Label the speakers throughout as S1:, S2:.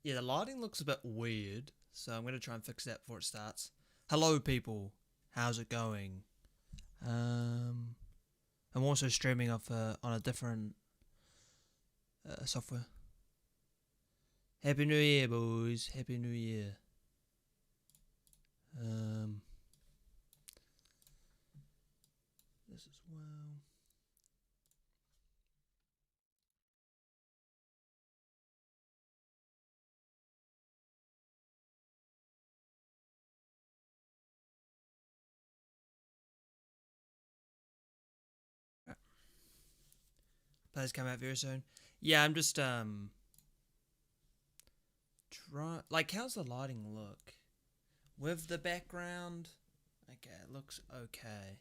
S1: Yeah, the lighting looks a bit weird, so I'm gonna try and fix that before it starts. Hello, people. How's it going? I'm also streaming off on a different software. Happy New Year, boys. Happy New Year. This as well. Players come out very soon. Yeah, I'm just like, how's the lighting look with the background? Okay, it looks okay.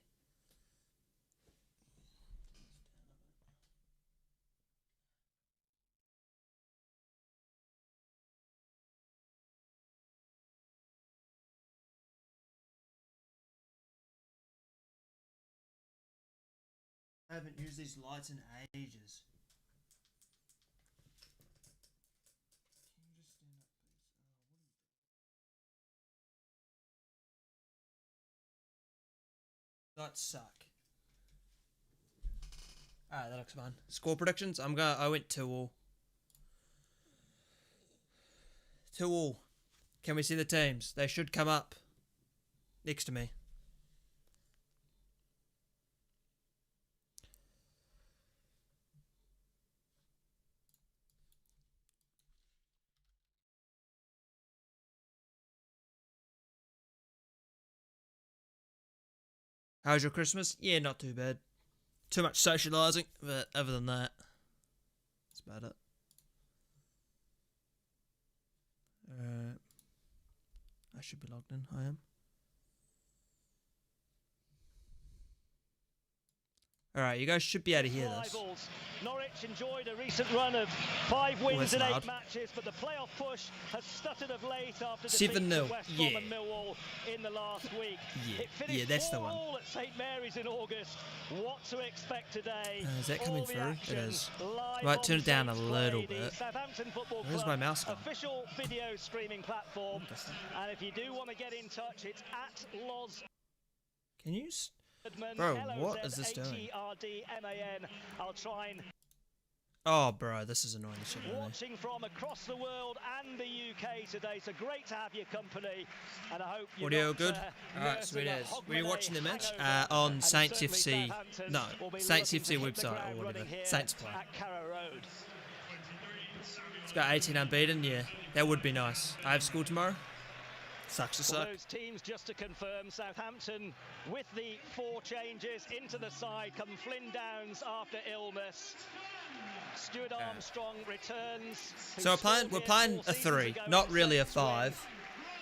S1: I haven't used these lights in ages. Can you just stand up, please? Lights suck. Alright, that looks fun. Score predictions? I went 2-2. 2-2. Can we see the teams? They should come up next to me. How's your Christmas? Yeah, not too bad. Too much socialising, but other than that, that's about it. I should be logged in. I am. Alright, you guys should be able to hear this.
S2: Norwich enjoyed a recent run of 5 wins in 8 matches, but the playoff push has stuttered of late after defeat to West Brom and Millwall in the last week. It finished
S1: that's the one.
S2: at St Mary's in August. What to expect today?
S1: Is that coming through? It is. Might turn it down a little bit.
S2: Southampton Football
S1: Where's
S2: Club
S1: my mouse gone?
S2: official video streaming platform. And if you do want to get in touch, it's at Loz.
S1: Can you? Bro, what is this doing?
S2: I'll try and...
S1: Oh, bro, this is annoying shit.
S2: Watching from across the world and the UK today, so great to have your company, and I hope you're
S1: audio good. Alright, sweet as. Were you watching the match on Saints FC? No, Saints FC website or whatever. Saints play. It's got 18 unbeaten. Yeah, that would be nice. I have school tomorrow. Sucks to suck.
S2: Those teams, just to confirm, Southampton with the 4 changes into the side, come Flynn Downs after illness. Stuart Armstrong returns.
S1: So we're playing a 3, not really a 5,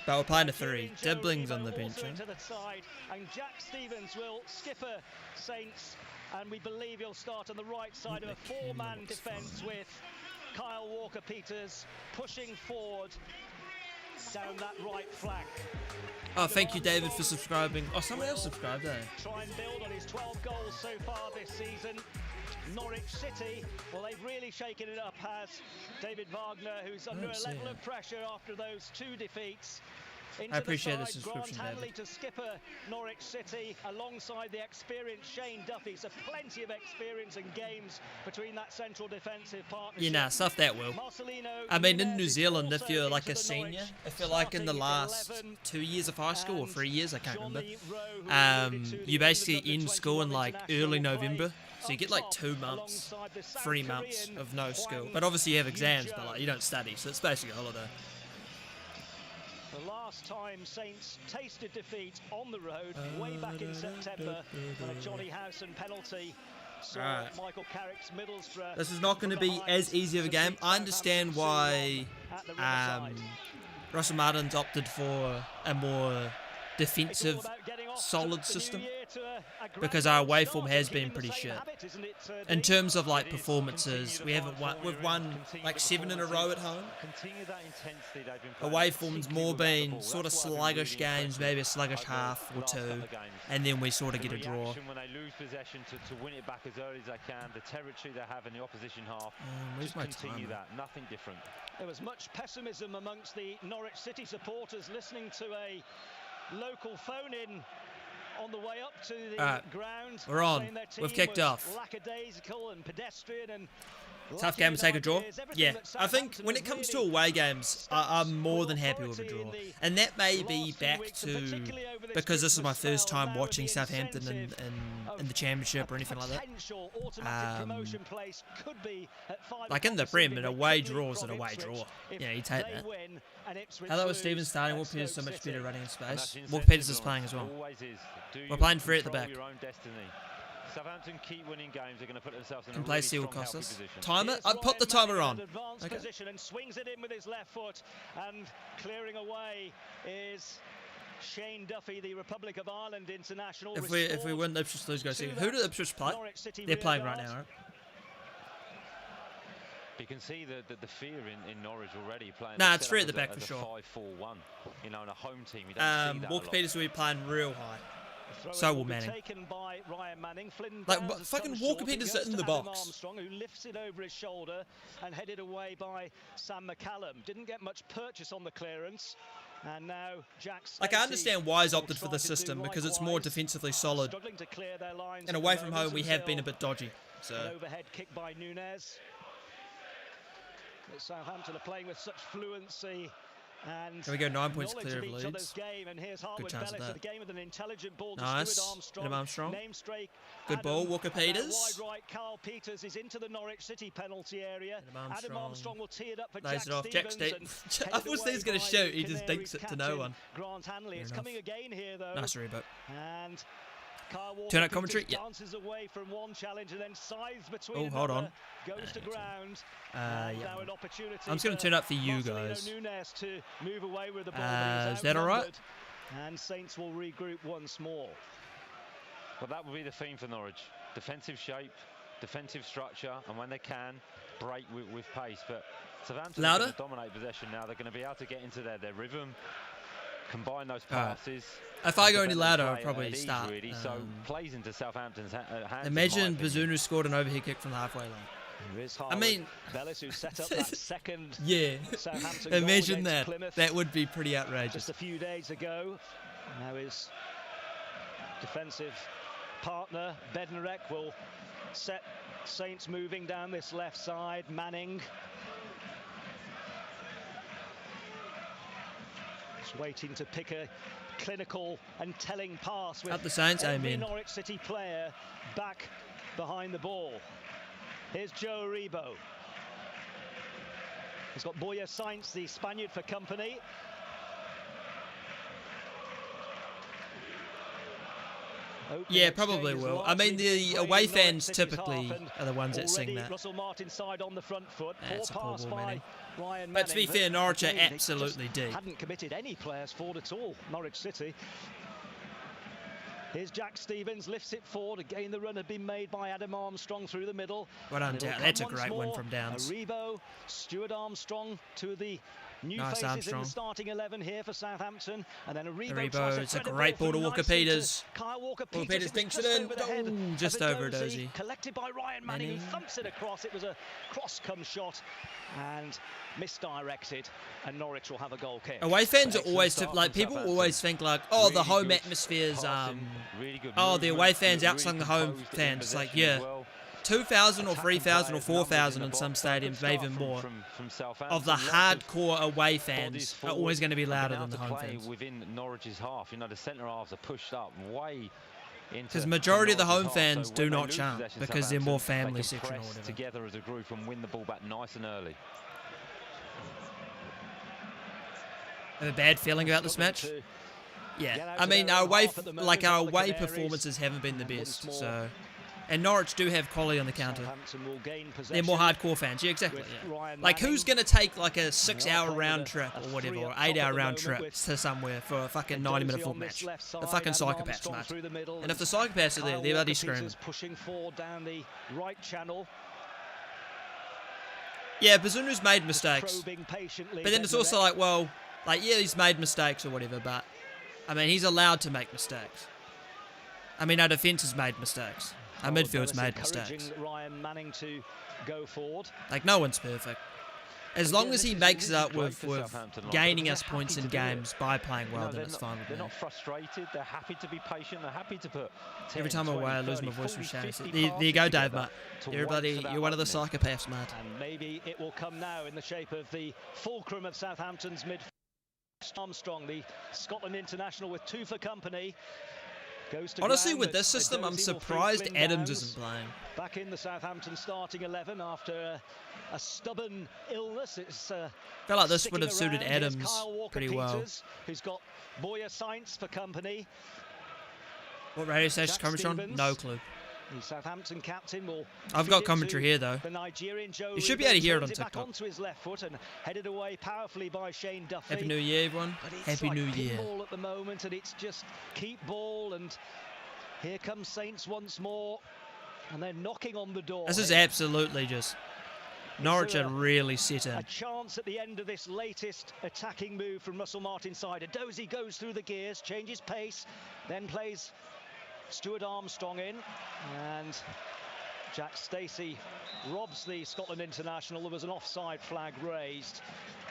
S1: but we're playing a 3. Dibbling's on the bench.
S2: And Jack Stevens will skipper Saints, and we believe he'll start on the right side of a 4-man defence with Kyle Walker-Peters pushing forward down that right flank.
S1: Oh, thank you, David, for subscribing. Oh, someone else subscribed, eh?
S2: Try and build on his 12 goals so far this season. Norwich City, well, they've really shaken it up, has David Wagner, who's under a level of pressure after those 2 defeats.
S1: I appreciate the subscription,
S2: Grant Hanley
S1: David.
S2: to skipper Norwich City alongside the experienced Shane Duffy. So plenty of experience and games between that central defensive partnership.
S1: Yeah, nah, stuff that will. I mean, in New Zealand, if you're like a senior, if you're like in the last 2 years of high school or 3 years, I can't remember, you basically end school in like early November. So you get like 2 months, 3 months of no school. But obviously you have exams, but like you don't study, so it's basically a holiday.
S2: The last time Saints tasted defeat on the road, way back in September, when a Johnny Howson penalty saw Michael Carrick's Middlesbrough.
S1: This is not going to be as easy of a game. I understand why Russell Martin's opted for a more defensive solid system, because our away form has been pretty shit. In terms of like performances, we've won like 7 in a row at home. Away form's more been sort of sluggish games, maybe a sluggish half or two, and then we sort of get a draw.
S3: When they lose possession to win it back as early as they can, the territory they have in the opposition half, just continue that, nothing different.
S2: There was much pessimism amongst the Norwich City supporters listening to a local phone-in on the way up to the ground.
S1: We're on. We've kicked off.
S2: Lackadaisical and pedestrian and
S1: tough game to take a draw. Yeah, I think when it comes to away games, I'm more than happy with a draw. And that may be back to, because this is my first time watching Southampton in the Championship or anything like that. Like in the Prem, an away draw is an away draw. Yeah, you take that. Hello, with Steven starting. Walker Peters so much better running in space. Walker Peters is playing as well. We're playing free at the back.
S3: Southampton keep winning games, they're going to put themselves in
S1: Can
S3: a
S1: play
S3: really
S1: seal
S3: strong
S1: cost us.
S3: position.
S1: Timer? I put the timer on. Okay.
S2: Position and swings it in with his left foot, and clearing away is Shane Duffy, the Republic of Ireland international.
S1: If we win, Ipswich lose, go see. Who did Ipswich play? They're playing right now, right?
S3: You can see the fear in Norwich already playing.
S1: Nah, it's free at the back for sure.
S3: 5-4-1. You know, in a home team, you don't see that
S1: Walker Peters will be playing real high. So will Manning. Like, fucking Walker Peters in the box.
S2: Armstrong, who lifts it over his shoulder and headed away by Sam McCallum. Didn't get much purchase on the clearance. And now Jack's
S1: like, I understand why he's opted for the system, because it's more defensively solid. And away from home, we have been a bit dodgy. So.
S2: An overhead kick by Nunez. Southampton are playing with such fluency. And
S1: here we go, 9 points clear of Leeds.
S2: Good
S1: chance of that.
S2: Nice.
S1: Armstrong. Good ball, Walker Peters.
S2: Wide right, Carl Peters is into the Norwich City penalty area. Adam Armstrong will tee it up for
S1: Jack Stevens. I thought he was going to shoot, he just dinks it to no one.
S2: Grant Hanley. It's coming again here though.
S1: Nice reboot.
S2: And
S1: turn out commentary. Yeah.
S2: Dances away from one challenge and then sides between.
S1: Oh, hold on.
S2: Goes to ground.
S1: Yeah.
S2: Now an opportunity.
S1: I'm just going to turn up for you guys.
S2: Nunez to move away with the ball.
S1: Is that all right?
S2: And Saints will regroup once more.
S3: Well, that will be the theme for Norwich. Defensive shape, defensive structure, and when they can, break with pace. But Southampton are going to dominate possession now. They're going to be able to get into their rhythm, combine those passes.
S1: If I go any louder, I'll probably start.
S3: Really. So plays into Southampton's hands.
S1: Imagine Bazunu scored an overhead kick from the halfway line. I mean,
S2: Bellis, who set up that second
S1: yeah. Imagine that.
S2: Plymouth
S1: that would be pretty outrageous.
S2: just a few days ago. Now his defensive partner Bednarek will set Saints moving down this left side. Manning just waiting to pick a clinical and telling pass with
S1: at the Saints,
S2: every Norwich City player back behind the ball. Here's Joe Aribo. He's got Boya Sainz, the Spaniard, for company.
S1: Yeah, probably will. I mean, the away fans typically are the ones that sing that.
S2: Russell Martin side on the front foot.
S1: That's a poor ball, Manning. But to be fair, Norwich are absolutely deep.
S2: Hadn't committed any players forward at all, Norwich City. Here's Jack Stevens, lifts it forward. Again, the run had been made by Adam Armstrong through the middle.
S1: Well done, Down. That's a great win from Downs.
S2: Aribo, Stuart Armstrong, two of the new faces in the starting 11 here for Southampton. And then Aribo,
S1: it's a great ball to Walker Peters. Walker Peters dinks it in. Oh, just over Dozy.
S2: Collected by Ryan Manning, who thumps it across. It was a cross-come shot and misdirected, and Norwich will have a goal kick.
S1: Away fans are always, like, people always think like, oh, the home atmosphere's, oh, the away fans outsung the home fans. It's like, yeah, 2,000 or 3,000 or 4,000 in some stadiums, maybe even more, of the hardcore away fans are always going to be louder than the home fans.
S3: Within Norwich's half, you know, the centre halves are pushed up way.
S1: Because majority of the home fans do not chant because they're more family section or whatever.
S3: Together as a group and win the ball back nice and early.
S1: Have a bad feeling about this match? Yeah, I mean, our away performances haven't been the best, so And Norwich do have quality on the counter. They're more hardcore fans. Yeah, exactly. Yeah. Like, who's going to take, like, a 6-hour round trip or whatever, or 8-hour round trip to somewhere for a fucking 90-minute foot match? The fucking psychopaths, mate. And if the psychopaths are there, they're bloody screaming.
S2: Pushing forward down the right channel.
S1: Yeah, Bazunu's made mistakes. But then it's also like, well, like, yeah, he's made mistakes or whatever, but, I mean, he's allowed to make mistakes. I mean, our defence has made mistakes. Our midfield's made mistakes.
S2: Ryan Manning to go forward.
S1: Like, no one's perfect. As long as he makes it up with gaining us points in games by playing well, then it's fine with me.
S3: They're not frustrated. They're happy to be patient. They're happy to put.
S1: Every time I'm away, I lose my voice from shouting. There you go, Dave, mate. Everybody, you're one of the psychopaths, mate.
S2: And maybe it will come now in the shape of the fulcrum of Southampton's midfield. Armstrong, the Scotland international, with 2 for company.
S1: Honestly, with this system, I'm surprised Adams isn't playing.
S2: Back in the Southampton starting 11 after a stubborn illness. It's
S1: I feel like this would have suited Adams pretty well.
S2: Who's got Boya Sainz for company.
S1: What radio station is commentary on? No clue.
S2: The Southampton captain will.
S1: I've got commentary here though. You should be able to hear it on TikTok.
S2: Onto his left foot and headed away powerfully by Shane Duffy.
S1: Happy New Year, everyone. Happy New Year.
S2: Ball at the moment, and it's just keep ball, and here comes Saints once more, and they're knocking on the door.
S1: This is absolutely just. Norwich are really set in.
S2: A chance at the end of this latest attacking move from Russell Martin's side. Dozy goes through the gears, changes pace, then plays Stuart Armstrong in, and Jack Stacey robs the Scotland international. There was an offside flag raised,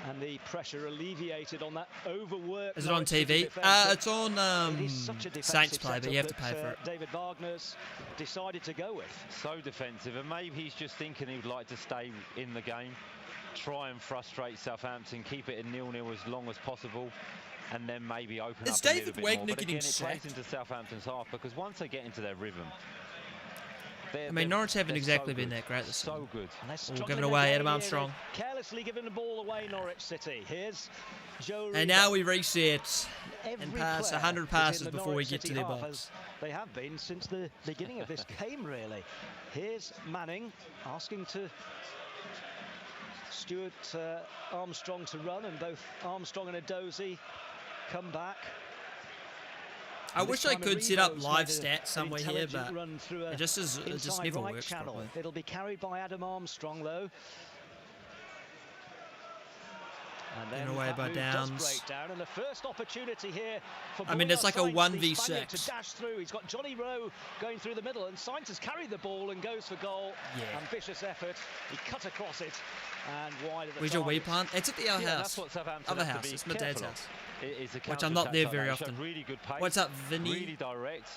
S2: and the pressure alleviated on that overworked.
S1: Is it on TV? It's on Saints Play, but you have to pay for it.
S2: David Wagner's decided to go with.
S3: So defensive, and maybe he's just thinking he'd like to stay in the game, try and frustrate Southampton, keep it in 0-0 as long as possible, and then maybe open up a little bit more. But again, it plays into Southampton's half, because once they get into their rhythm,
S1: I mean, Norwich haven't exactly been that great this season.
S3: So good.
S1: All given away, Adam Armstrong.
S2: Carelessly giving the ball away, Norwich City. Here's Joe.
S1: And now we reset and pass 100 passes before we get to their box.
S2: They have been since the beginning of this game, really. Here's Manning asking to Stuart Armstrong to run, and both Armstrong and Adozy come back.
S1: I wish I could set up live stats somewhere here, but it just never works properly.
S2: It'll be carried by Adam Armstrong, though. And then
S1: away by Downs.
S2: And the first opportunity here for
S1: I mean, it's like a 1v6.
S2: To dash through. He's got Johnny Rowe going through the middle, and Sainz has carried the ball and goes for goal.
S1: Yeah.
S2: Ambitious effort. He cut across it and wide at the
S1: Where's your wee plant? It's at the other house. Other house. It's my dad's house. Which I'm not there very often.
S3: Really good pace,
S1: what's up, Vinny?
S3: Really direct,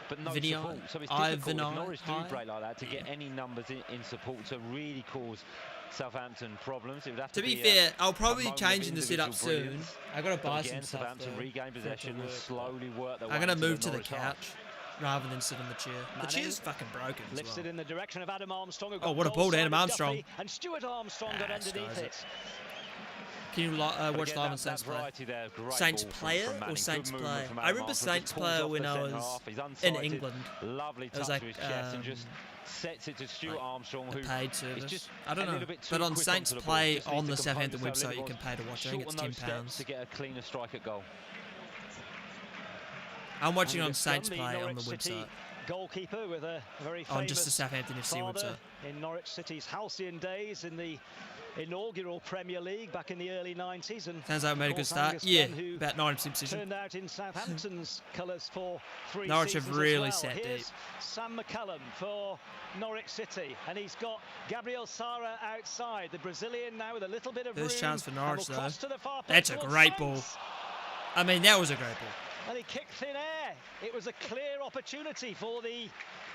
S3: but no
S1: Vinny
S3: support. So it's difficult if Norwich do break like that to get any numbers in support to really cause Southampton problems. It would have to
S1: be fair, I'll probably be changing the setup soon. I gotta buy some stuff.
S3: Southampton regain possession and slowly work their way.
S1: I'm gonna move to the couch rather than sit on the chair. The chair's fucking broken.
S2: Lifts it in the direction of Adam Armstrong.
S1: Oh, what a ball to Adam Armstrong!
S2: And Stuart Armstrong got underneath it.
S1: Can you watch live on Saints Play? Saints Player or Saints Play? I remember Saints Player when I was in England. It was like
S3: sets it to Stuart Armstrong,
S1: who paid service. I don't know, but on Saints Play on the Southampton website you can pay to watch. I think it's £10
S3: to get a cleaner strike at goal.
S1: I'm watching on Saints Play on the website.
S2: Goalkeeper with a very
S1: on just the Southampton FC website.
S2: In Norwich City's halcyon days in the inaugural Premier League back in the early 90s, and
S1: sounds like we made a good start. Yeah, about 90% precision.
S2: Turned out in Southampton's colours for 3
S1: Norwich have really
S2: well.
S1: sat deep.
S2: Sam McCullum for Norwich City, and he's got Gabriel Sara outside. The Brazilian now with a little bit of
S1: first
S2: room.
S1: chance for Norwich though.
S2: That's
S1: a great ball. I mean, that was a great ball.
S2: And he kicked thin air. It was a clear opportunity for the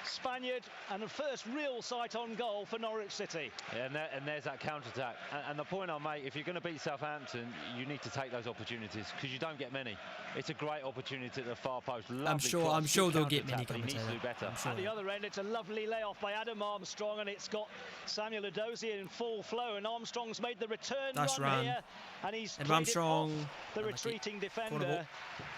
S2: Spaniard, and the first real sight on goal for Norwich City.
S3: Yeah, and there's that counter-attack. And the point I'll make, if you're going to beat Southampton, you need to take those opportunities, because you don't get many. It's a great opportunity at the far post.
S1: I'm sure they'll get many coming to
S3: better.
S1: Sure.
S2: At the other end, it's a lovely layoff by Adam Armstrong, and it's got Samuel Adozy in full flow, and Armstrong's made the return run here, and he's
S1: Armstrong,
S2: the retreating defender,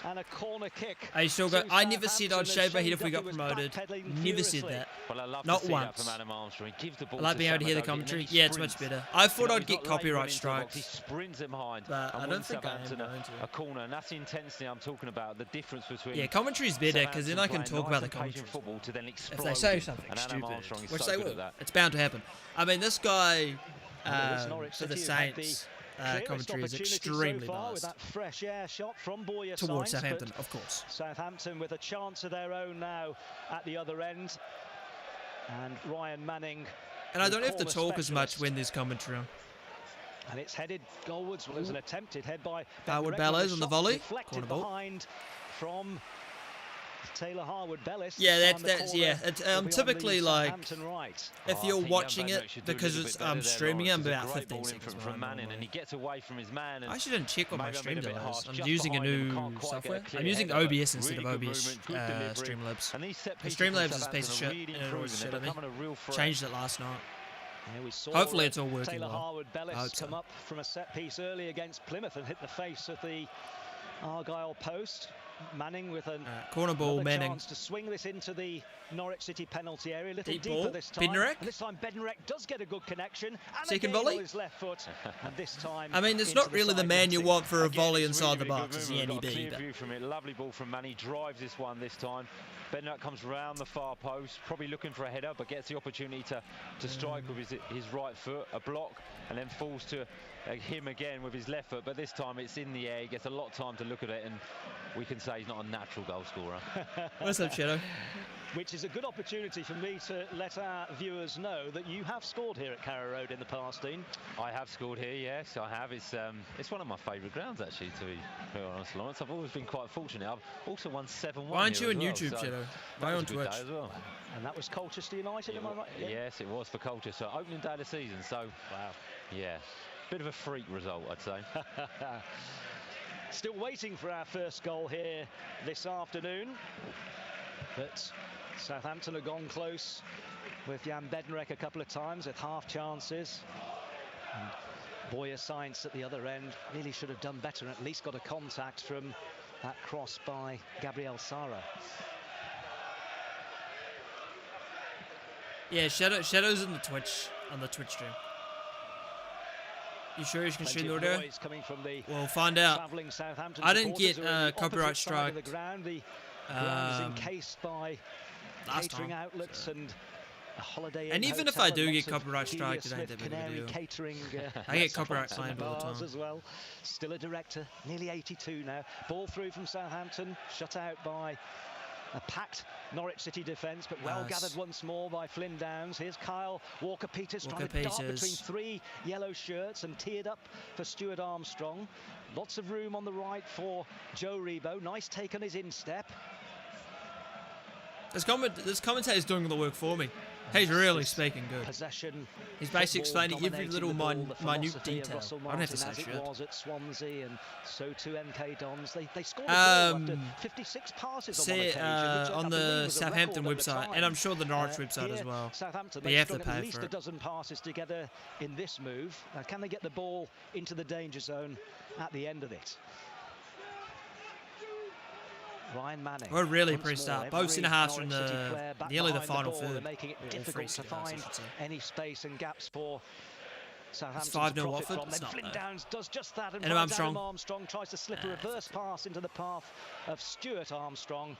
S2: and a corner kick.
S1: I still got. I never said I'd shave my head if we got promoted. Never said that.
S3: Well, I love
S1: Not
S3: to see
S1: once.
S3: that from Adam Armstrong. He gives the ball
S1: I like being able to hear the commentary. Yeah, it's much better. I thought I'd get copyright strikes.
S3: He sprints it behind.
S1: But I don't think I am going to.
S3: A corner, and that's the intensity I'm talking about. The difference between.
S1: Yeah, commentary's better because then I can talk about the commentary. If they say something stupid, which they will, it's bound to happen. I mean, this guy for the Saints. Commentary is extremely nice.
S2: With that fresh air shot from
S1: towards Southampton, of course.
S2: Southampton with a chance of their own now at the other end. And Ryan Manning.
S1: And I don't have to talk as much when there's commentary on.
S2: And it's headed goalwards. Well, there's an attempted head by
S1: Harwood Bellows on the volley. Corner ball.
S2: Behind from Taylor Harwood Bellis.
S1: Yeah, that's yeah. Typically like if you're watching it because I'm streaming it, I'm about 15 seconds
S3: from Manning, and he gets away from his man.
S1: I shouldn't check what my stream delays. I'm using a new software. I'm using OBS instead of OBS Streamlabs. And Streamlabs is a piece of shit, and it always shit at me. Changed it last night. Hopefully it's all working
S2: Taylor
S1: well.
S2: Harwood Bellis come up from a set piece early against Plymouth and hit the face of the Argyle post. Manning with a
S1: corner ball. Manning
S2: chance to swing this into the Norwich City penalty area. A little
S1: deep
S2: deeper
S1: ball.
S2: This time.
S1: Bednarek.
S2: And this time Bednarek does get a good connection. And
S1: second volley.
S2: His left foot. And this time.
S1: I mean, it's not really the man you want for a volley inside the box. It's the NEB.
S3: View from it. Lovely ball from Manning. Drives this one this time. Bednarek comes round the far post, probably looking for a header, but gets the opportunity to strike with his right foot, a block, and then falls to him again with his left foot. But this time it's in the air. He gets a lot of time to look at it, and we can say he's not a natural goal scorer.
S1: What's up, Shadow?
S2: Which is a good opportunity for me to let our viewers know that you have scored here at Carrow Road in the past, Dean.
S3: I have scored here, yes, I have. It's one of my favourite grounds, actually, to be honest, Lawrence. I've always been quite fortunate. I've also won 7-1.
S1: Why aren't you on
S3: well,
S1: YouTube,
S3: so
S1: Shadow? Why on Twitch?
S3: As well.
S2: And that was Colchester United, am I right?
S3: Yeah. Yes, it was for Colchester. So opening day of the season, so, wow, yeah. Bit of a freak result, I'd say.
S2: Still waiting for our first goal here this afternoon. But Southampton have gone close with Jan Bednarek a couple of times with half chances. And Boyer Science at the other end really should have done better and at least got a contact from that cross by Gabriel Sara.
S1: Yeah, Shadow's in the Twitch, on the Twitch stream. You sure you can stream the audio? We'll find out. I didn't get copyright strike
S2: the ground is encased by catering outlets and a Holiday Inn
S1: and even if I do get copyright strike, it ain't that big of a deal.
S2: Catering,
S1: I get copyright claimed all the time.
S2: As well. Still a director, nearly 82 now. Ball through from Southampton, shut out by a packed Norwich City defence, but well gathered once more by Flynn Downs. Here's Kyle Walker-Peters trying to dart between three yellow shirts and teared up for Stuart Armstrong. Lots of room on the right for Joe Rebo. Nice take on his instep.
S1: This commentator's doing all the work for me. He's really speaking good.
S2: Possession.
S1: He's basically explaining every little minute detail. I don't have to say shit.
S2: It was at Swansea, and so too MK Dons. They scored after 56 passes
S1: on the Southampton website, and I'm sure the Norwich website as well.
S2: Southampton,
S1: but you have to pay
S2: at least
S1: for
S2: a
S1: it.
S2: dozen passes together in this move. Can they get the ball into the danger zone at the end of it? Ryan Manning.
S1: We're really pressed up. Both centre halves from nearly the final third.
S2: Making it difficult to find any space and gaps for Southampton.
S1: It's 5-0 Watford.
S2: Then Flynn Downs does just that, and
S1: Armstrong
S2: tries to slip a reverse pass into the path of Stuart Armstrong,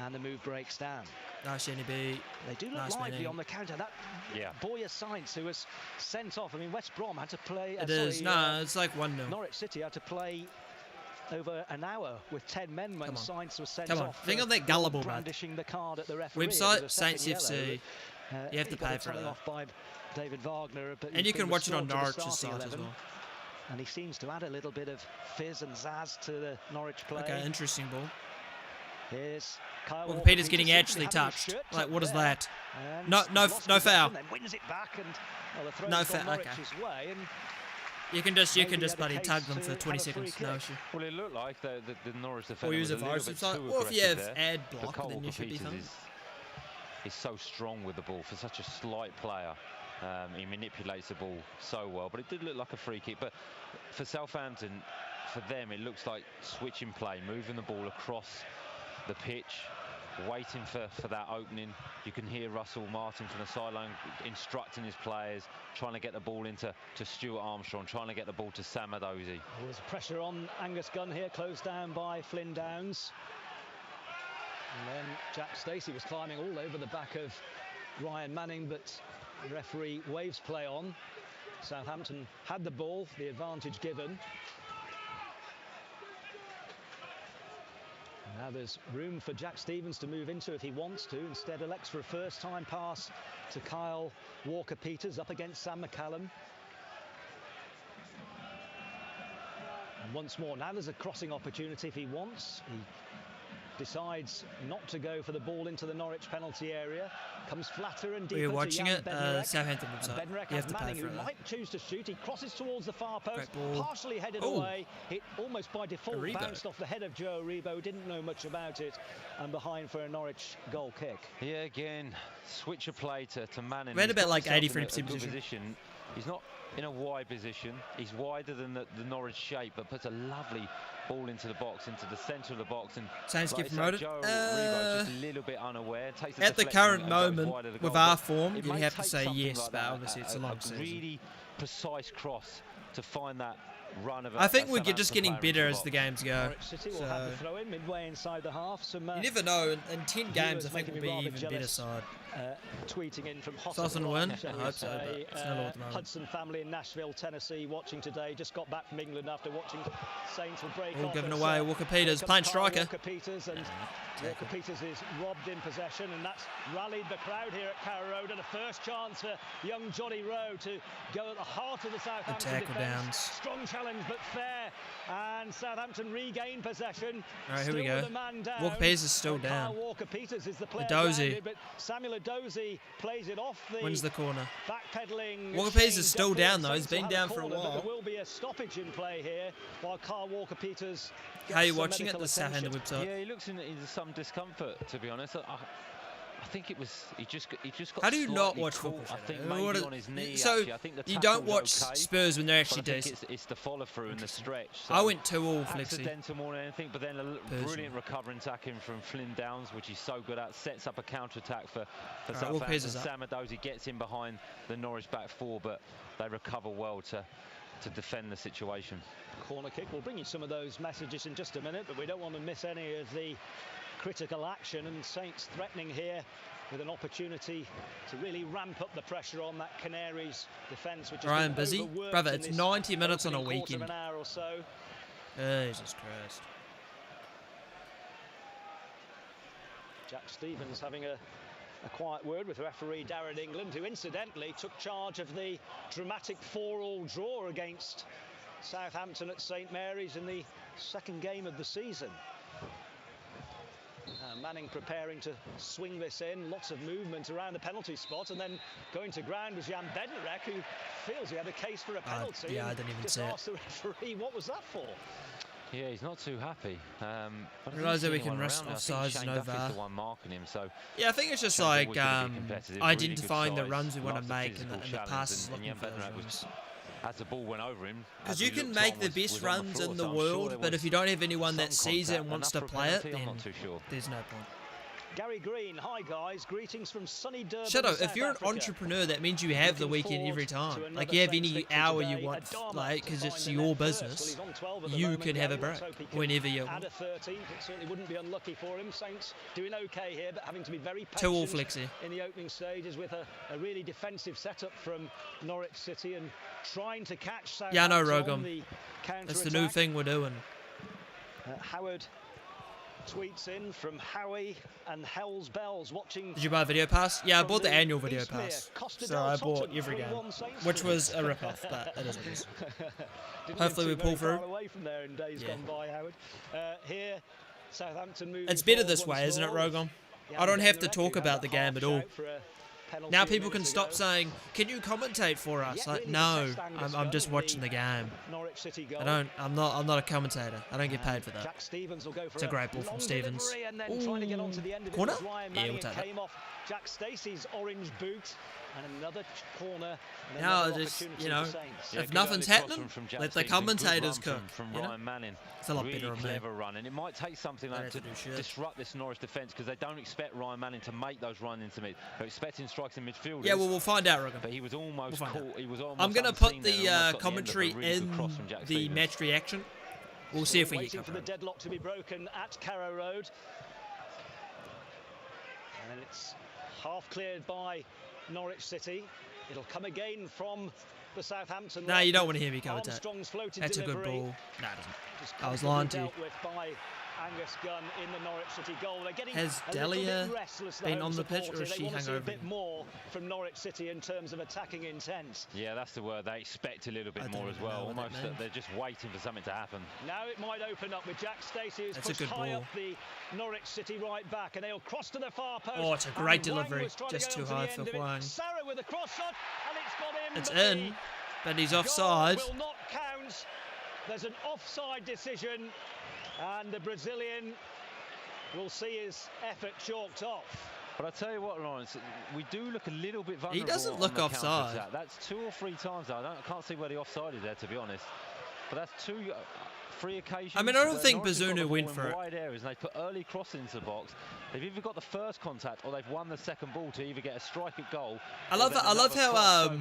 S2: and the move breaks down.
S1: Nice NEB.
S2: They do look lively on the counter. That Boyer Science, who was sent off. I mean, West Brom had to play.
S1: It's like 1-0.
S2: Norwich City had to play over an hour with 10 men when Saints was sent off.
S1: Think of that gullible
S2: brandishing the card at the referee.
S1: Website Saints FC. You have to pay for it.
S2: Off by David Wagner, but
S1: and you can watch it on Norwich's site as well.
S2: And he seems to add a little bit of fizz and zazz to the Norwich play.
S1: Okay, interesting ball.
S2: Here's Kyle
S1: Walker-Peters getting actually touched. Like, what is that? No foul.
S2: Wins it back and
S1: no foul. Okay. You can just bloody tug them for 20 seconds, no issue.
S3: Well, it looked like the Norwich defender.
S1: Or use it for or if you have ad block, then you should be fine.
S3: He's so strong with the ball for such a slight player. He manipulates the ball so well, but it did look like a free kick. But for Southampton, for them, it looks like switching play, moving the ball across the pitch, waiting for that opening. You can hear Russell Martin from the sideline instructing his players, trying to get the ball into Stuart Armstrong, trying to get the ball to Sam Edozie.
S2: There's pressure on Angus Gunn here, closed down by Flynn Downs. And then Jack Stacey was climbing all over the back of Ryan Manning, but the referee waves play on. Southampton had the ball, the advantage given. Now there's room for Jack Stevens to move into if he wants to. Instead elects for a first-time pass to Kyle Walker-Peters up against Sam McCallum. And once more, now there's a crossing opportunity if he wants. He decides not to go for the ball into the Norwich penalty area. Comes flatter and deeper.
S1: We're watching
S2: to
S1: it.
S2: Southampton
S1: website. You have to pay for
S2: who
S1: it.
S2: might choose to shoot. He crosses towards the far post,
S1: ball.
S2: partially headed
S1: Ooh.
S2: away. It almost by default
S1: Aribo.
S2: bounced off the head of Joe Aribo. Didn't know much about it, and behind for a Norwich goal kick.
S3: Yeah, again, switch of play to Manning.
S1: Around
S3: He's
S1: about
S3: got
S1: like
S3: himself in
S1: 83%
S3: a good
S1: position.
S3: He's not in a wide position. He's wider than the Norwich shape, but puts a lovely ball into the box, into the centre of the box. And
S1: Saints
S3: like
S1: get
S3: I say,
S1: promoted.
S3: Joe Aribo just a little bit unaware. Takes a
S1: At the
S3: deflection
S1: current
S3: and goes
S1: moment,
S3: wide of the
S1: with
S3: goal.
S1: our
S3: But
S1: form,
S3: it
S1: you'd
S3: may
S1: have to
S3: take
S1: say
S3: something
S1: yes,
S3: like
S1: but
S3: that,
S1: obviously it's a long season.
S3: really precise cross to find that run of
S1: I think
S3: a
S1: we're just
S3: Southampton
S1: getting
S3: player
S1: better
S3: into
S1: as the
S3: box.
S1: games go.
S2: Norwich City will have the throw in midway inside the half. Some
S1: You never know. In 10 games, I think
S2: making
S1: we'll
S2: me
S1: be
S2: rather
S1: even better
S2: jealous.
S1: side.
S2: Tweeting in from
S1: Southern win? I hope so, but it's not all at the moment.
S2: Hudson family in Nashville, Tennessee, watching today. Just got back from England after watching Saints will break
S1: All
S2: off.
S1: given
S2: as,
S1: away. Walker-Peters playing striker.
S2: Walker-Peters, and Walker-Peters is robbed in possession, and that's rallied the crowd here at Carrow Road. And a first chance for young Johnny Rowe to go at the heart of the Southampton
S1: tackle
S2: defence.
S1: Downs.
S2: Strong challenge, but fair. And Southampton regain possession.
S1: All right, here we
S2: Still
S1: go.
S2: with a man down.
S1: Walker-Peters is still down.
S2: Kyle Walker-Peters is the player
S1: Edozie.
S2: grounded, but Samuel Edozie plays it off the
S1: Wins the corner.
S2: backpedaling.
S1: Walker-Peters is
S2: Shane
S1: still
S2: Duffy,
S1: down, though.
S2: and
S1: He's
S2: Saints will
S1: been
S2: have
S1: down for a
S2: corner, but
S1: while.
S2: There will be a stoppage in play here while Kyle Walker-Peters.
S1: How are you watching it? The Southampton website.
S3: Yeah, he looks in some discomfort, to be honest. I think it was he just got.
S1: How do you not
S3: slightly
S1: watch
S3: caught,
S1: football?
S3: I think
S1: Shadow?
S3: maybe on his knee.
S1: So
S3: actually. I think the
S1: you don't
S3: tackle's
S1: watch
S3: okay,
S1: Spurs when they're
S3: but
S1: actually
S3: I think
S1: decent.
S3: it's the follow through and the stretch. So
S1: I went 2-all flexi.
S3: accidental more than anything, but then a brilliant recovering tackling from Flynn Downs, which he's so good at. Sets up a counter attack for Southampton. Sam Edozie gets in behind the Norwich back four, but they recover well to defend the situation.
S2: Corner kick. We'll bring you some of those messages in just a minute, but we don't want to miss any of the critical action, and Saints threatening here with an opportunity to really ramp up the pressure on that Canaries defence, which is
S1: Ryan busy, brother. It's 90 minutes on a weekend.
S2: An hour or so.
S1: Jesus Christ.
S2: Jack Stevens having a quiet word with referee Darren England, who incidentally took charge of the dramatic 4-all draw against Southampton at St Mary's in the second game of the season. Manning preparing to swing this in, lots of movement around the penalty spot, and then going to ground was Jan Bednarek, who feels he had a case for a penalty.
S1: Yeah, I didn't even
S2: just
S1: see it.
S2: asked the referee, what was that for?
S3: Yeah, he's not too happy.
S1: I realise that we can rest offsides and over.
S3: The one marking him, so
S1: yeah, I think it's just like identifying the runs we want to make and the passes looking for those runs.
S3: As the ball went over him,
S1: because you can make the best runs in the world, but if you don't have anyone that sees it and wants to play it, then there's no point.
S2: Gary Green, hi guys, greetings from sunny Durban.
S1: Shut up,
S2: South
S1: if you're an
S2: Africa.
S1: entrepreneur, that means you have the weekend every time. Like, you have any hour you want, like, because it's your business, you can have a break whenever you want.
S2: Add a 13th, it certainly wouldn't be unlucky for him. Saints doing okay here, but having to be very
S1: 2-all
S2: patient
S1: flexi
S2: in the opening stages with a really defensive setup from Norwich City and trying to catch Southampton.
S1: Yeah, I know, Rogom. That's the new thing we're doing.
S2: Howard tweets in from Howie and Hell's Bells watching.
S1: Did you buy a video pass? Yeah, I bought the annual video pass. So I bought every game, which was a rip-off, but it is what it is. Hopefully we pull through.
S2: Away from there in days gone by, Howard. Here, Southampton moving.
S1: It's better this way, isn't it, Rogom? I don't have to talk about the game at all. Now people can stop saying, "Can you commentate for us?" Like, no, I'm just watching the game. I'm not a commentator. I don't get paid for that. It's a great ball from Stevens. Ooh. Corner? Yeah, we'll take that.
S2: Jack Stacey's orange boot, And another corner. And
S1: Now,
S2: another
S1: just,
S2: opportunity
S1: you know,
S2: for the Saints.
S3: Yeah,
S1: if
S3: good
S1: nothing's
S3: early
S1: happening,
S3: from Jack
S1: let the
S3: Stevens. Good
S1: commentators
S3: run
S1: cook.
S3: from
S1: You know?
S3: Ryan Manning.
S1: It's a lot
S3: Really
S1: better on me.
S3: clever run, and it might take something like
S1: They
S3: to
S1: had to do shit.
S3: disrupt this Norwich defence because they don't expect Ryan Manning to make those run into mid. They're expecting strikes in midfield.
S1: Yeah, well, we'll find out, Rogan.
S3: But he was almost caught. He was almost
S1: I'm going to put the commentary in the match reaction. We'll see if we
S2: waiting for the deadlock to be broken at Carrow Road. And it's half cleared by Norwich City. It'll come again from the Southampton.
S1: No, you don't want to hear me go with that.
S2: Armstrong's floated
S1: That's a good
S2: delivery.
S1: ball. No, it doesn't.
S2: Just
S1: I was lying to you.
S2: dealt with by Angus Gunn in the Norwich City goal. They're getting
S1: Has
S2: a little
S1: Delia
S2: bit restless,
S1: been on the pitch, or is
S2: They
S1: she
S2: want to see a
S1: hungover?
S2: bit more from Norwich City in terms of attacking intent.
S3: Yeah, that's the word. They expect a little bit more as well. Almost they're just waiting for something to happen.
S2: Now it might open up with Jack Stacey, who's
S1: That's
S2: pushed
S1: a good
S2: high
S1: ball.
S2: up the Norwich City right back, and they'll cross to the far post.
S1: Oh, it's a great delivery. Just too high for Wang.
S2: Sarah with a cross shot, and it's got him.
S1: It's in, but he's offside.
S2: Will not count. There's an offside decision, and the Brazilian will see his effort chalked off.
S3: But I tell you what, Lawrence, we do look a little bit vulnerable.
S1: He doesn't look offside.
S3: That's 2 or 3 times. I can't see where the offside is there, to be honest. But that's 3 occasions.
S1: I mean, I don't think Bazunu went for it.
S3: Wide areas, and they put early cross into the box. They've either got the first contact or they've won the second ball to either get a strike at goal.
S1: I love how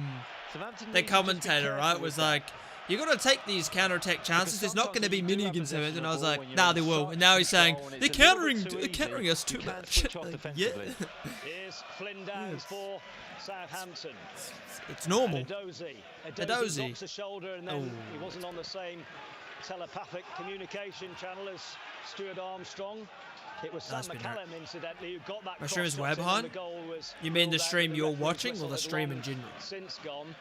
S1: the commentator, right, was like, you got to take these counter-attack chances. There's not going to be many against them. And I was like, nah, they will. And now he's saying, they're countering us too much. Yeah.
S2: Here's Flynn Downs for Southampton.
S1: It's normal.
S2: Edozie drops a shoulder, and then he wasn't on the same telepathic communication channel as Stuart Armstrong. It was Sam McCallum, incidentally, who got that.
S1: My stream is way behind. You mean the stream you're watching, or the stream in general?
S2: Since gone.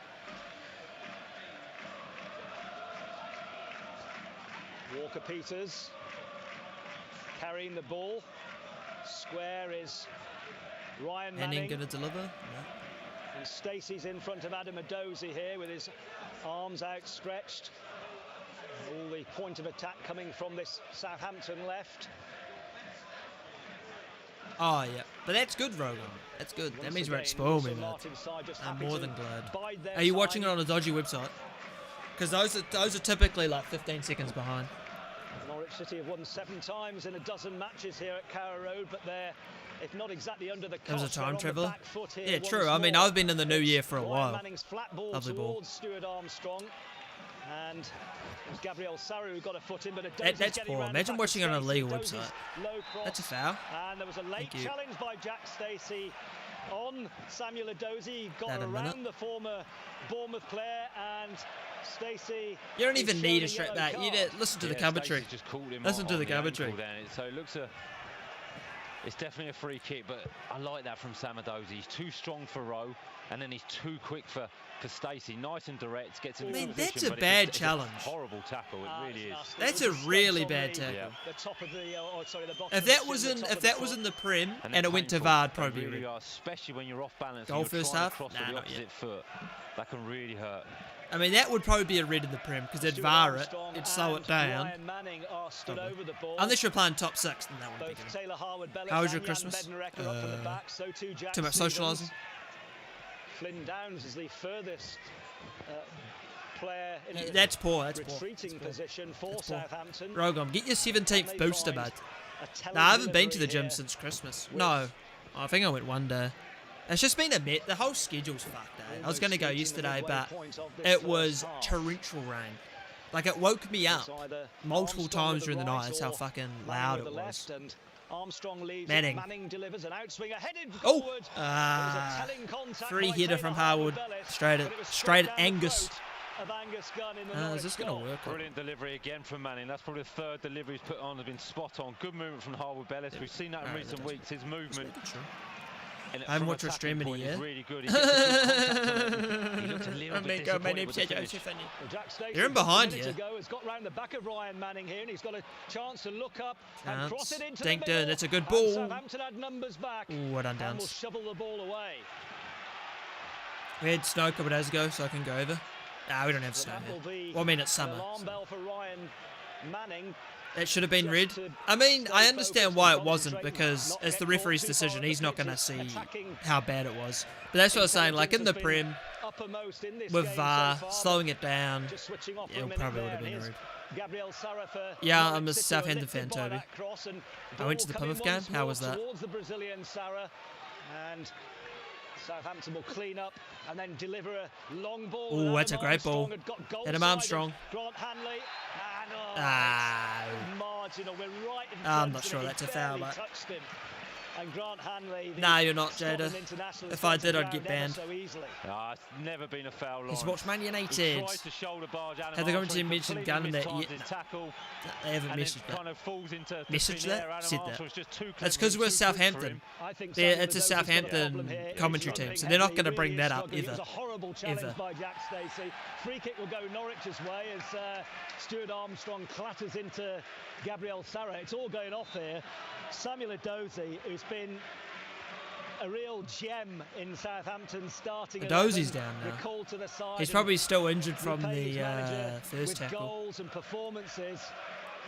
S2: Walker Peters carrying the ball. Square is Ryan Manning.
S1: Going to deliver? No.
S2: And Stacey's in front of Adam Edozie here with his arms outstretched. All the point of attack coming from this Southampton left.
S1: Oh, yeah. But that's good, Rogan. That's good. That means we're at spoil me, man. I'm more than glad. Are you watching it on a dodgy website? Because those are typically like 15 seconds behind.
S2: Norwich City have won 7 times in a dozen matches here at Carrow Road, but they're, if not exactly under the cost,
S1: there was a time traveller.
S2: Yeah,
S1: true. I mean, I've been in the new year for a while.
S2: Manning's flat ball
S1: Lovely ball.
S2: Stuart Armstrong. And it was Gabriel Sarri who got a foot in, but
S1: that's poor. Imagine watching it on a legal website. That's a foul.
S2: And there was a late challenge by Jack Stacey on Samuel Edozie. Got around the former Bournemouth player, and Stacey.
S1: You don't even need a straight back. You need to listen to the commentary. Listen to the commentary.
S3: So it looks it's definitely a free kick, but I like that from Sam Edozie. He's too strong for Rowe, and then he's too quick for Stacey. Nice and direct, gets him in position.
S1: That's a bad challenge.
S3: It's a horrible tackle, it really is.
S1: That's a really bad tackle.
S3: Yeah.
S2: The top of the, the bottom
S1: if that was in the Prem and it went to VAR, it'd probably
S3: really are, especially when you're off balance.
S1: Goal first half?
S3: Cross with the opposite foot. That can really hurt.
S1: I mean, that would probably be a red in the Prem because they'd VAR it, it'd slow it down. Unless you're playing top 6, then that wouldn't be good. How was your Christmas? Too much socialising?
S2: Flynn Downs is the furthest player in a
S1: that's poor.
S2: retreating position for Southampton.
S1: Rogom, get your 17th booster, bud. No, I haven't been to the gym since Christmas. No, I think I went one day. It's just been a bit. The whole schedule's fucked, eh? I was going to go yesterday, but it was torrential rain. Like, it woke me up multiple times during the night. That's how fucking loud it was.
S2: Armstrong leaves.
S1: Manning
S2: delivers an outswinger headed forward.
S1: Free header from Harwood. Straight at Angus. Is this going to work?
S3: Brilliant delivery again from Manning. That's probably the 3rd delivery he's put on. Has been spot on. Good movement from Harwood Bellis. We've seen that in recent weeks. His movement.
S1: I haven't watched your stream in a year.
S3: Really good. He looked a little bit disappointed with the finish.
S1: You're in behind here.
S2: Has got round the back of Ryan Manning here, and he's got a chance to look up and cross it into the
S1: middle. That's a good ball.
S2: Southampton had numbers back.
S1: Ooh, well done, Downs.
S2: And will shovel the ball away.
S1: We had snow a couple of days ago, so I can go over. Nah, we don't have snow here. Well, I mean, it's summer.
S2: Alarm bell for Ryan Manning.
S1: That should have been red. I mean, I understand why it wasn't, because it's the referee's decision. He's not going to see how bad it was. But that's what I was saying, like in the Prem, with VAR, slowing it down, yeah, it probably would have been red. Yeah, I'm a Southampton fan, Toby. I went to the Plymouth game. How was that?
S2: And Southampton will clean up and then deliver a long ball.
S1: Oh, that's a great ball. Adam Armstrong.
S2: Grant Hanley. Marginal. We're right in front.
S1: I'm not sure that's a foul, but...
S2: And Grant Hanley,
S1: nah, you're not, Jada. If I did, I'd get banned.
S3: So it's never been a foul.
S1: He's watched Man United. Have they gone to mention Gunn that yet? They haven't messaged that. Message that? Said that. That's because we're Southampton. It's a Southampton commentary team, so they're not going to bring that up ever.
S2: It was a horrible challenge by Jack Stacey. Free kick will go Norwich's way as Stuart Armstrong clatters into Gabriel Sara. It's all going off here. Samuel Edozie, who's been a real gem in Southampton, starting.
S1: Edozie's down now.
S2: To the side.
S1: He's probably still injured from the first tackle.
S2: Goals and performances,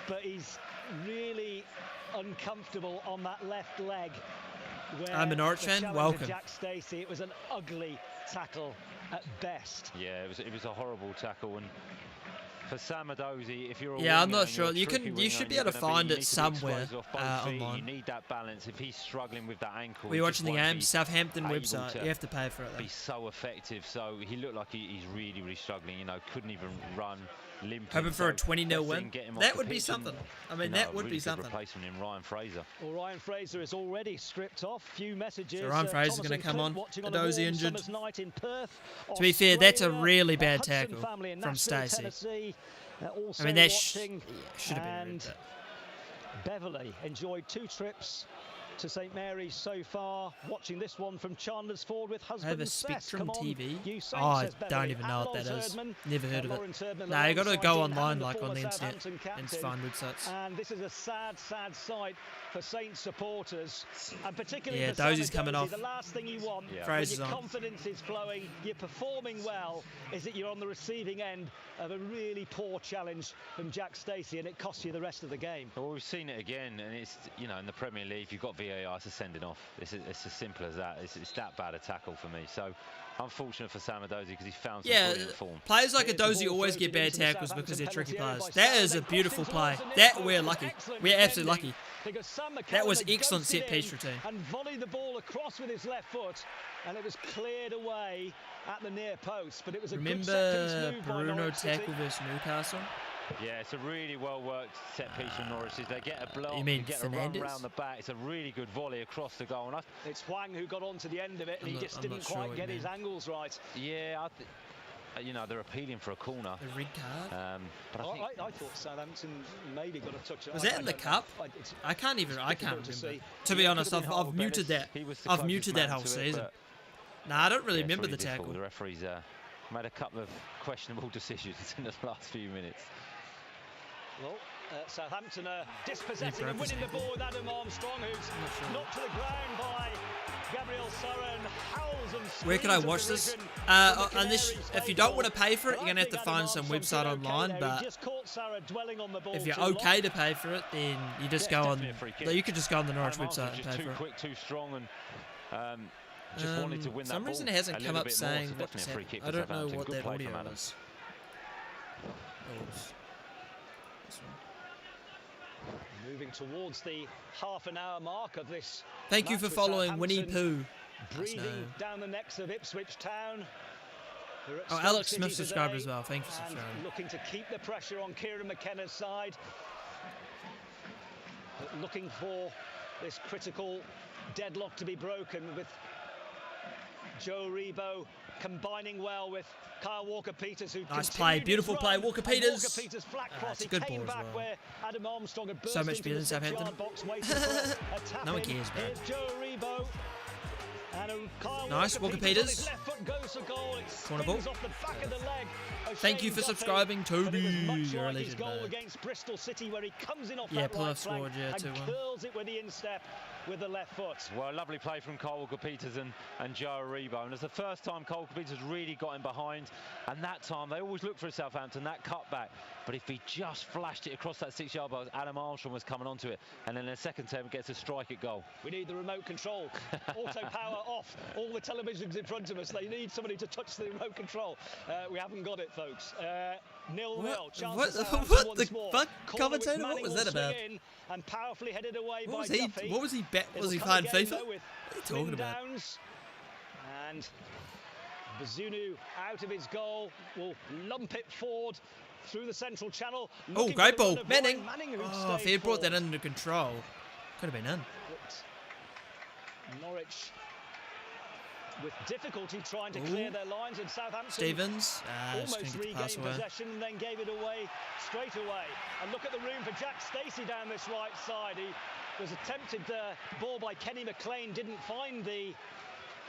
S2: but he's really uncomfortable on that left leg.
S1: I'm a Norwich fan. Welcome.
S2: Jack Stacey, it was an ugly tackle at best.
S3: Yeah, it was a horrible tackle, and for Sam Edozie, if you're
S1: I'm not sure. You should be able to find it somewhere online.
S3: You need that balance. If he's struggling with that ankle,
S1: we're watching the game. Southampton website. You have to pay for it.
S3: Be so effective. So he looked like he's really, really struggling. You know, couldn't even run. Limping.
S1: Hoping for a 20-0 win. That would be something. I mean, that would be something.
S3: Replacement in Ryan Fraser.
S2: Well, Ryan Fraser is already stripped off. Few messages.
S1: So Ryan Fraser's going to come on. Edozie injured.
S2: To
S1: be fair, that's a really bad tackle from Stacey. I mean, that should have been red.
S2: Beverley enjoyed 2 trips to St Mary's so far. Watching this one from Chandler's Ford with husband.
S1: I have a Spectrum TV. Oh, I don't even know what that is. Never heard of it. Nah, you got to go online, like on the internet, and find websites.
S2: And this is a sad, sad sight for Saints supporters, and particularly for
S1: Dozie's coming off.
S2: The last thing you want when your confidence is flowing, you're performing well, is that you're on the receiving end of a really poor challenge from Jack Stacey, and it costs you the rest of the game.
S3: Well, we've seen it again, and it's, you know, in the Premier League, you've got VAR, it's a sending off. It's as simple as that. It's that bad a tackle for me. So unfortunate for Sam Edozie because he found some brilliant form.
S1: Players like Edozie always get bad tackles because they're tricky players. That is a beautiful play. That we're lucky. We're absolutely lucky. That was excellent set piece routine.
S2: And volleyed the ball across with his left foot, and it was cleared away at the near post. But it was a good set piece move by Norwich
S1: tackle versus Newcastle.
S3: Yeah, it's a really well-worked set piece from Norwich. They get a block,
S1: you mean
S3: get
S1: Fernandez?
S3: A run round the back. It's a really good volley across the goal. And
S2: it's Hwang who got onto the end of it, and he just didn't quite get his angles right.
S3: Yeah, you know, they're appealing for a corner.
S1: A red card?
S3: But
S2: I thought Southampton maybe got a touch.
S1: Was that in the cup? I can't remember. To be honest, I've muted that. I've muted that whole season. Nah, I don't really remember the tackle.
S3: The referees made a couple of questionable decisions in the last few minutes.
S2: Well, Southampton are dispossessing and winning the ball with Adam Armstrong, who's knocked to the ground by Gabriel Sara and howls and screams.
S1: Where can I watch this? If you don't want to pay for it, you're going to have to find some website online, but if you're okay to pay for it, then you just go on. You could just go on the Norwich website and pay for it.
S3: Too quick, too strong, and just wanted to win that ball.
S1: For some reason it hasn't come up saying that it's happening. I don't know what that audio is.
S2: Moving towards the half-an-hour mark of this.
S1: Thank you for following Winnie Pooh.
S2: Breathing down the necks of Ipswich Town.
S1: Oh, Alex Smith subscribed as well. Thank you for subscribing.
S2: Looking to keep the pressure on Kieran McKenna's side. But looking for this critical deadlock to be broken with Joe Rebo combining well with Kyle Walker-Peters, who
S1: nice play, beautiful play, Walker-Peters.
S2: Walker-Peters flat cross,
S1: it's a good ball as well.
S2: Where Adam Armstrong had burst
S1: so much better than Southampton. No one cares, man.
S2: Joe Rebo.
S1: Nice, Walker-Peters. Corner ball. Thank you for subscribing, Toby. You're a legend, man.
S2: Bristol City, where he comes in off
S1: Play-off scored, 2-1.
S2: curls it with the instep. with the left foot.
S3: Well, lovely play from Kyle Walker-Peters and Joe Aribo. And it's the first time Kyle Walker-Peters really got him behind. And that time, they always look for Southampton, that cutback. But if he just flashed it across that 6-yard box, Adam Armstrong was coming onto it. And then in the second term, gets a strike at goal.
S2: We need the remote control. Auto power off. All the televisions in front of us. They need somebody to touch the remote control. We haven't got it, folks. 0-0.
S1: What the fuck, commentator? What was that about?
S2: And powerfully headed away by
S1: Duffy. What was he was he playing FIFA? What are you talking about?
S2: And Bazunu out of his goal will lump it forward through the central channel.
S1: Oh, great ball. Manning. Oh, if he had brought that under control, could have been in.
S2: But Norwich with difficulty trying to clear their lines, and Southampton
S1: Stevens
S2: almost regained possession and then gave it away straight away. And look at the room for Jack Stacey down this right side. He was attempted ball by Kenny McLean, didn't find the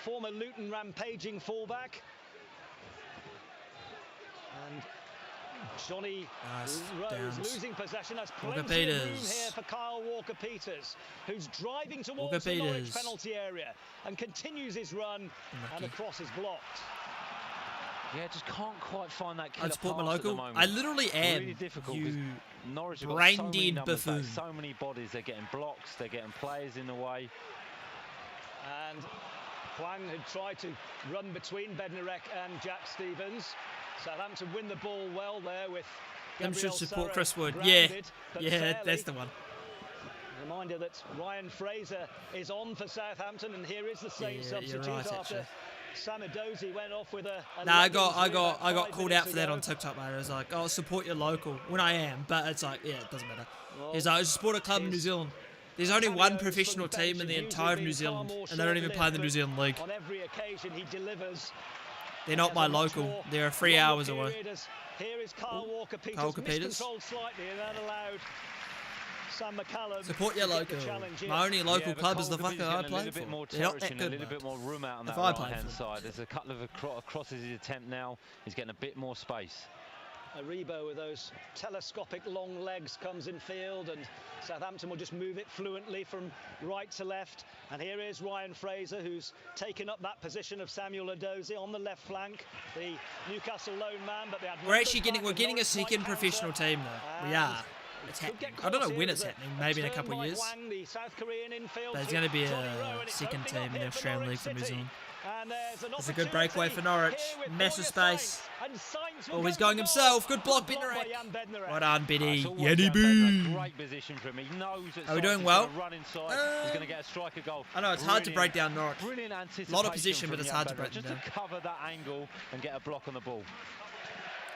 S2: former Luton rampaging fullback. And Johnny Rose losing possession. Has plenty of room here for Kyle Walker-Peters, who's driving towards the Norwich penalty area and continues his run, and the cross is blocked.
S3: Yeah, just can't quite find that killer
S1: I support my
S3: pass at the
S1: local.
S3: moment.
S1: I literally am.
S3: Really difficult. Norwich have
S1: brain
S3: got so many
S1: dead
S3: numbers back,
S1: buffoon.
S3: so many bodies. They're getting blocks. They're getting players in the way.
S2: And Hwang had tried to run between Bednarek and Jack Stevens. Southampton win the ball well there with
S1: should support
S2: Sarah
S1: Chris Wood.
S2: grounded,
S1: Yeah, that's the one.
S2: Reminder that Ryan Fraser is on for Southampton, and here is the same substitute after Sam Edozie went off with a
S1: I got called out for that on TikTok, mate. I was like, oh, support your local, when I am, but it's like, yeah, it doesn't matter. He's like, I support a club in New Zealand. There's only one professional team in the entire of New Zealand, and they don't even play in the New Zealand League.
S2: On every occasion he delivers.
S1: They're not my local. They're 3 hours away.
S2: Here is Kyle Walker-Peters. Miscontrolled slightly and that allowed Sam McCallum.
S1: Support your local. My only local club is the fucker I play for. They're not that good,
S3: a little bit more room out on that right-hand side. There's a couple of crosses his attempt now. He's getting a bit more space.
S2: Aribo with those telescopic long legs comes in field, and Southampton will just move it fluently from right to left. And here is Ryan Fraser, who's taken up that position of Samuel Edozie on the left flank, the Newcastle lone man. But
S1: we're getting a second professional team though. We are. It's happening. I don't know when it's happening. Maybe in a couple of years. But there's going to be a second team in the Australian League for New Zealand. It's a good breakaway for Norwich. Massive space. Oh, he's going himself. Good block, Bednarek. Well done, Biddy. Yeti boo.
S3: Great position for him. He knows that
S1: are we doing well?
S3: Run inside. He's going to get a striker goal.
S1: I know it's hard to break down Norwich.
S3: A
S1: lot of position, but it's hard to break them down.
S3: Just to cover that angle and get a block on the ball.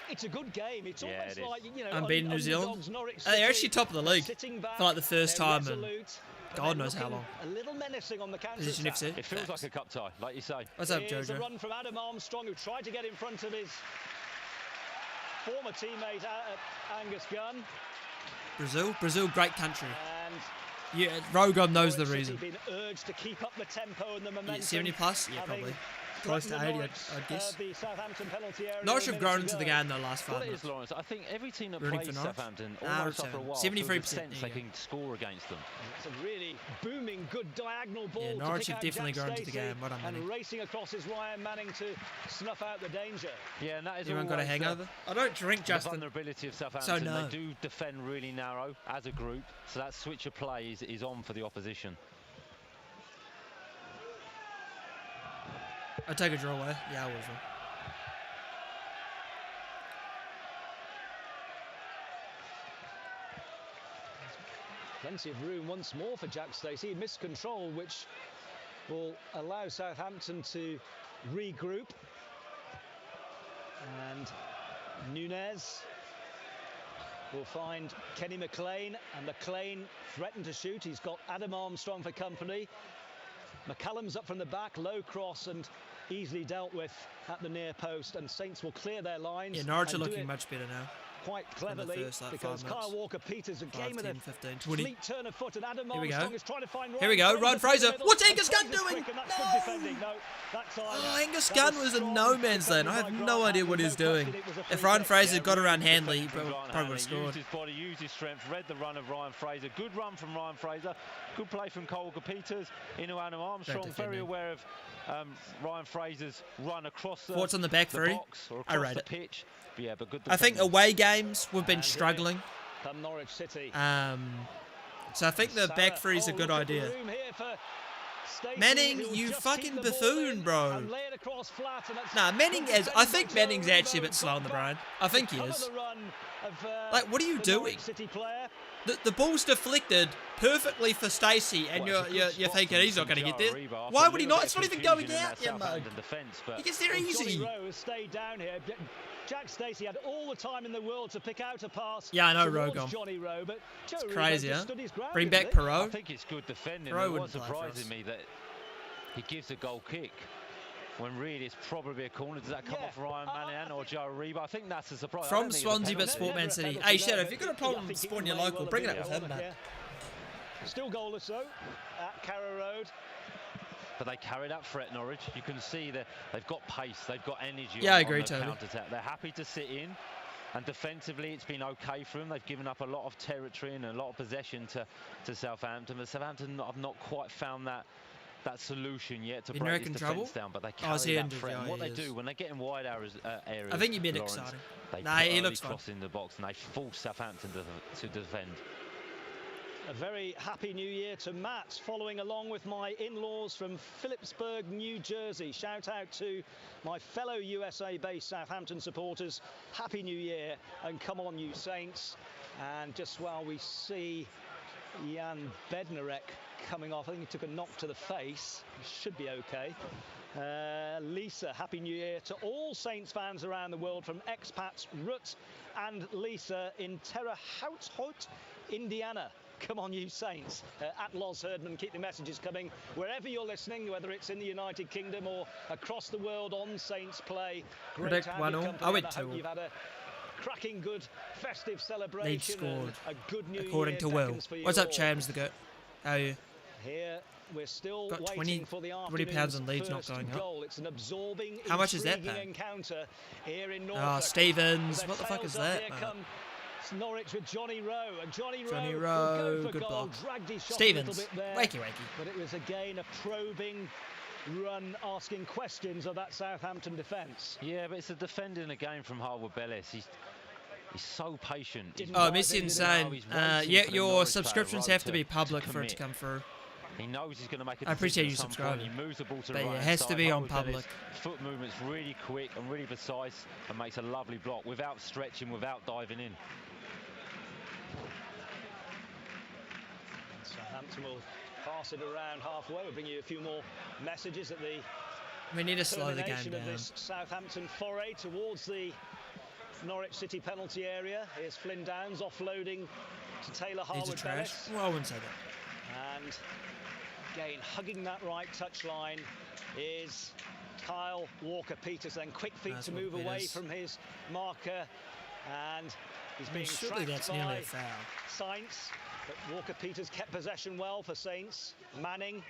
S2: It's a good game. It's almost like, you know,
S1: unbeaten New Zealand. They're actually top of the league for like the first time in God knows how long.
S2: A little menacing on the counter.
S1: Position FC.
S3: It feels like a cup tie, like you say.
S1: What's up, Jojo?
S2: A run from Adam Armstrong, who tried to get in front of his former teammate Angus Gunn.
S1: Brazil, great country.
S2: And
S1: yeah, Rogon knows the reason.
S2: Been urged to keep up the tempo and the momentum.
S1: 70 plus? Yeah, probably. Close to 80, I'd guess. Norwich have grown into the game though last 5 minutes.
S3: Lawrence, I think every team that plays Southampton almost after a while
S1: 73%
S3: they can score against them.
S2: It's a really booming, good diagonal ball.
S1: Yeah, Norwich have definitely grown into the game. Well done, Manning.
S2: And racing across is Ryan Manning to snuff out the danger.
S3: Yeah, and that is
S1: anyone got a hangover? I don't drink, Justin.
S3: The vulnerability of Southampton.
S1: So no.
S3: They do defend really narrow as a group, so that switch of play is on for the opposition.
S1: I'll take a draw away. Yeah, I will.
S2: Plenty of room once more for Jack Stacey. Missed control, which will allow Southampton to regroup. And Nunez will find Kenny McLean, and McLean threatened to shoot. He's got Adam Armstrong for company. McCallum's up from the back, low cross and easily dealt with at the near post, and Saints will clear their lines.
S1: Yeah, Norwich are looking much better now.
S2: quite cleverly
S1: first, like,
S2: because
S1: 5
S2: Kyle
S1: minutes.
S2: Walker-Peters, a
S1: 5,
S2: game
S1: 10,
S2: of
S1: 15, 20.
S2: fleet turn of foot, and Adam
S1: Here we go.
S2: Armstrong is trying to find
S1: Here we go. Ryan Fraser. What's Angus Gunn
S2: Fraser's
S1: doing?
S2: quick, and that's
S1: No!
S2: good defending. No, that time,
S1: Oh, Angus
S2: that
S1: Gunn
S2: was
S1: was in
S2: strong
S1: no man's land.
S2: defending
S1: I have
S2: by
S1: no
S2: Grant
S1: idea what
S2: Hanley.
S1: he's
S2: No
S1: doing.
S2: question, it was a
S1: If
S2: free
S1: Ryan
S2: kick.
S1: Fraser got around
S3: Really good
S1: Hanley, he
S3: defending from Grant
S1: probably would have
S3: Hanley.
S1: scored.
S3: Used his body, used his strength, read the run of Ryan Fraser. Good run from Ryan Fraser. Good play from Kyle Walker-Peters into Adam Armstrong. Very aware of Ryan Fraser's run across the,
S1: Thoughts on the back three?
S3: box or
S1: I
S3: across
S1: rate
S3: the
S1: it.
S3: pitch. But yeah, but good
S1: I think
S3: defending.
S1: away games we've been
S2: And here
S1: struggling.
S2: Come Norwich City.
S1: So I think the back three is a good idea. Manning, you fucking buffoon, bro. Nah, Manning is. I think Manning's actually a bit slow on the brain. I think he is. Like, what are you doing? The ball's deflected perfectly for Stacey, and you're thinking he's not going to get there. Why would he not? It's not even going out, you mug. He gets there easy.
S2: Johnny Rowe has stayed down here. Jack Stacey had all the time in the world to pick out a pass.
S1: Yeah, I know
S2: towards
S1: Rowe gone.
S2: Johnny Rowe, but Joe
S1: It's crazy,
S2: Rebo
S1: huh?
S2: just stood his ground,
S1: Bring
S2: didn't
S1: back
S2: he?
S3: I
S1: Perot.
S3: think it's good defending.
S1: Perot
S3: It was
S1: wouldn't play for us.
S3: surprising me that he gives a goal kick when really it's probably a corner. Does that come off Ryan Manning or Joe Reba? I think that's a surprise.
S1: From Swansea but Sportman City. Hey, Shadow, if you've got a problem supporting your local, bring it up with him, man.
S2: Still goalless though at Carrow Road.
S3: But they carry that threat, Norwich. You can see that they've got pace, they've got energy.
S1: Yeah, I
S3: on
S1: agree,
S3: the
S1: Toby.
S3: counter-attack. They're happy to sit in, and defensively it's been okay for them. They've given up a lot of territory and a lot of possession to Southampton, but Southampton have not quite found that solution yet to
S1: You
S3: break
S1: reckon
S3: this
S1: trouble?
S3: defence down. But they
S1: Oh, is he
S3: carry that
S1: injured?
S3: threat.
S1: Yeah,
S3: And what
S1: he
S3: they
S1: is.
S3: do when they get in wide areas,
S1: I think he'd be
S3: Lawrence,
S1: exciting.
S3: they
S1: Nah,
S3: put
S1: he
S3: early
S1: looks fine.
S3: cross in the box and they force Southampton to defend.
S2: A very happy new year to Matt, following along with my in-laws from Phillipsburg, New Jersey. Shout out to my fellow USA-based Southampton supporters. Happy New Year, and come on, you Saints. And just while we see Jan Bednarek coming off, I think he took a knock to the face. Should be okay. Lisa, Happy New Year to all Saints fans around the world, from expats Rut and Lisa in Terre Haute, Indiana. Come on, you Saints. At Loz Herdman, keep the messages coming wherever you're listening, whether it's in the United Kingdom or across the world on Saints Play. Great
S1: Predict
S2: to have you
S1: 1-0.
S2: company,
S1: I went
S2: and I hope
S1: 2-0.
S2: you've had a cracking good festive celebration.
S1: Leeds scored
S2: and a good new
S1: according
S2: year
S1: to Will.
S2: beckons for you
S1: What's up,
S2: all.
S1: Chams the goat? How are you?
S2: Here we're still
S1: Got
S2: waiting
S1: 20
S2: for the
S1: £20 on Leeds not
S2: first
S1: going up.
S2: goal. It's an absorbing,
S1: How much is that
S2: intriguing
S1: paying?
S2: encounter here in
S1: Oh,
S2: Norfolk.
S1: Stevens.
S2: With
S1: What the
S2: their
S1: fuck is
S2: tails up,
S1: that?
S2: here
S1: Oh.
S2: comes Norwich with Johnny Rowe, and Johnny
S1: Johnny
S2: Rowe
S1: Rowe,
S2: will go for
S1: good
S2: goal.
S1: block.
S2: Dragged his shot a
S1: Stevens.
S2: little bit there,
S1: Wakey.
S2: but it was again a probing run, asking questions of that Southampton defence.
S3: Yeah, but it's a defending again from Harwood Bellis. He's so patient. He's
S1: Oh,
S2: Dive
S1: Missy
S2: into
S1: Insane.
S3: He's
S1: Yeah,
S3: waiting for the
S1: your
S3: Norwich
S1: subscriptions
S3: player
S1: have to be public for it to
S3: commit.
S1: come through.
S3: He knows he's going to make a
S1: I appreciate
S3: decision
S1: you
S3: at some point.
S1: subscribing.
S3: He moves the ball to
S1: But
S3: the
S1: yeah,
S3: right
S1: it has
S3: side.
S1: to be on
S3: Harwood Bellis,
S1: public.
S3: Foot movement's really quick and really precise, and makes a lovely block without stretching, without diving in.
S2: Southampton will pass it around halfway. We'll bring you a few more messages at the
S1: We need to slow the game
S2: termination of
S1: down.
S2: this Southampton foray towards the Norwich City penalty area. Here's Flynn Downs offloading to Taylor
S1: Needs a
S2: Harwood
S1: trash.
S2: Bellis.
S1: Well, I wouldn't say that.
S2: And again, hugging that right touchline is Kyle Walker-Peters. Then quick feet
S1: That's
S2: to
S1: what
S2: move
S1: it
S2: away
S1: is.
S2: from his marker, and he's being
S1: Surely
S2: tracked
S1: that's nearly
S2: by
S1: a foul.
S2: Saints. But Walker-Peters kept possession well for Saints. Manning.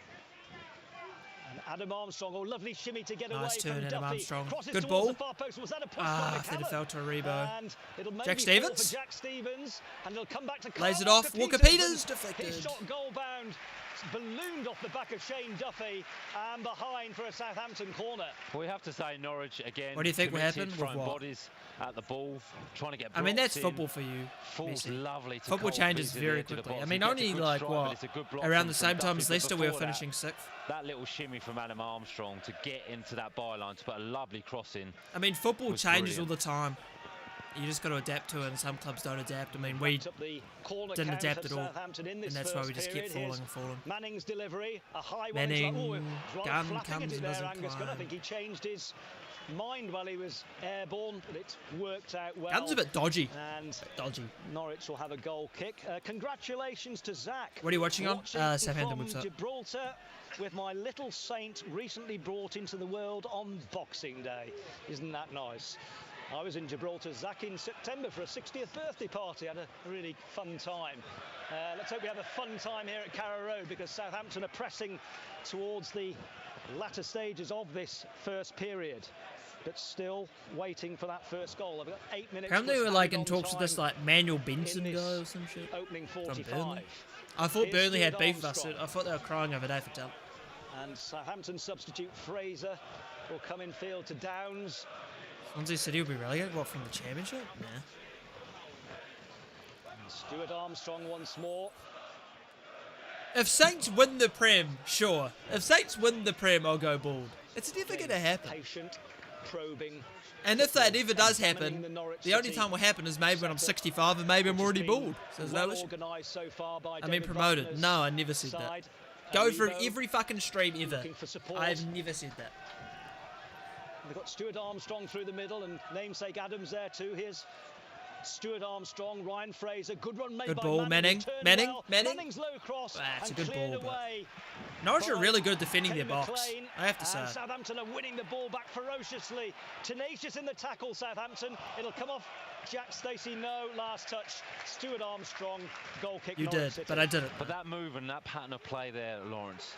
S2: And Adam Armstrong, oh, lovely shimmy to get
S1: Nice
S2: away
S1: turn,
S2: from
S1: Adam
S2: Duffy.
S1: Armstrong.
S2: Crosses
S1: Good
S2: towards
S1: ball.
S2: the far post. Was that a push
S1: Ah,
S2: by
S1: if they'd have
S2: McCallum?
S1: fell to Rebo.
S2: And it'll maybe
S1: Jack
S2: fall
S1: Stevens?
S2: for Jack Stevens, and it'll come back to
S1: Lays
S2: Kyle
S1: it off. Walker-Peters
S2: and
S1: deflected.
S2: His shot goal bound, ballooned off the back of Shane Duffy, and behind for a Southampton corner.
S3: We have to say Norwich again.
S1: What do you think will
S3: committed,
S1: happen with
S3: throwing
S1: what?
S3: bodies at the ball, trying to get.
S1: I mean, that's
S3: blocks in.
S1: football for you.
S3: Falls
S1: Messi.
S3: lovely to
S1: Football
S3: Cole
S1: changes
S3: Peters at
S1: very
S3: the edge of the
S1: quickly.
S3: box.
S1: I
S3: He
S1: mean,
S3: gets a
S1: only
S3: good
S1: like
S3: strike, but
S1: what?
S3: it's a good block
S1: Around
S3: from
S1: the same time
S3: Duffy,
S1: as
S3: but
S1: Leicester, we were
S3: before that,
S1: finishing 6th.
S3: That little shimmy from Adam Armstrong to get into that byline to put a lovely cross in.
S1: I mean, football
S3: Was
S1: changes
S3: brilliant.
S1: all the time. You just got to adapt to it, and some clubs don't adapt. I mean, we
S2: Up the corner
S1: didn't
S2: count
S1: adapt
S2: of
S1: at all,
S2: Southampton in
S1: and
S2: this
S1: that's why we
S2: first
S1: just kept
S2: period.
S1: falling
S2: Here's
S1: and falling.
S2: Manning's delivery, a high one.
S1: Manning,
S2: It's like, oh, it was rather
S1: Gunn
S2: flapping
S1: comes
S2: at it
S1: and
S2: there,
S1: doesn't
S2: Angus Gunn. I
S1: play.
S2: think he changed his mind while he was airborne, but it worked out well.
S1: Gunn's a bit dodgy.
S2: And
S1: Dodgy.
S2: Norwich will have a goal kick. Congratulations to Zach.
S1: What are you watching on? Southampton
S2: from
S1: website.
S2: Gibraltar, with my little saint recently brought into the world on Boxing Day. Isn't that nice? I was in Gibraltar, Zach, in September for a 60th birthday party. Had a really fun time. Let's hope we have a fun time here at Carrow Road, because Southampton are pressing towards the latter stages of this first period, but still waiting for that first goal. I've got 8 minutes.
S1: Apparently we're like in talks with this like Manuel Benson guy or some shit.
S2: Opening
S1: From
S2: 45.
S1: Burnley. I thought Burnley had beef with us. I thought they were crying over David Tell.
S2: And Southampton substitute Fraser will come in field to Downs.
S1: Swansea City will be relegated, what, from the Championship? Nah.
S2: And Stuart Armstrong once more.
S1: If Saints win the Prem, sure. If Saints win the Prem, I'll go bald. It's never going to happen.
S2: Patient, probing.
S1: And if that ever does happen, the only time it will happen is maybe when I'm 65 and maybe I'm already bald. So there's no issue. I mean promoted. No, I never said that. Go through every fucking stream ever. I've never said that.
S2: They've got Stuart Armstrong through the middle and namesake Adams there too. Here's Stuart Armstrong, Ryan Fraser. Good run made
S1: good
S2: by
S1: ball, Manning.
S2: Manning's low cross.
S1: It's a good
S2: ball.
S1: Norwich are really good defending their box, I have to say.
S2: Southampton are winning the ball back ferociously. Tenacious in the tackle, Southampton. It'll come off Jack Stacey. No, last touch. Stuart Armstrong, goal kick.
S1: You did, but I didn't.
S3: But that move and that pattern of play there, Lawrence,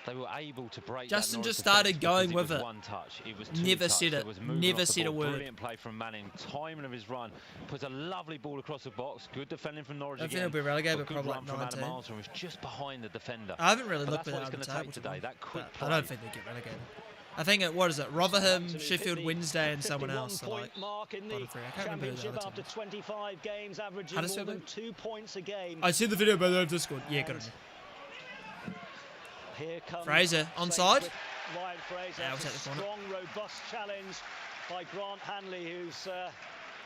S3: they were able to break.
S1: Justin just started going with it.
S3: One touch. It was two
S1: never
S3: touch.
S1: said it. Never said a word.
S3: Brilliant play from Manning. Timing of his run. Puts a lovely ball across the box. Good defending from Norwich.
S1: I think he'll be relegated, but probably
S3: like 19. Adam Armstrong was just behind the defender.
S1: I haven't really looked
S3: at
S1: at the table
S3: today. That quick
S1: play. I don't think they get relegated. I think what is it? Rotherham, Sheffield Wednesday, and someone else.
S2: Like, mark in the championship after 25 games, averaging more than 2 points a game.
S1: I see the video by the Discord. Yeah, good on you.
S2: Here comes
S1: Fraser onside.
S2: Ryan Fraser.
S1: Yeah, we'll take the corner.
S2: Strong, robust challenge by Grant Hanley, who's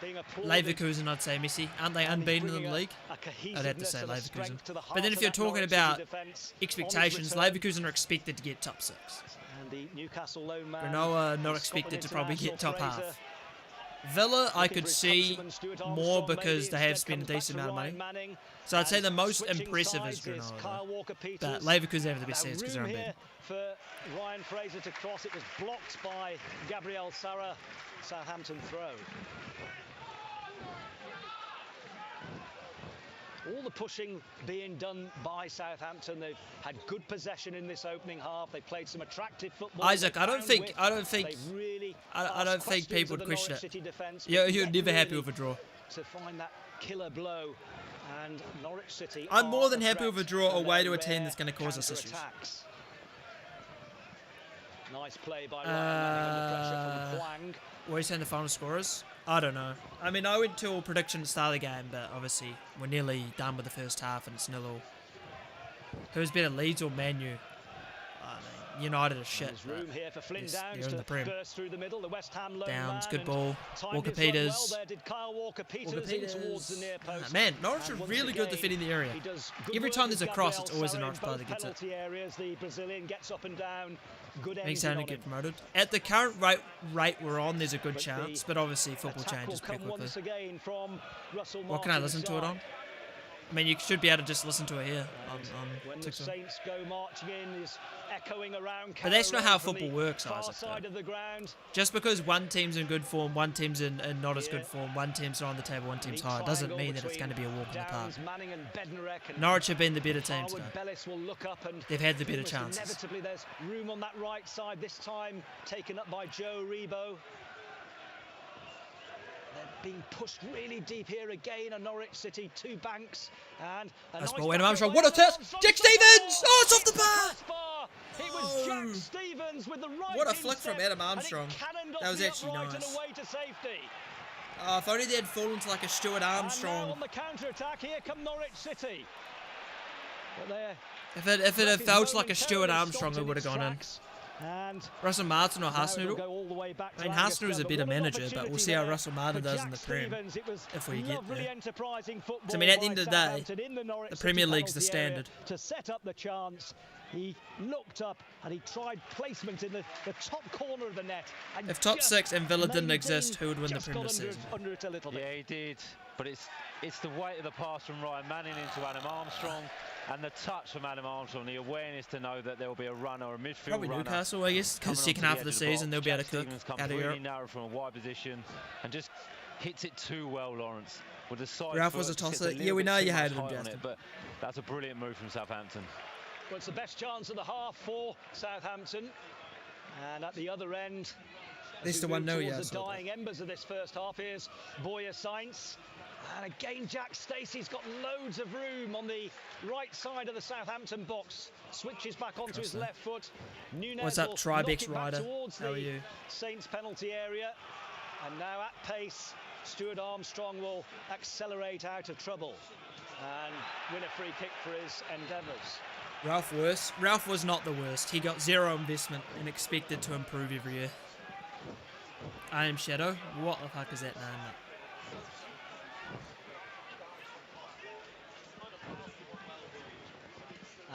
S2: being applauded.
S1: Leverkusen, I'd say, Messi. Aren't they unbeaten in the league?
S2: I'd
S1: have to say Leverkusen. But then if you're talking about expectations, Leverkusen are expected to get top 6.
S2: And the Newcastle lone man.
S1: Granola not expected to probably get top half. Villa, I could see more because they have spent a decent amount of money. So I'd say the most impressive is Granola. But Leverkusen have the best stats because they're unbeaten.
S2: For Ryan Fraser to cross, it was blocked by Gabriel Sara. Southampton throw. All the pushing being done by Southampton. They've had good possession in this opening half. They played some attractive football.
S1: Isaac, I don't think people would question it. You're never happy with a draw.
S2: To find that killer blow, and Norwich City.
S1: I'm more than happy with a draw away to a team that's going to cause us issues.
S2: Nice play by Ryan under pressure from Hwang.
S1: What are you saying the final scorers? I don't know. I mean, I went to a prediction at the start of the game, but obviously we're nearly done with the first half and it's 0-0. Who's better, Leeds or Man U? United are shit.
S2: Room here for Flynn Downs
S1: in the Prem.
S2: Burst through the middle. The West Ham
S1: Downs, good ball. Walker Peters.
S2: Well, did Kyle Walker Peters in towards the near post.
S1: Man, Norwich are really good defending the area. Every time there's a cross, it's always a Norwich player that gets it.
S2: Areas, the Brazilian gets up and down. Good
S1: He's going to get promoted. At the current rate we're on, there's a good chance, but obviously football changes pretty quickly. What can I listen to it on? I mean, you should be able to just listen to it here on
S2: when the Saints go marching in, is echoing around.
S1: But that's not how football works, Isaac. Just because one team's in good form, one team's in not as good form, one team's on the table, one team's high, doesn't mean that it's going to be a walk in the park. Norwich have been the better team today. They've had the better chances.
S2: Inevitably, there's room on that right side this time, taken up by Joe Rebo. They're being pushed really deep here again. A Norwich City, 2 banks, and
S1: that's ball in Armstrong. What a test! Jack Stevens! Oh, it's off the bar!
S2: It was Jack Stevens with the right.
S1: What a flick from Adam Armstrong. That was actually nice. Oh, if only they had fallen to like a Stuart Armstrong.
S2: And now on the counter attack, here come Norwich City.
S1: If it had felt like a Stuart Armstrong, it would have gone in.
S2: And
S1: Russell Martin or Hasenhüttl? I mean, Hasenhüttl is a better manager, but we'll see how Russell Martin does in the Prem if we get there. So, I mean, at the end of the day, the Premier League's the standard.
S2: To set up the chance, he looked up and he tried placement in the top corner of the net.
S1: If top 6 and Villa didn't exist, who would win the Premier this season?
S3: Yeah, he did. But it's the weight of the pass from Ryan Manning into Adam Armstrong. And the touch from Adam Armstrong, the awareness to know that there will be a runner or a midfield
S1: Probably
S3: runner.
S1: Newcastle, I guess, because second half of the season they'll be able to cook out of Europe.
S3: Really narrow from a wide position and just hits it too well, Lawrence. With the side
S1: Ralph was a tosser. Yeah, we know you hated him, Justin.
S3: But that's a brilliant move from Southampton.
S2: Well, it's the best chance of the half for Southampton. And at the other end,
S1: this the 1-0, yeah.
S2: The dying embers of this first half. Here's Boya Sainz. And again, Jack Stacey's got loads of room on the right side of the Southampton box. Switches back onto his left foot. Nunez
S1: What's up, Tribex Rider?
S2: How are you? Saints penalty area. And now at pace, Stuart Armstrong will accelerate out of trouble and win a free kick for his endeavours.
S1: Ralph worse. Ralph was not the worst. He got 0 investment and expected to improve every year. I am Shadow. What the fuck is that name?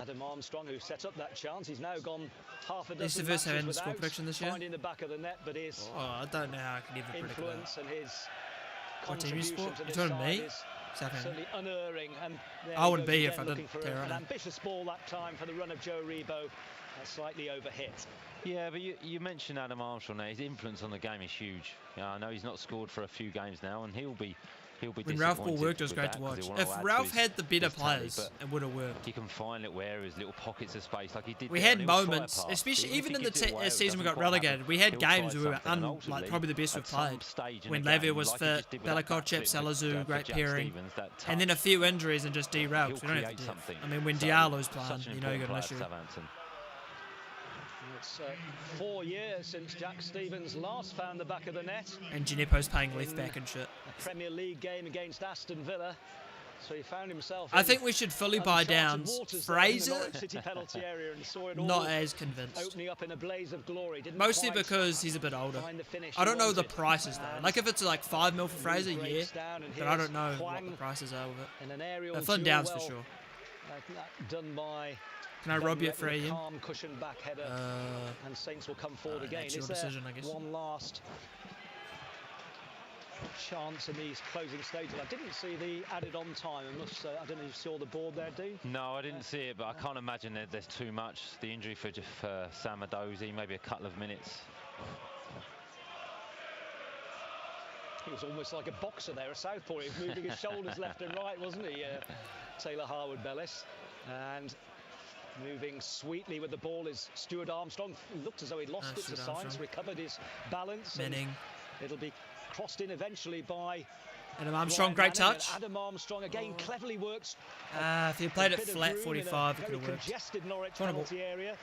S2: Adam Armstrong, who set up that chance, he's now gone half a dozen.
S1: This is the first time in score prediction this year.
S2: Finding the back of the net, but his
S1: I don't know how I can even predict
S2: influence
S1: that.
S2: And his
S1: what team you support?
S2: To
S1: you're talking to me?
S2: Certainly unerring, and
S1: I wouldn't be here if I didn't tear
S2: an ambitious ball that time for the run of Joe Rebo, slightly overhit.
S3: Yeah, but you mentioned Adam Armstrong there. His influence on the game is huge. I know he's not scored for a few games now, and he'll be
S1: when Ralph ball worked, it was great to watch. If Ralph had the better players, it would have worked.
S3: He can find little areas, little pockets of space, like he did.
S1: We had moments, especially even in the season we got relegated. We had games where we were like probably the best we've played. When Lavia was fit, Belakocep, Salazar, great pairing, and then a few injuries and just derailed. We don't have to do. I mean, when Diallo's playing, you know you got an issue.
S2: It's 4 years since Jack Stevens last found the back of the net.
S1: And Gineppo's playing left back and shit.
S2: A Premier League game against Aston Villa. So he found himself.
S1: I think we should fully buy down Fraser. Not as convinced.
S2: Opening up in a blaze of glory.
S1: Mostly because he's a bit older. I don't know the prices though. Like if it's like 5 mil for Fraser, yeah. But I don't know what the prices are with it. Flynn Downs for sure.
S2: Done by.
S1: Can I rob you for a
S2: calm cushion back header, and Saints will come forward again.
S1: It's your decision, I guess.
S2: One last chance in these closing stages. I didn't see the added on time. I don't know if you saw the board there, do you?
S3: No, I didn't see it, but I can't imagine that there's too much. The injury for Sam Adozie, maybe a couple of minutes.
S2: He was almost like a boxer there, a southpaw. He was moving his shoulders left and right, wasn't he? Taylor Harwood-Bellis. And moving sweetly with the ball is Stuart Armstrong. It looked as though he'd lost it to Sainz, recovered his balance. It'll be crossed in eventually by
S1: Adam Armstrong. Great touch.
S2: Adam Armstrong again cleverly works.
S1: If he played it flat 45, it could have worked.
S2: Congested Norwich penalty area.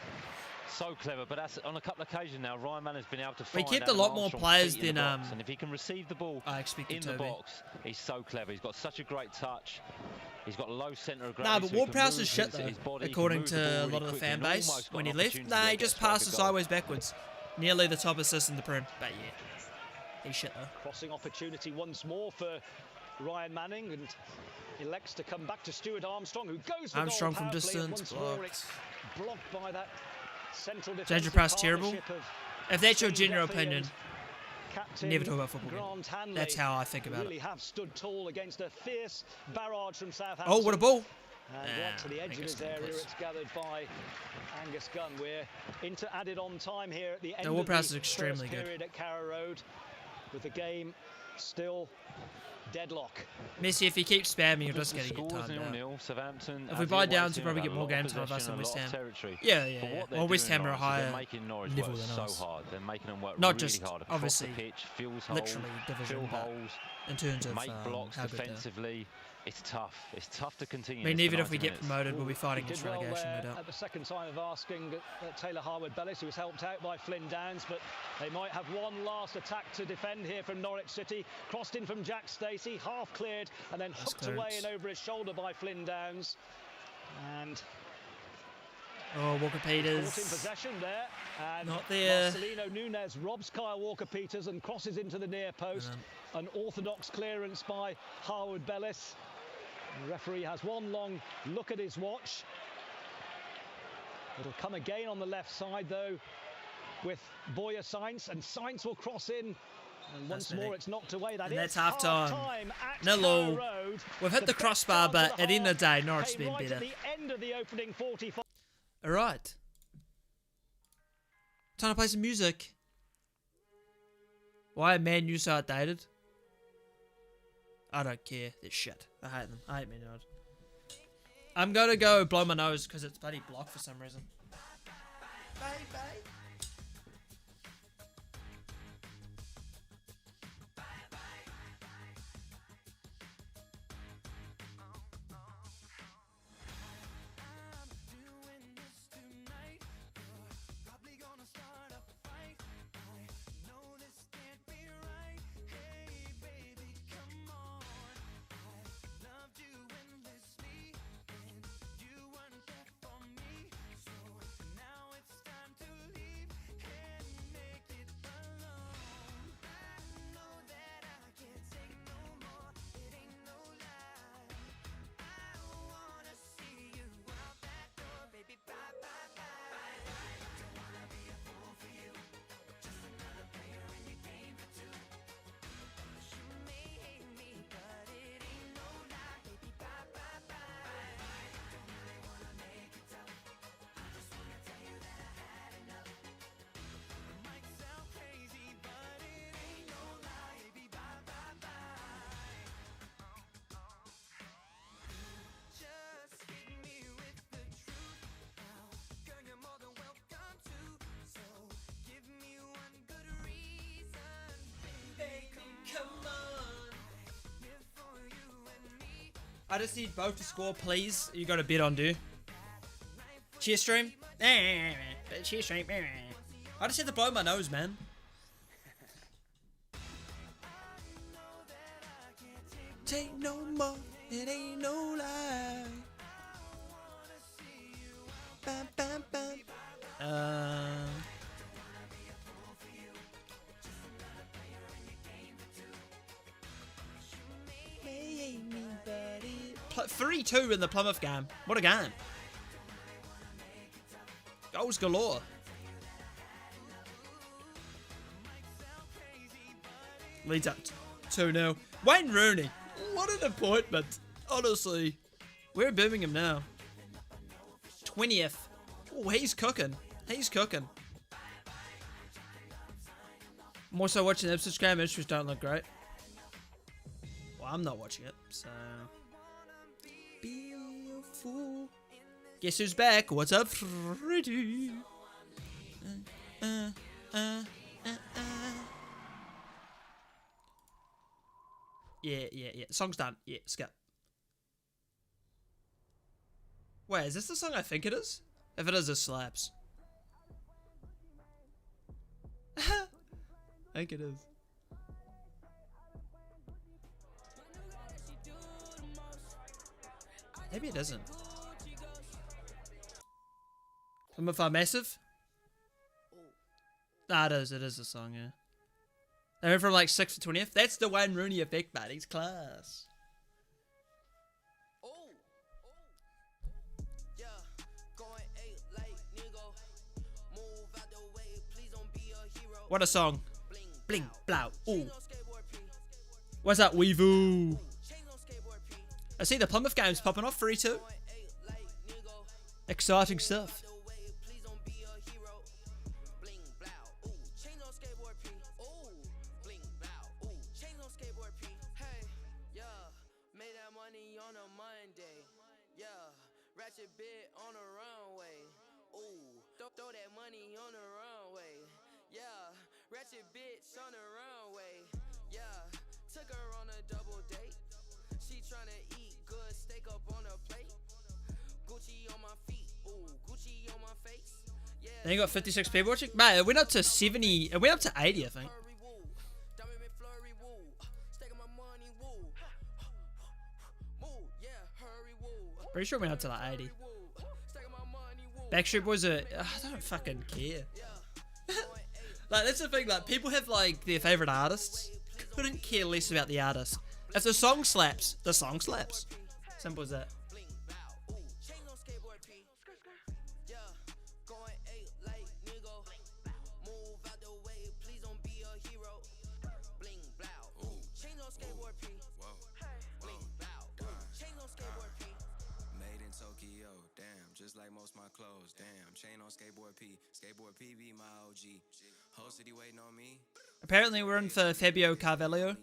S3: So clever, but that's on a couple of occasions now. Ryan Mann has been able to find.
S1: We kept a lot more players than
S3: and if he can receive the ball in the box, he's so clever. He's got such a great touch. He's got a low centre of gravity.
S1: Nah, but Ward-Prowse is shit though, according to a lot of the fan base. When he left, nah, he just passed it sideways backwards. Nearly the top assist in the Prem. But yeah, he's shit though.
S2: Crossing opportunity once more for Ryan Manning, and elects to come back to Stuart Armstrong, who goes for
S1: Armstrong from distance, blocked
S2: by that central
S1: defensive pass terrible. If that's your general opinion, never talk about football again. That's how I think about
S2: it. Have stood tall against a fierce barrage from Southampton.
S1: Oh, what a ball!
S2: And to the edge of his area, it's gathered by Angus Gunn. We're into added on time here at the end of the first period at Carrow Road, with the game still deadlock.
S1: Messi, if he keeps spamming, you're just going to get timed out. If we buy down, to probably get more game time of us than West Ham. Yeah. Well, West Ham are a higher level than us.
S3: They're making them work
S1: not
S3: really
S1: just
S3: hard
S1: obviously,
S3: literally
S1: division, but in terms of
S3: make blocks defensively. It's tough. It's tough to continue.
S1: I mean, even if we get promoted, we'll be fighting against relegation, no doubt.
S2: At the second time of asking Taylor Harwood-Bellis, who was helped out by Flynn Downs, but they might have one last attack to defend here from Norwich City. Crossed in from Jack Stacey, half cleared, and then hooked away and over his shoulder by Flynn Downs. And
S1: Walker-Peters.
S2: Caught in possession there. And
S1: not there.
S2: Marcelino Nunez robs Kyle Walker-Peters and crosses into the near post. An orthodox clearance by Harwood-Bellis. The referee has one long look at his watch. It'll come again on the left side though with Boya Sainz, and Sainz will cross in And once more, it's knocked away.
S1: And that's half time. 0-0. We've hit the crossbar, but at the end of the day, Norwich has been better. Alright. Time to play some music. Why are Man U so outdated? I don't care. They're shit. I hate them. I hate Man United. I'm gonna go blow my nose because it's bloody blocked for some reason. Bye bye. I just need both to score, please. You got a bid on, do? Cheers stream. Cheers stream. I just had to blow my nose, man. Take no more. It ain't no lie. Bam, bam, bam. Play 3-2 in the Plymouth game. What a game. Goals galore. Leads up 2-0. Wayne Rooney. What an appointment. Honestly. We're in Birmingham now. 20th. Oh, he's cooking. He's cooking. I'm also watching the Ipswich game. Ipswich don't look great. Well, I'm not watching it, so... Beautiful. Guess who's back? What's up, Freddy? Yeah. Song's done. Yeah, skip. Wait, is this the song I think it is? If it is, it slaps. I think it is. Maybe it isn't. Plymouth are massive? Nah, it is. It is a song, yeah. They went from like 6th to 20th. That's the Wayne Rooney effect, man. He's class. What a song. Bling, blow, ooh. What's up, Weevoo? I see the Plymouth game's popping off 3-2. Exciting stuff.
S4: Ratchet bitch on the runway, yeah. Took her on a double date. She tryna eat good steak up on a plate. Gucci on my feet, ooh, Gucci on my face. Yeah.
S1: Then you got 56 people watching. Mate, it went up to 70. It went up to 80, I think. Pretty sure it went up to like 80. Backstreet Boys are. I don't fucking care. Like, that's the thing, like, people have, like, their favourite artists. Couldn't care less about the artist. If the song slaps, the song slaps. Simple as that.
S5: just like most my clothes. Damn, chain on skateboard P. Skateboard PB, my OG. Whole city waiting on me.
S1: Apparently we're in for Fabio Carvalho.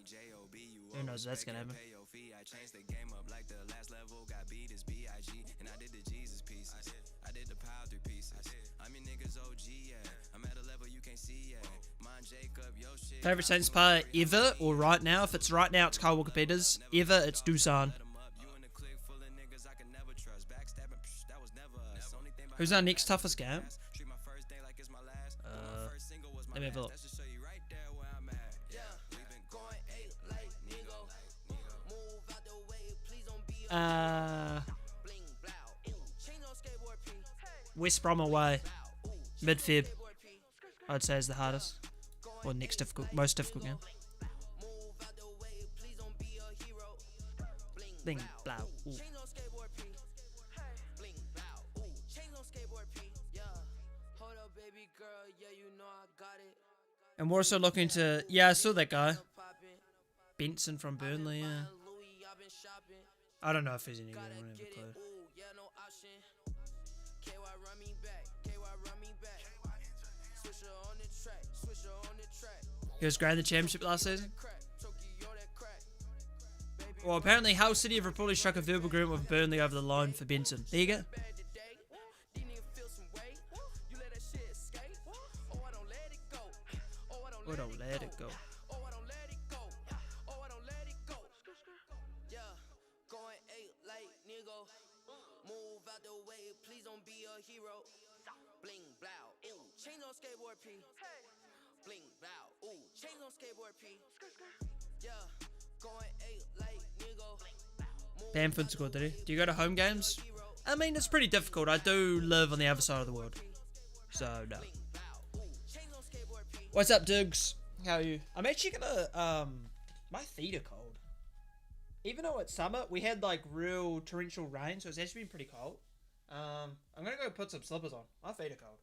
S1: Who knows that's gonna happen.
S5: I changed the game up like the last level. Got beat as B.I.G. And I did the Jesus pieces. I did the power 3 pieces. I'm your niggas OG, yeah. I'm at a level you can't see, yeah. Mine Jacob, yo shit.
S1: Favorite Saints player ever or right now? If it's right now, it's Kyle Walker-Peters. Ever, it's Dusan. Who's our next toughest game? Let me have a look. West Brom away. Mid-Feb. I'd say is the hardest. Or next difficult, most difficult game. Bling, blow. Ooh. And we're also looking to, yeah, I saw that guy. Benson from Burnley, yeah. I don't know if he's any good, I don't have a clue. He was great in the championship last season. Well, apparently Hull City have reportedly struck a verbal agreement with Burnley over the line for Benson. There you go. Oh, don't let it go. Bamford scored, did he? Do you go to home games? I mean, it's pretty difficult. I do live on the other side of the world. So, no. What's up, Diggs? How are you? I'm actually gonna, my feet are cold. Even though it's summer, we had, like, real torrential rain, so it's actually been pretty cold. I'm gonna go put some slippers on. My feet are cold.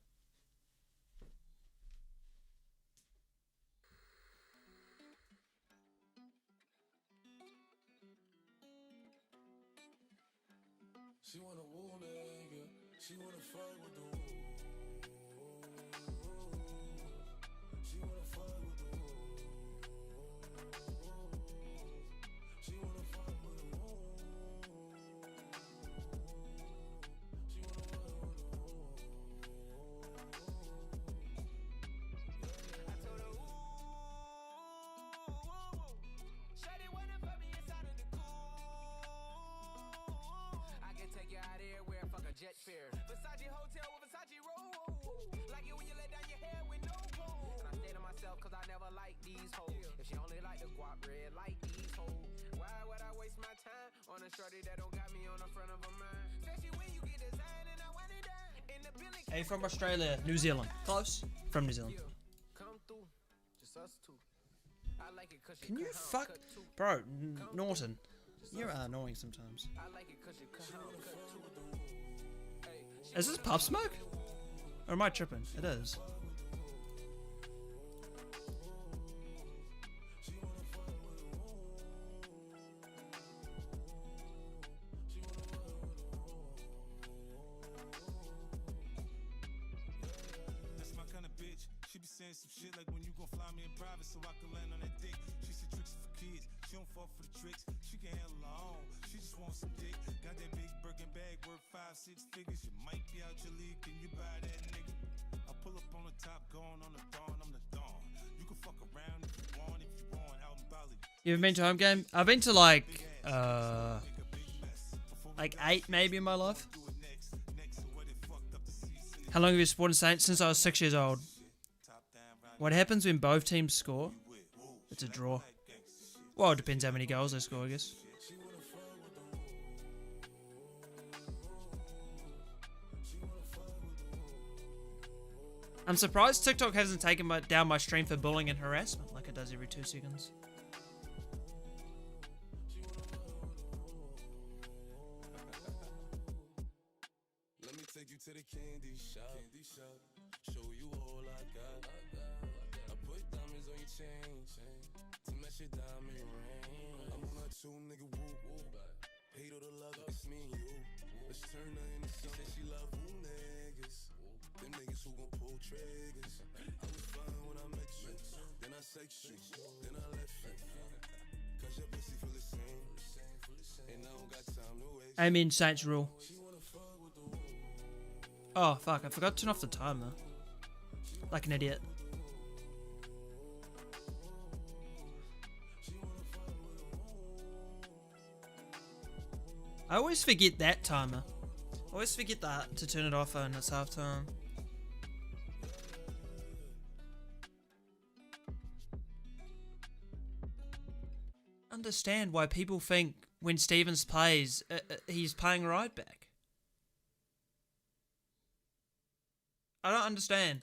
S6: She wanna woo nigga, she wanna fuck with the woo. She wanna fuck with the woo. She wanna fuck with the woo. She wanna fuck with the woo. I told her ooh, shawty wanna fuck me inside of the cool. I can take you out everywhere, fuck a jet fare. Versace hotel with Versace roll. Like it when you let down your hair with no clothes. And I stay to myself cause I never like these hoes. If she only like the guap red like these hoes. Why would I waste my time on a shorty that don't got me on the front of a mind? Especially when you get designed and I want it done. In the building.
S1: Hey, from Australia, New Zealand. Close? From New Zealand.
S6: Come through, just us two. I like it cause
S1: Can you fuck... Bro, Norton. You're annoying sometimes.
S6: I like it cause you cut too.
S1: Is this Puff Smoke? Or am I tripping? It is.
S6: That's my kind of bitch. She be saying some shit like when you gon' fly me in private so I can land on that dick. She said tricks for kids. She don't fall for the tricks. She can handle her own. She just wants some dick. Got that big Birkin bag worth 5-6 figures. You might be out your league. Can you buy that nigga? I pull up on the top, going on the dawn. I'm the dawn. You can fuck around if you want. If you want, out in Bali.
S1: You ever been to a home game? I've been to like 8 maybe in my life. How long have you supported Saints? Since I was 6 years old. What happens when both teams score? It's a draw. Well, it depends how many goals they score, I guess. I'm surprised TikTok hasn't taken down my stream for bullying and harassment like it does every 2 seconds.
S6: Let me take you to the candy shop. Show you all I got. I put diamonds on your chain to match your diamond ring. I'm not you, nigga, woo woo. Hate or the love, it's me and you. Let's turn her into something she love. Who niggas? Them niggas who gon' pull triggers. I was fine when I met you. Then I sex you. Then I left you. Cause your pussy feel the same. And I don't got time to waste.
S1: I mean Saints rule. Oh fuck, I forgot to turn off the timer. Like an idiot. I always forget that timer. I always forget that to turn it off when it's half time. Understand why people think when Stevens plays, he's playing right back. I don't understand.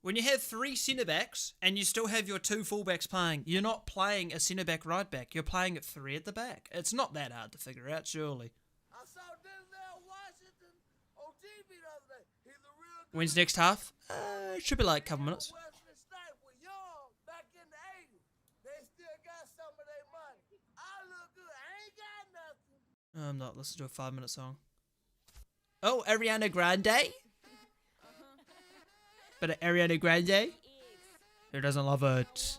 S1: When you have 3 centre backs and you still have your 2 fullbacks playing, you're not playing a centre back right back. You're playing at 3 at the back. It's not that hard to figure out, surely.
S7: I saw Denzel Washington on TV the other day. He's a real good
S1: When's next half? It should be like a couple minutes.
S7: Wesley Snipes was young back in the 80s. They still got some of their money. I look good. I ain't got nothing.
S1: I'm not listening to a 5-minute song. Oh, Ariana Grande? But Ariana Grande? Who doesn't love it?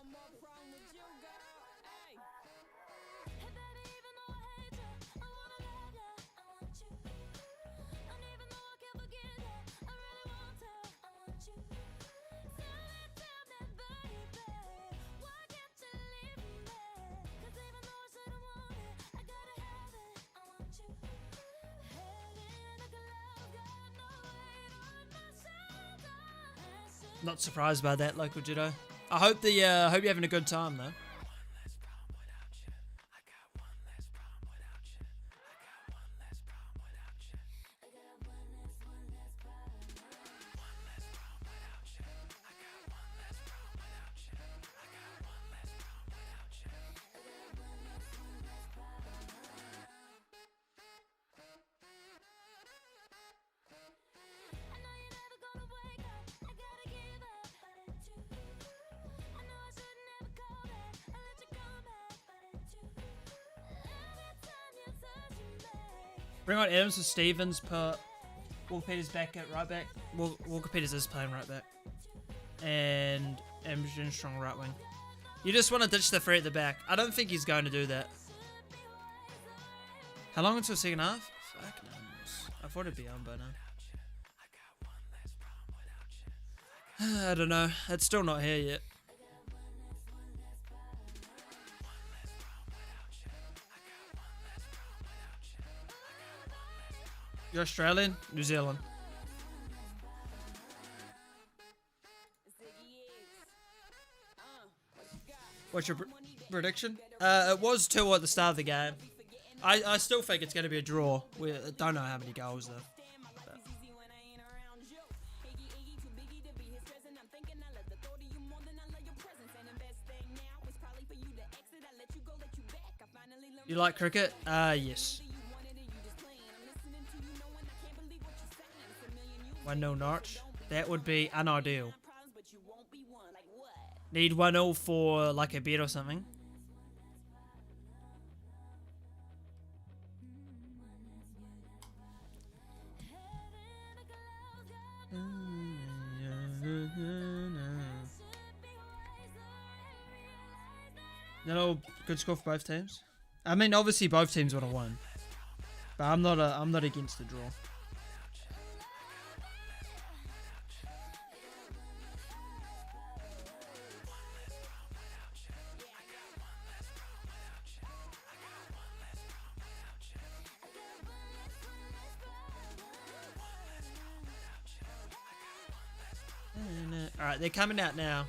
S1: Not surprised by that, local judo. I hope you're having a good time though. Bring on Adams and Stevens, put Walker Peters back at right back. Walker Peters is playing right back. And Imogen Strong right wing. You just want to ditch the 3 at the back. I don't think he's going to do that. How long until second half? Fuck knows. I thought it'd be on by now. I don't know. It's still not here yet. You're Australian? New Zealand. What's your prediction? It was 2 at the start of the game. I still think it's going to be a draw. We don't know how many goals though. But. You like cricket? Yes. 1-0 Norwich. That would be unideal. Need 1-0 for like a bet or something. No good score for both teams. I mean, obviously both teams would have won, but I'm not against the draw. Alright, they're coming out now.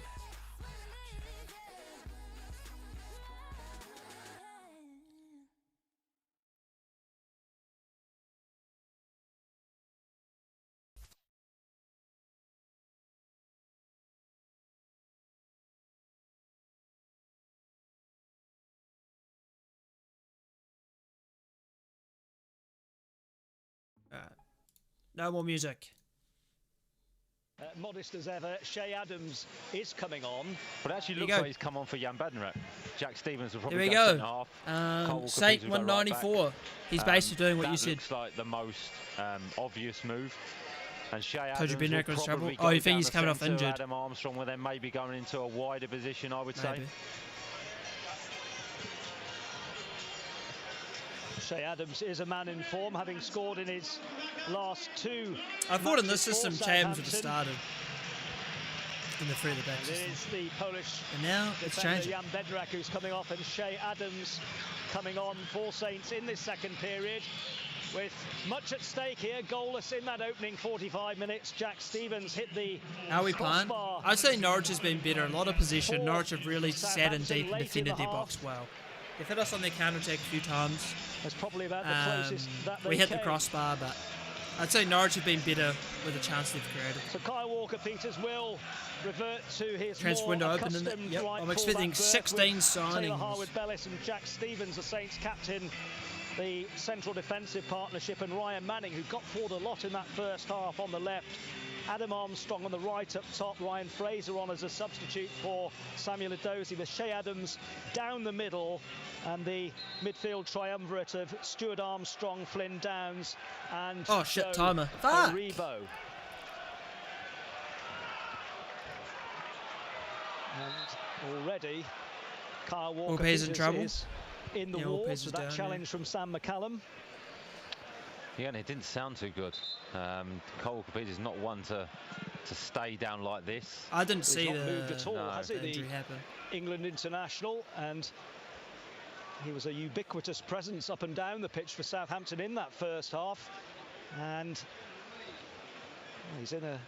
S1: Alright. No more music.
S2: Modest as ever, Shea Adams is coming on.
S3: But it actually looks like he's come on for Jan Bednarek. Jack Stevens will probably
S1: there we
S3: go
S1: go.
S3: centre-half.
S1: Saint 194. Right, he's basically doing what you said.
S3: That looks like the most obvious move. And Shea Adams
S1: was trouble. Oh, you think he's coming off injured?
S3: Adam Armstrong will then maybe going into a wider position, I would say.
S2: Shea Adams is a man in form, having scored in his last 2.
S1: I thought in this system, James would have started in the free of the back system.
S2: It is the Polish
S1: and now it's changing.
S2: Jan Bednarek who's coming off, and Shea Adams coming on for Saints in this second period. With much at stake here, goalless in that opening 45 minutes. Jack Stevens hit the crossbar.
S1: I'd say Norwich has been better. A lot of possession. Norwich have really sat in deep and defended their box well. They've hit us on their counter-attack a few times.
S2: That's probably about the closest that
S1: we hit the crossbar, but I'd say Norwich have been better with the chance they've created.
S2: So Kyle Walker-Peters will revert to his
S1: transfer window open, isn't it? Yep. I'm expecting 16 signings.
S2: Taylor Harwood-Bellis and Jack Stevens, the Saints captain, the central defensive partnership, and Ryan Manning, who got forward a lot in that first half on the left. Adam Armstrong on the right up top, Ryan Fraser on as a substitute for Samuel Edozie, with Shea Adams down the middle, and the midfield triumvirate of Stuart Armstrong, Flynn Downs, and
S1: timer. Fuck.
S2: Aribo. And already Kyle Walker-Peters
S1: in trouble.
S2: Is in the wall, so that challenge from Sam McCallum.
S3: Yeah, and it didn't sound too good. Kyle Walker-Peters is not one to stay down like this.
S1: I didn't see
S2: the moved at all, has he?
S1: Injury happen.
S2: England international, and he was a ubiquitous presence up and down the pitch for Southampton in that first half, and he's in a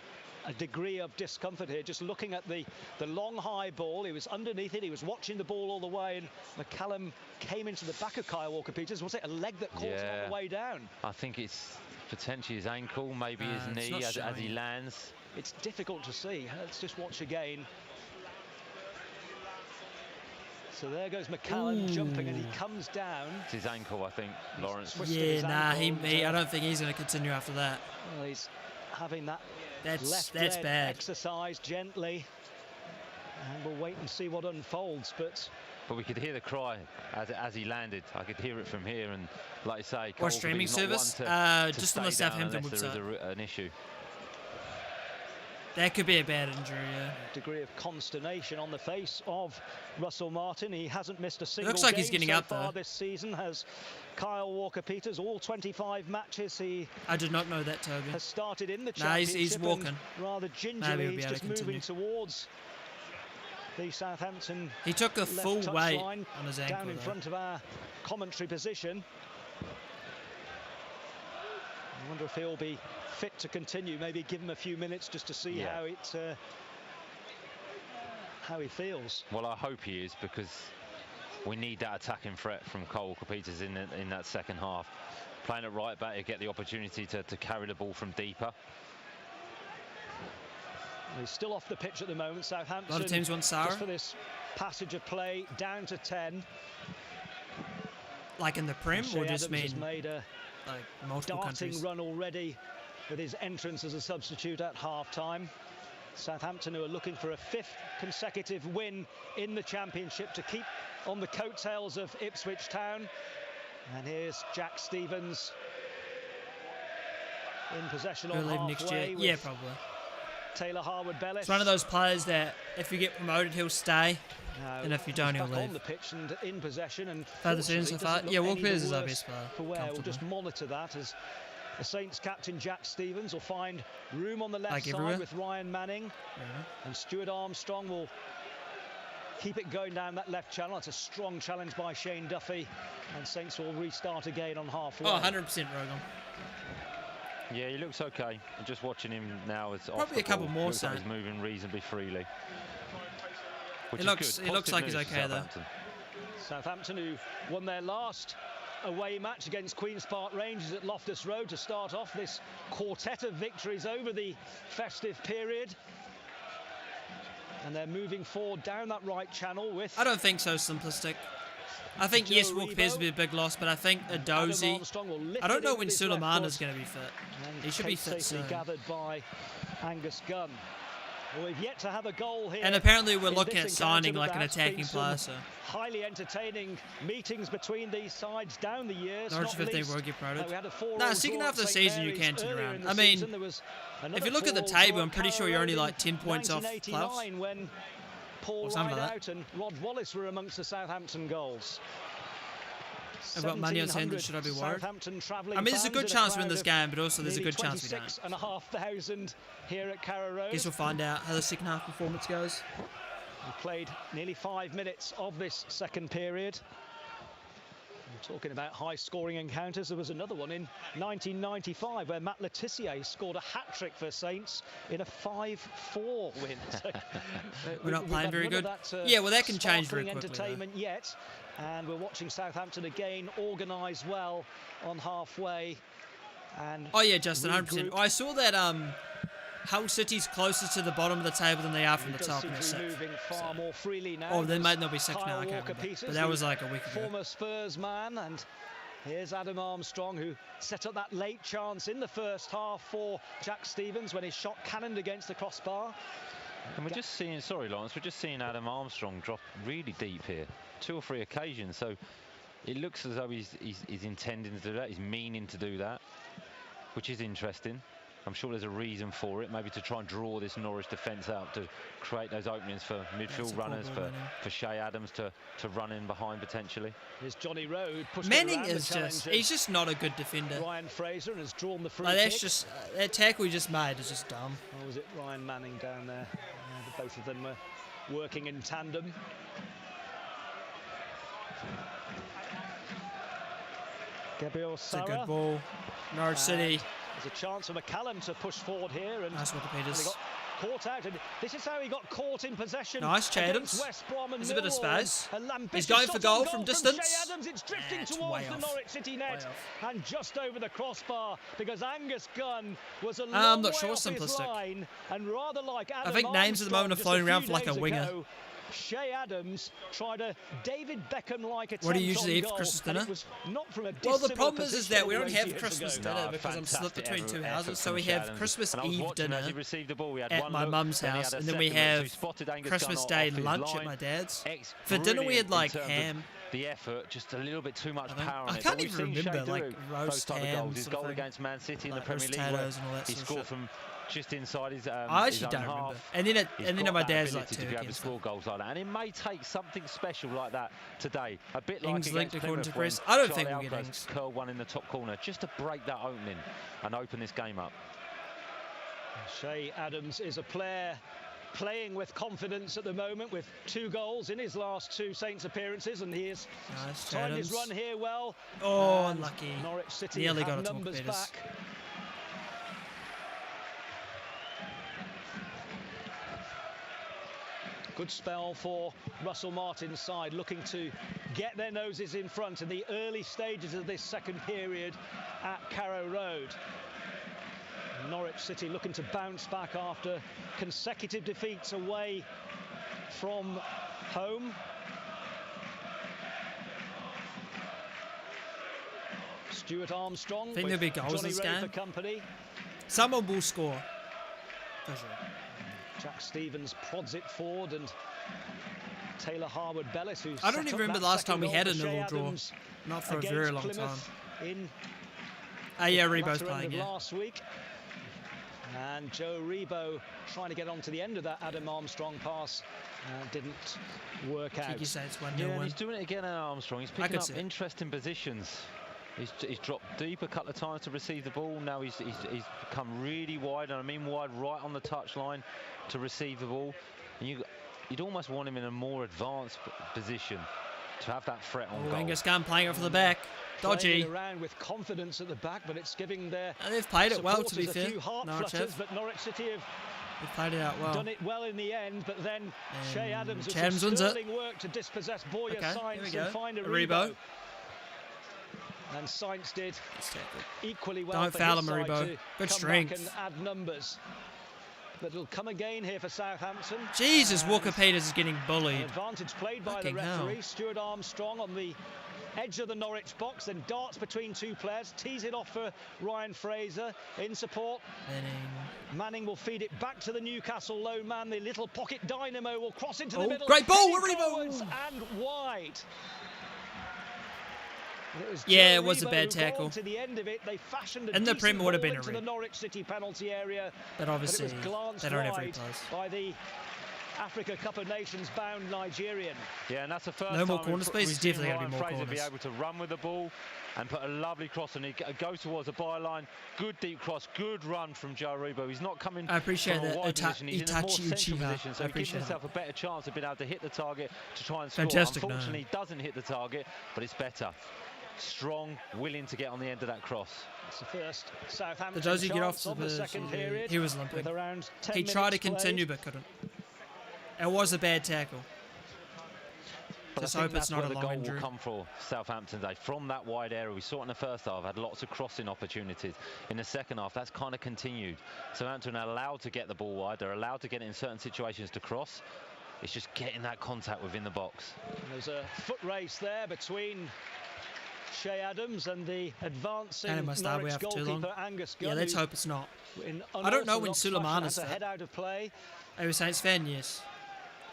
S2: degree of discomfort here, just looking at the long high ball. He was underneath it, he was watching the ball all the way, and McCallum came into the back of Kyle Walker-Peters. Was it a leg that caught him on the way down?
S3: I think it's potentially his ankle, maybe his knee as he lands.
S2: It's difficult to see. Let's just watch again. So there goes McCallum jumping, and he comes down.
S3: It's his ankle, I think, Lawrence.
S1: Yeah, I don't think he's going to continue after that.
S2: Well, he's having that
S1: that's bad.
S2: Exercise gently, and we'll wait and see what unfolds. But
S3: we could hear the cry as he landed. I could hear it from here, and like you say,
S1: or streaming service, just on the Southampton website.
S3: There is an issue.
S1: That could be a bad injury, yeah.
S2: Degree of consternation on the face of Russell Martin. He hasn't missed a single
S1: looks like
S2: game
S1: he's getting
S2: so
S1: out
S2: far
S1: though.
S2: This season. Has Kyle Walker-Peters, all 25 matches he
S1: I did not know that, Toby.
S2: has started in the championship.
S1: He's walking.
S2: Rather gingerly, he's just moving towards the Southampton.
S1: He took a full weight on his ankle
S2: down in front of our commentary position. I wonder if he'll be fit to continue. Maybe give him a few minutes just to see how he feels.
S3: Well, I hope he is, because we need that attacking threat from Kyle Walker-Peters in that second half. Playing it right back, you get the opportunity to carry the ball from deeper.
S2: He's still off the pitch at the moment. Southampton.
S1: A lot of teams want Sarah.
S2: Just for this passage of play, down to 10.
S1: Like in the Prem, or just mean
S2: made a
S1: like multiple
S2: darting
S1: countries?
S2: Run already with his entrance as a substitute at half-time. Southampton, who are looking for a 5th consecutive win in the Championship to keep on the coattails of Ipswich Town. And here's Jack Stevens in possession on halfway.
S1: Next year. Yeah, probably.
S2: Taylor Harwood-Bellis.
S1: It's one of those players that if you get promoted, he'll stay. And if you don't, he'll leave.
S2: On the pitch and in possession, and
S1: further season so far. Yeah, Walker-Peters is our best player.
S2: For where we'll just monitor that as the Saints captain Jack Stevens will find room on the left side with Ryan Manning, and Stuart Armstrong will keep it going down that left channel. That's a strong challenge by Shane Duffy, and Saints will restart again on halfway.
S1: Oh, 100% Rogan.
S3: Yeah, he looks okay. Just watching him now, it's
S1: probably a couple more.
S3: Like he's moving reasonably freely.
S1: It looks like he's okay though.
S2: Southampton, who won their last away match against Queen's Park Rangers at Loftus Road to start off this quartet of victories over the festive period. And they're moving forward down that right channel with...
S1: I don't think so simplistic. I think, yes, Walker Peters will be a big loss, but I think Adozie... I don't know when Suleiman is going to be fit. He should be fit soon.
S2: Gathered by Angus Gunn. Well, we've yet to have a goal here.
S1: And apparently we're looking at signing like an attacking player, so...
S2: Highly entertaining meetings between these sides down the years.
S1: Norwich 15 will get promoted. Second half of the season you can turn around. I mean, if you look at the table, I'm pretty sure you're only like 10 points off playoffs.
S2: When Paul Rideout and Rod Wallace were amongst the Southampton goals.
S1: I've got money on hand, should I be worried? I mean, there's a good chance we win this game, but also there's a good chance we don't.
S2: 26,500 here at Carrow Road.
S1: Guess we'll find out how the second half performance goes.
S2: We played nearly 5 minutes of this second period. We're talking about high-scoring encounters. There was another one in 1995 where Matt Letitia scored a hat-trick for Saints in a 5-4 win. So,
S1: we're not playing very good. Yeah, well, that can change very quickly.
S2: Entertainment yet, and we're watching Southampton again organise well on halfway. And
S1: oh yeah, Justin, 100%. Oh, I saw that Hull City's closer to the bottom of the table than they are from the top in the sixth. Oh, they might not be sixth now, I can't remember. But that was like a week ago.
S2: Former Spurs man, and here's Adam Armstrong, who set up that late chance in the first half for Jack Stevens when his shot cannoned against the crossbar.
S3: And we're just seeing, sorry Lawrence, we're just seeing Adam Armstrong drop really deep here. 2 or 3 occasions, so it looks as though he's intending to do that, he's meaning to do that, which is interesting. I'm sure there's a reason for it, maybe to try and draw this Norwich defence out to create those openings for midfield runners, for Shea Adams to run in behind potentially.
S2: Here's Johnny Road.
S1: Manning is he's just not a good defender.
S2: Ryan Fraser has drawn the free
S1: kick.
S2: That's
S1: just, that tackle he just made is just dumb.
S2: Or was it Ryan Manning down there? Both of them were working in tandem. Gabriel Sara.
S1: It's a good ball. Norwich City.
S2: There's a chance for McCallum to push forward here, and
S1: nice Walker Peters.
S2: Got caught out, and this is how he got caught in possession.
S1: Nice, Shea Adams. There's a bit of space. He's going for goal from distance.
S2: Shea Adams, it's drifting towards the Norwich City net, and just over the crossbar, because Angus Gunn was a long
S1: I'm not
S2: way
S1: sure,
S2: off his
S1: simplistic.
S2: line, and rather like Adam
S1: I think names at the moment are floating around for like a winger.
S2: Shea Adams tried a David Beckham-like attempt.
S1: What do you usually eat for
S2: goal,
S1: Christmas dinner?
S2: Well,
S1: the problem is that we don't have Christmas dinner because I'm split between 2 houses. So we have Christmas Eve dinner at my mum's house, and then we have Christmas Day lunch at my dad's. For dinner we had like ham.
S3: The effort, just a little bit too much power.
S1: I can't even remember like roast ham.
S3: His goal against Man City in the Premier League, he scored from just inside his
S1: I actually don't remember. And then at my dad's like
S3: to be able to score goals like that, and it may take something special like that today. A bit like
S1: Ings linked according to
S3: Plymouth
S1: press. I don't think we'll get Ings.
S3: Curl one in the top corner just to break that opening and open this game up.
S2: Shea Adams is a player playing with confidence at the moment, with 2 goals in his last 2 Saints appearances, and he has timed his run here well.
S1: Oh, unlucky.
S2: Norwich City
S1: nearly
S2: have
S1: got a
S2: numbers back. Good spell for Russell Martin's side, looking to get their noses in front in the early stages of this second period at Carrow Road. Norwich City looking to bounce back after consecutive defeats away from home. Stuart Armstrong.
S1: I think there'll be goals in this game. Someone will score. For sure.
S2: Jack Stevens prods it forward, and Taylor Harwood-Bellis, who
S1: I don't even remember the last time we had a 0-0 draw. Not for a very long time. Yeah, Rebo's playing, yeah.
S2: Last week. And Joe Rebo trying to get on to the end of that Adam Armstrong pass. Didn't work out.
S1: Kiki says 1-0
S3: yeah, and he's doing it again, Armstrong. He's picking up interesting positions. He's dropped deep a couple of times to receive the ball. Now he's become really wide, and I mean wide, right on the touchline to receive the ball. And you'd almost want him in a more advanced position to have that threat on goal.
S1: Angus Gunn playing it for the back. Dodgy.
S2: Around with confidence at the back, but it's giving their
S1: they've played it well, to be fair.
S2: Norwich but Norwich City have
S1: they've played it out well.
S2: Done it well in the end, but then Shea Adams with
S1: Adams
S2: some sterling work to dispossess Boyer Sainz and find a Rebo. And Sainz did equally well.
S1: Don't foul him, Rebo. Good strength.
S2: And add numbers. but it'll come again here for Southampton.
S1: Jesus, Walker Peters is getting bullied.
S2: An advantage played by the referee. Stuart Armstrong on the edge of the Norwich box, then darts between two players, tees it off for Ryan Fraser in support. Manning will feed it back to the Newcastle lone man. The little pocket dynamo will cross into the middle.
S1: Great ball,
S2: and wide.
S1: It was a bad tackle.
S2: To the end of it, they fashioned a
S1: and the Premier would have been a
S2: into
S1: red.
S2: the Norwich City penalty area.
S1: But obviously,
S2: it was glanced
S1: they don't have
S2: wide
S1: replays.
S2: by the Africa Cup of Nations bound Nigerian.
S3: Yeah, and that's the first
S1: no
S3: time
S1: more corner space. It's definitely going to be more
S3: Fraser
S1: corners.
S3: Be able to run with the ball and put a lovely cross, and he goes towards the byline. Good deep cross, good run from Joe Aribo. He's not coming.
S1: I appreciate
S3: from a
S1: that.
S3: wide position. He's in a more central
S1: Uchiha.
S3: position, so he gives himself a better chance of being able to hit the target to try and score.
S1: Fantastic.
S3: Unfortunately, he doesn't hit the target, but it's better. Strong, willing to get on the end of that cross.
S2: It's the first Southampton
S1: Does he get off
S2: the second period.
S1: He was limping.
S2: Around 10
S1: he tried to
S2: minutes
S1: continue
S2: played.
S1: but couldn't. It was a bad tackle.
S3: But
S1: Just
S3: I think
S1: hope it's
S3: that's
S1: not
S3: where
S1: a
S3: the
S1: long
S3: goal
S1: injury.
S3: will come for Southampton today. From that wide area, we saw it in the first half, had lots of crossing opportunities. In the second half, that's kind of continued. Southampton are allowed to get the ball wide. They're allowed to get it in certain situations to cross. It's just getting that contact within the box.
S2: And there's a foot race there between Shea Adams and the advancing Norwich goalkeeper Angus Gunn.
S1: Yeah, let's hope it's not. I don't know when Suleiman is fit.
S2: Head out of play.
S1: I was Saints fan, yes.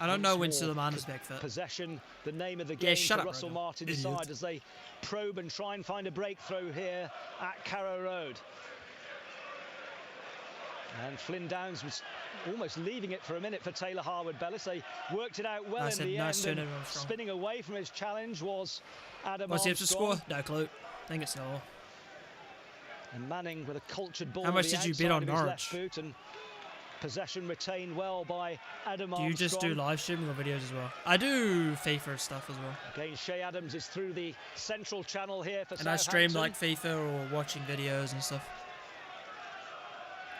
S1: I don't know when Suleiman is back fit.
S2: Possession, the name of the game for Russell Martin's side as they probe and try and find a breakthrough here at Carrow Road. And Flynn Downs was almost leaving it for a minute for Taylor Harwood-Bellis. They worked it out well in the end. And spinning away from his challenge was Adam
S1: What's he have to
S2: Armstrong.
S1: score? No clue. I think it's all.
S2: And Manning with a cultured ball.
S1: How much did you bet on Norwich?
S2: And possession retained well by Adam Armstrong.
S1: Do you just do live streaming or videos as well? I do FIFA stuff as well.
S2: Again, Shea Adams is through the central channel here for
S1: And I stream like FIFA or watching videos and stuff.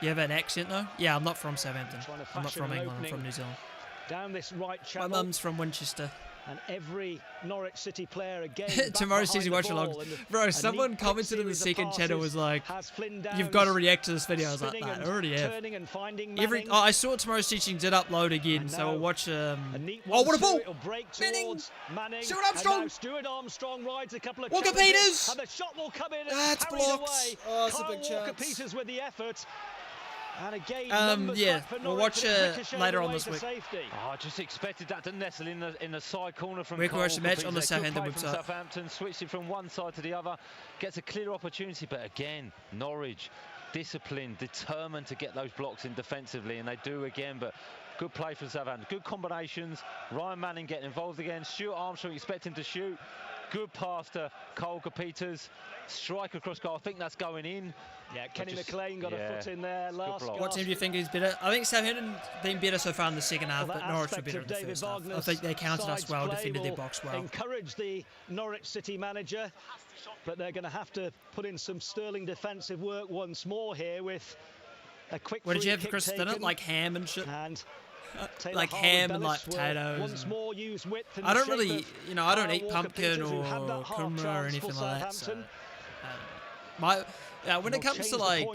S1: You have an accent though? Yeah, I'm not from Southampton. I'm not from England, I'm from New Zealand.
S2: Down this right channel.
S1: My mum's from Winchester.
S2: And every Norwich City player again.
S1: Tomorrow season watch along. Bro, someone commented in the second channel was like, you've got to react to this video. I was like, nah, I already have. I saw tomorrow's teaching did upload again, so we'll watch. Oh, what a ball! Manning. Stuart Armstrong!
S2: Stuart Armstrong rides a couple of
S1: Walker Peters!
S2: And the shot will come in.
S1: That's blocked.
S2: Oh, that's a big chance. Walker Peters with the effort. And again,
S1: yeah, we'll watch later on this week.
S3: I just expected that to nestle in the side corner from
S1: we can watch the match on the Southampton website.
S3: Southampton switched it from one side to the other, gets a clear opportunity, but again, Norwich disciplined, determined to get those blocks in defensively, and they do again. But good play from Southampton, good combinations. Ryan Manning getting involved again. Stuart Armstrong expecting to shoot. Good pass to Walker Peters. Strike across goal. I think that's going in.
S2: Yeah, Kenny McLean got a foot in there last.
S1: What team do you think is better? I think Southampton been better so far in the second half, but Norwich were better in the first half. I think they counted us well, defended their box well.
S2: Encourage the Norwich City manager, but they're going to have to put in some sterling defensive work once more here with a quick.
S1: What did you have for Christmas dinner? Like ham and shit? Like ham and like potatoes.
S2: Once more use width
S1: I don't really, I don't eat pumpkin or kumra or anything like that. So, when it comes to like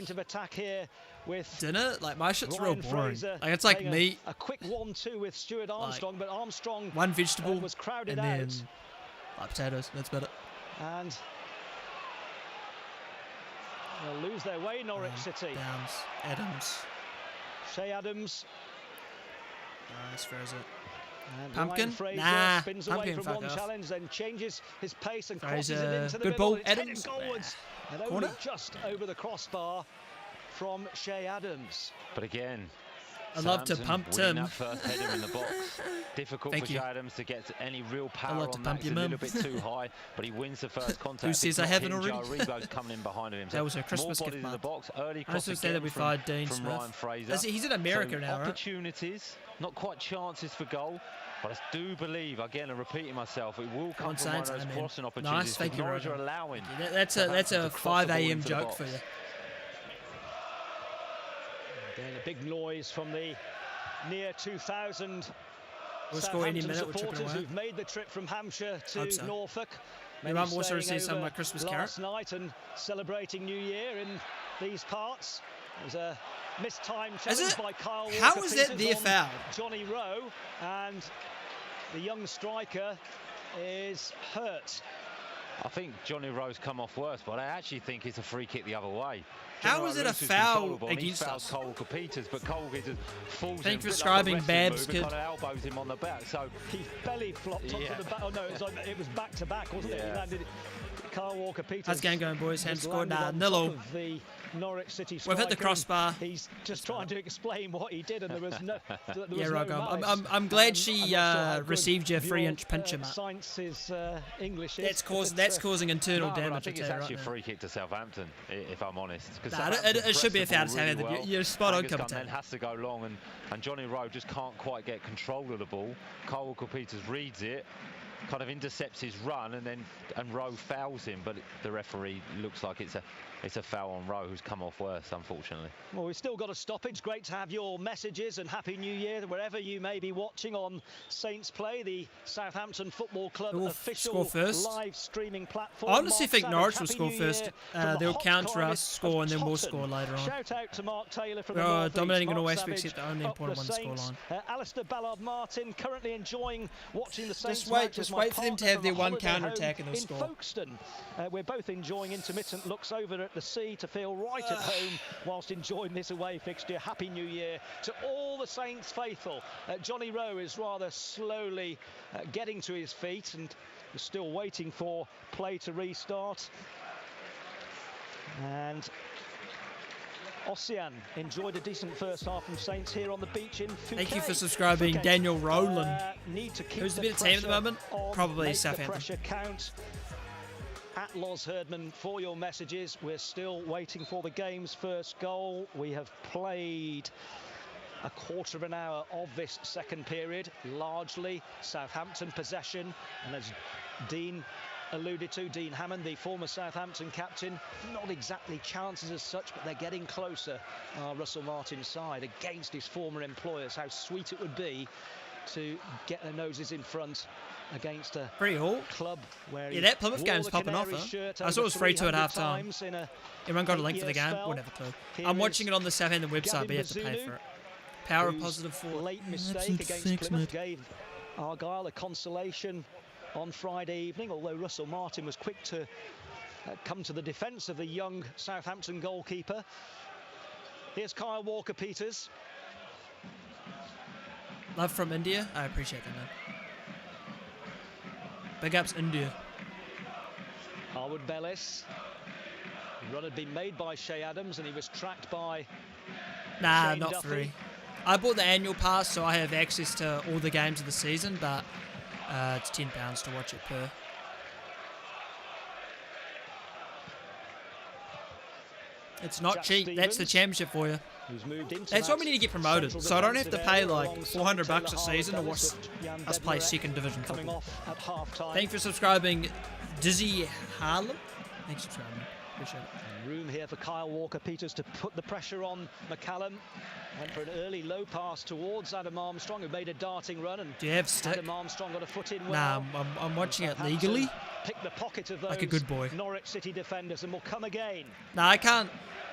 S1: dinner, like my shit's real boring. Like it's like meat.
S2: A quick 1-2 with Stuart Armstrong, but Armstrong
S1: one vegetable
S2: was crowded
S1: and then
S2: out.
S1: Like potatoes. That's better.
S2: And they'll lose their way, Norwich City.
S1: Downs, Adams,
S2: Shea Adams.
S1: Nice, where is it?
S2: And
S1: Pumpkin?
S2: Nah, spins away
S1: Pumpkin,
S2: from one
S1: off.
S2: challenge, then changes his pace and
S1: Fraser,
S2: crosses it into the
S1: good
S2: middle.
S1: ball, Adams.
S2: Goalwards, and only just over the crossbar from Shea Adams.
S3: But again,
S1: I love to pump Tim.
S3: That first header in the box. Difficult for Shea Adams to get any real power on that. It's a little bit too high, but he wins the first contact.
S1: Who says I haven't already?
S3: Rebo's coming in behind him.
S1: That was a Christmas
S3: gift.
S1: In
S3: the box. Early
S1: I also say that we fired Dean
S3: from
S1: Smith.
S3: Ryan Fraser.
S1: He's in America now, right?
S3: Opportunities, not quite chances for goal. But I do believe, again, I'm repeating myself, it will come from one of those crossing opportunities.
S1: Nice, thank you,
S3: Norwich are allowing.
S1: That's a 5 a.m. joke for you.
S2: Again, a big noise from the near 2,000
S1: we'll score any minute,
S2: supporters who've made the trip from Hampshire to Norfolk.
S1: Your mum also received some of my Christmas carrot
S2: last night and celebrating New Year in these parts. It was a mistimed challenge by Kyle Walker.
S1: How is that the foul?
S2: Johnny Rowe, and the young striker is hurt.
S3: I think Johnny Rowe's come off worse, but I actually think it's a free kick the other way.
S1: How is it a foul against us?
S3: Cole Walker Peters, but Cole Walker just falls.
S1: Thanks for subscribing, Babs.
S3: Kind of elbows him on the back, so
S2: he belly flopped onto the back. Oh no, it was back to back, wasn't it? He landed it. Kyle Walker Peters.
S1: How's the game going, boys? Hand scored 0-0.
S2: The Norwich City
S1: We've hit the crossbar.
S2: He's just trying to explain what he did, and there was no.
S1: Yeah, right. I'm glad she received your 3-inch pincher, mate.
S2: Science is English.
S1: That's causing internal damage.
S3: I think it's actually a free kick to Southampton, if I'm honest.
S1: It should be a foul to Southampton. Well. You're spot on, commentator.
S3: Then has to go long, and Johnny Rowe just can't quite get control of the ball. Kyle Walker Peters reads it, kind of intercepts his run, and Rowe fouls him, but the referee looks like it's a foul on Rowe, who's come off worse, unfortunately.
S2: Well, we've still got a stoppage. Great to have your messages, and Happy New Year wherever you may be watching on Saints Play, the Southampton Football Club official live streaming platform.
S1: I honestly think Norwich will score first. They'll counter us, score, and then we'll score later on.
S2: Shout out to Mark Taylor from
S1: the dominating in all aspects, except the only point one scoreline.
S2: Alistair Ballard-Martin currently enjoying watching the Saints.
S1: Just wait for them to have their one counter attack and they'll score.
S2: Folkestone, we're both enjoying intermittent looks over at the sea to feel right at home whilst enjoying this away fixture. Happy New Year to all the Saints faithful. Johnny Rowe is rather slowly getting to his feet and is still waiting for play to restart. And Ossian enjoyed a decent first half from Saints here on the beach in Phuket.
S1: Thank you for subscribing, Daniel Rowland. Who's a bit of team at the moment? Probably Southampton.
S2: At Loz Herdman for your messages. We're still waiting for the game's first goal. We have played a quarter of an hour of this second period, largely Southampton possession, and as Dean alluded to, Dean Hammond, the former Southampton captain, not exactly chances as such, but they're getting closer. Russell Martin's side against his former employers. How sweet it would be to get their noses in front against a club where
S1: that Plymouth game's popping off. I saw it was 3-2 at half time. Everyone got a link for the game. Whatever clue. I'm watching it on the Southampton website, but you have to pay for it. Power of +4.
S2: Late mistake against Plymouth gave Argyle a consolation on Friday evening, although Russell Martin was quick to come to the defence of the young Southampton goalkeeper. Here's Kyle Walker Peters.
S1: Love from India. I appreciate that, man. Big ups, India.
S2: Harwood Bellis. The run had been made by Shea Adams, and he was tracked by Shane
S1: not
S2: Duffy.
S1: free. I bought the annual pass, so I have access to all the games of the season, but it's £10 to watch it per. It's not cheap.
S2: Stevens,
S1: that's the championship for you. That's why we need to get promoted, so I don't have to pay like $400 a season to watch us play second division football. Thank you for subscribing, Dizzy Harlem. Thanks for subscribing. Appreciate it.
S2: Room here for Kyle Walker Peters to put the pressure on McCallum. Went for an early low pass towards Adam Armstrong, who made a darting run. And
S1: do you have stick?
S2: Adam Armstrong got a foot in well.
S1: Nah, I'm watching it legally.
S2: Pick the pocket of those
S1: like a good boy.
S2: Norwich City defenders, and will come again.
S1: Nah, I can't.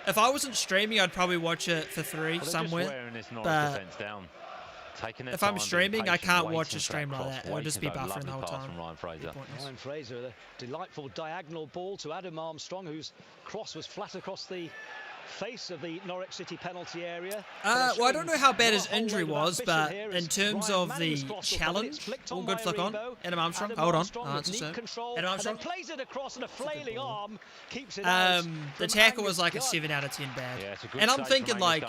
S1: If I wasn't streaming, I'd probably watch it for free somewhere.
S3: Just wearing this Norwich defense down.
S1: If I'm streaming, I can't watch a stream like that. It'll just be buffering the whole time.
S2: Ryan Fraser, a delightful diagonal ball to Adam Armstrong, whose cross was flat across the face of the Norwich City penalty area.
S1: Well, I don't know how bad his injury was, but in terms of the challenge, all good flick on. Adam Armstrong, hold on. Answer soon. Adam Armstrong
S2: plays it across, and a flailing arm keeps it out.
S1: The tackle was like a 7 out of 10 bad.
S3: Yeah,
S1: and I'm thinking like,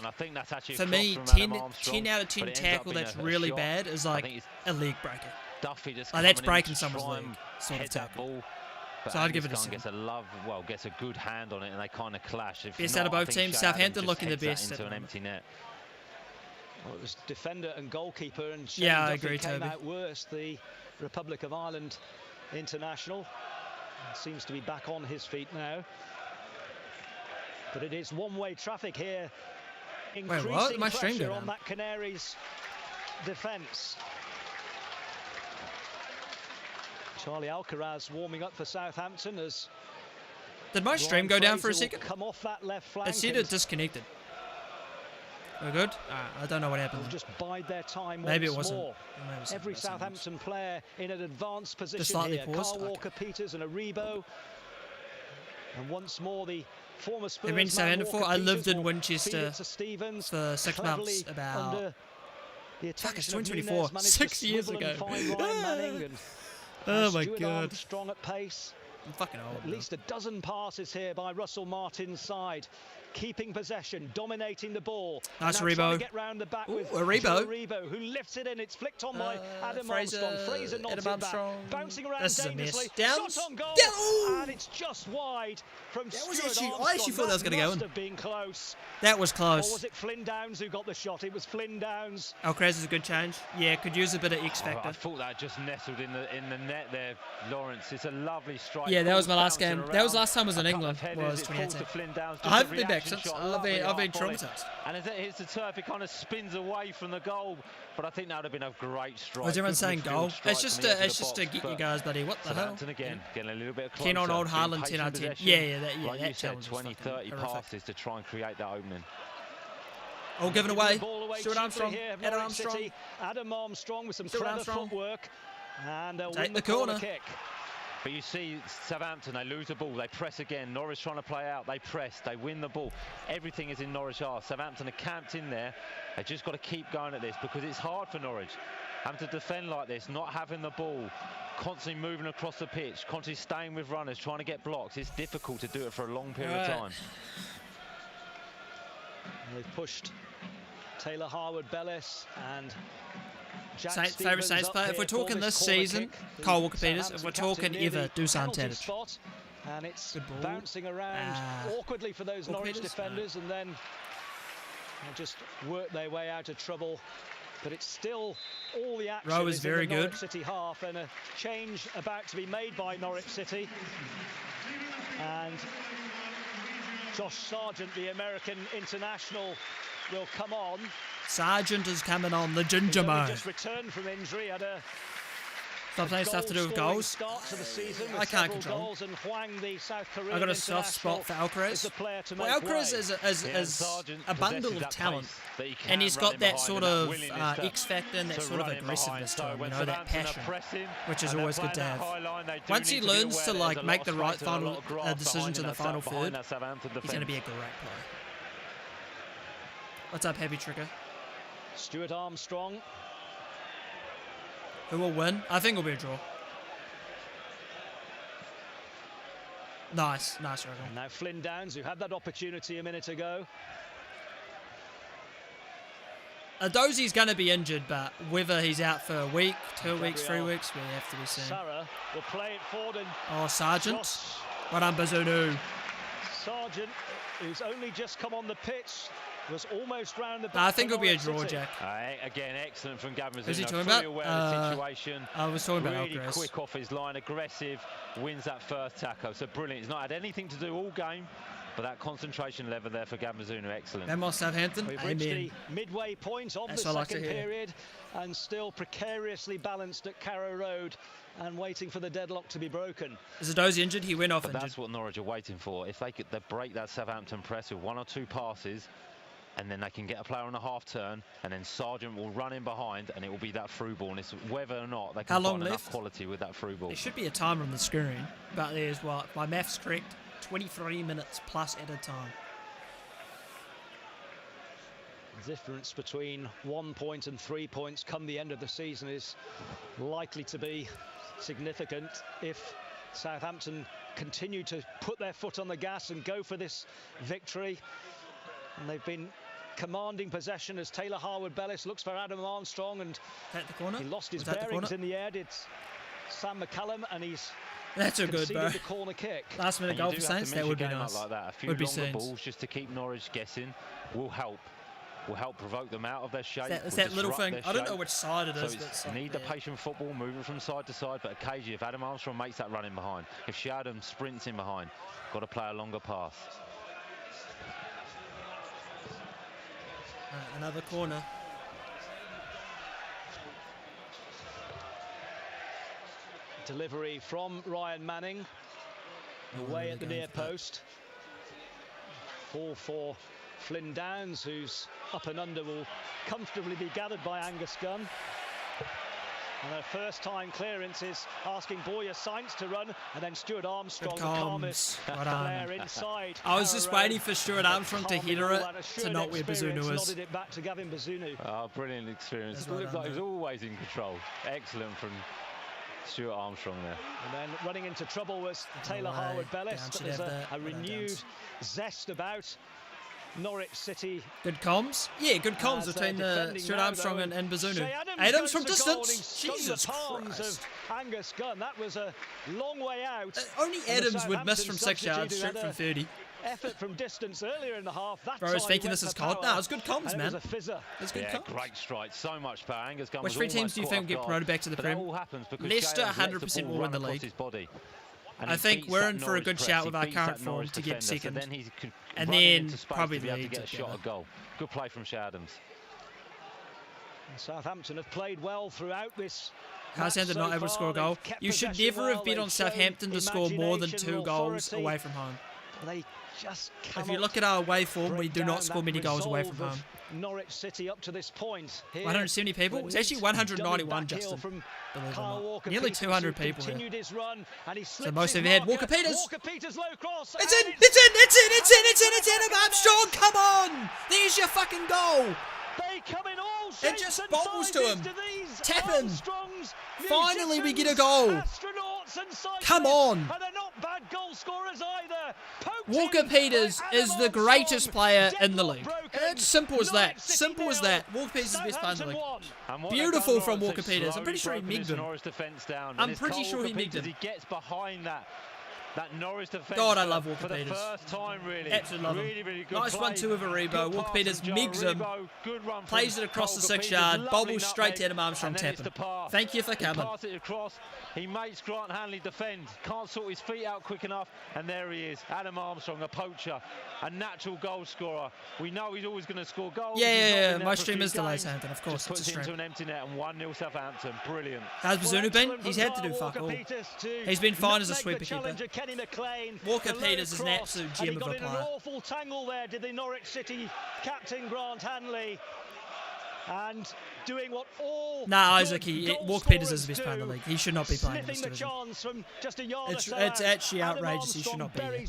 S1: for me, 10 out of 10 tackle that's really bad is like a leg breaker. Like that's breaking someone's leg, sort of tackle. So I'd give it a 7.
S3: Gets a good hand on it, and they kind of clash.
S1: Best out of both teams. Southampton looking the best
S3: into an empty net.
S2: Well, it was defender and goalkeeper, and
S1: Shane Duffy I agree,
S2: came
S1: Toby.
S2: out worse. The Republic of Ireland international seems to be back on his feet now. But it is one-way traffic here. Increasing pressure on that Canaries defence. Charlie Alcaraz warming up for Southampton as...
S1: Did my stream go down for a second?
S2: Come off that left flank.
S1: It said it disconnected. We're good? I don't know what happened.
S2: Will just bide their time.
S1: Maybe
S2: once
S1: it wasn't.
S2: more.
S1: Maybe it was
S2: Every
S1: something else.
S2: Southampton player in an advanced position
S1: slightly
S2: here.
S1: paused?
S2: Kyle Walker-Peters and Aribo. And once more the former Spurs
S1: I've been to Southampton before. I lived in Winchester
S2: for 6
S1: months, about... Fuck, it's 2024. 6 years ago. Oh my god.
S2: Strong at pace.
S1: I'm fucking old.
S2: At least a dozen passes here by Russell Martin's side. Keeping possession, dominating the ball.
S1: Nice
S2: Aribo. Get round the back with Aribo, who lifts it in. It's flicked on by Adam Armstrong. Fraser knocks it back. Bouncing around dangerously.
S1: Downs.
S2: Shot on goal. And it's just wide from Stuart Armstrong.
S1: I actually thought that was going to go in.
S2: Must have been close.
S1: That was close.
S2: Or was it Flynn Downs who got the shot? It was Flynn Downs.
S1: Alcaraz is a good change. Yeah, could use a bit of X factor.
S3: I thought that just nestled in the net there, Lawrence. It's a lovely strike.
S1: Yeah, that was my last game. That was last time I was in England. Was 2018. I haven't been back since. I've been traumatized.
S3: And as it hits the turf, it kind of spins away from the goal. But I think that would have been a great strike.
S1: Was everyone saying goal? It's just to get you guys, buddy. What the hell?
S3: Again, getting a little bit closer.
S1: 10 on old Haaland, 10 on 10. Yeah,
S3: like
S1: that
S3: you said, 20, 30 passes to try and create that opening.
S1: All given away. Stuart Armstrong. Adam Armstrong.
S2: Adam Armstrong with some clever footwork. And they'll
S1: take
S2: win
S1: the corner
S2: kick.
S3: But you see Southampton, they lose the ball, they press again. Norwich trying to play out, they press, they win the ball. Everything is in Norwich half. Southampton are camped in there. They just got to keep going at this because it's hard for Norwich. Having to defend like this, not having the ball, constantly moving across the pitch, constantly staying with runners, trying to get blocks. It's difficult to do it for a long period of time.
S2: They've pushed Taylor Harwood-Bellis and
S1: favourite Saints player. If we're talking this season, Kyle Walker-Peters. If we're talking ever, Dusan Tadic.
S2: And it's bouncing around awkwardly for those Norwich defenders, and then just work their way out of trouble. But it's still all the action
S1: Rowe is very
S2: in the
S1: good.
S2: Norwich City half, and a change about to be made by Norwich City. And Josh Sargent, the American international, will come on.
S1: Sargent is coming on, the ginger man.
S2: Just returned from injury, had a
S1: something stuff to do with goals.
S2: Start to the season
S1: I can't control.
S2: Goals, and Huang, the South Korean
S1: I got a soft spot for Alcaraz.
S2: Well,
S1: Alcaraz is a bundle of talent, and he's got that sort of X factor and that sort of aggressiveness to him, you know, that passion, which is always good to have. Once he learns to like make the right final decisions in the final third, he's going to be a great player. What's up, Happy Trigger?
S2: Stuart Armstrong.
S1: Who will win? I think it'll be a draw. Nice Ruggle.
S2: And now Flynn Downs, who had that opportunity a minute ago.
S1: Dozy's going to be injured, but whether he's out for a week, 2 weeks, 3 weeks, we have to be seen.
S2: Sarah will play it forward. And
S1: oh, Sargent. Well done, Bazunu.
S2: Sargent, who's only just come on the pitch, was almost round the back.
S1: I think it'll be a draw, Jack.
S3: Again, excellent from Gavin.
S1: Who's he talking about?
S3: Aware of the situation.
S1: I was talking about
S3: really
S1: Alcaraz.
S3: Quick off his line, aggressive, wins that first tackle. So brilliant. He's not had anything to do all game, but that concentration level there for Gavin Bazunu, excellent.
S1: And more Southampton.
S2: We've reached the midway point of the second period, and still precariously balanced at Carrow Road and waiting for the deadlock to be broken.
S1: Is Dozy injured? He went off injured.
S3: That's what Norwich are waiting for. If they break that Southampton press with 1 or 2 passes, and then they can get a player on a half turn, and then Sargent will run in behind, and it will be that through ball. And it's whether or not they can find enough quality with that through ball.
S1: There should be a timer on the screen, but there's what, my maths correct, 23 minutes plus added time.
S2: The difference between 1 point and 3 points come the end of the season is likely to be significant if Southampton continue to put their foot on the gas and go for this victory. And they've been commanding possession as Taylor Harwood-Bellis looks for Adam Armstrong, and
S1: the corner?
S2: He lost his bearings in the air. It's Sam McCallum, and he's
S1: that's a good, bro.
S2: The corner kick.
S1: Last minute goal for Saints, that would be nice.
S3: Like that. A few longer balls just to keep Norwich guessing will help. Will help provoke them out of their shape.
S1: It's that little thing. I don't know which side it is.
S3: So need the patient football, moving from side to side, but occasionally if Adam Armstrong makes that run in behind, if Shadam sprints in behind, got to play a longer pass.
S1: Another corner.
S2: Delivery from Ryan Manning. Away at the near post. Ball for Flynn Downs, who's up and under will comfortably be gathered by Angus Gunn. And their first-time clearance is asking Boyer Sainz to run, and then Stuart Armstrong, the calmest player inside.
S1: I was just waiting for Stuart Armstrong to header it to not where Bazunu is.
S2: Nodded it back to Gavin Bazunu.
S3: Oh, brilliant experience. It looked like he was always in control. Excellent from Stuart Armstrong there.
S2: And then running into trouble was Taylor Harwood-Bellis. But there's a renewed zest about Norwich City.
S1: Good comms? Yeah, good comms between Stuart Armstrong and Bazunu. Adams from distance? Jesus Christ.
S2: Angus Gunn, that was a long way out.
S1: Only Adams would miss from 6 yards, straight from 30.
S2: Effort from distance earlier in the half.
S1: Bro, I was thinking this is COD. No, it's good comms, man.
S2: It's
S1: good comms.
S3: Great strike, so much power. Angus Gunn
S1: Which three teams do you think will get promoted back to the Prem? Leicester 100% will win the league. I think we're in for a good shout with our current form to get second. And then probably the league together.
S3: Good play from Shea Adams.
S2: Southampton have played well throughout this.
S1: Southampton not able to score a goal. You should never have bet on Southampton to score more than 2 goals away from home.
S2: They just
S1: if you look at our away form, we do not score many goals away from home.
S2: Norwich City up to this point.
S1: 170 people? It's actually 191, Justin. Believe it or not. Nearly 200 people here. So most of you had Walker Peters. It's in. Adam Armstrong, come on! There's your fucking goal. It just bobbles to him. Tap him. Finally, we get a goal. Come on. Walker Peters is the greatest player in the league. It's simple as that. Simple as that. Walker Peters is the best player in the league. Beautiful from Walker Peters. I'm pretty sure he migged him. I'm pretty sure he migged him.
S3: He gets behind that Norwich defense.
S1: God, I love Walker
S3: for
S1: Peters.
S3: The first time, really.
S1: Absolutely love him.
S3: Really good
S1: nice 1-2 with Aribo. Walker Peters migs him, plays it across the 6 yard, bobbles straight to Adam Armstrong, tapping. Thank you for coming.
S3: Pass it across. He makes Grant Hanley defend. Can't sort his feet out quick enough, and there he is. Adam Armstrong, a poacher, a natural goal scorer. We know he's always going to score goals.
S1: Yeah. My stream is delayed, Southampton, of course.
S3: Just puts it into an empty net and 1-0 Southampton. Brilliant.
S1: How's Bazunu been? He's had to do fuck all. He's been fine as a sweeper keeper. Walker Peters is an absolute gem of a player.
S2: Got in an awful tangle there, did the Norwich City captain Grant Hanley. And doing what all
S1: Isaac, Walker Peters is the best player in the league. He should not be playing in this division. It's actually outrageous. He should not be here.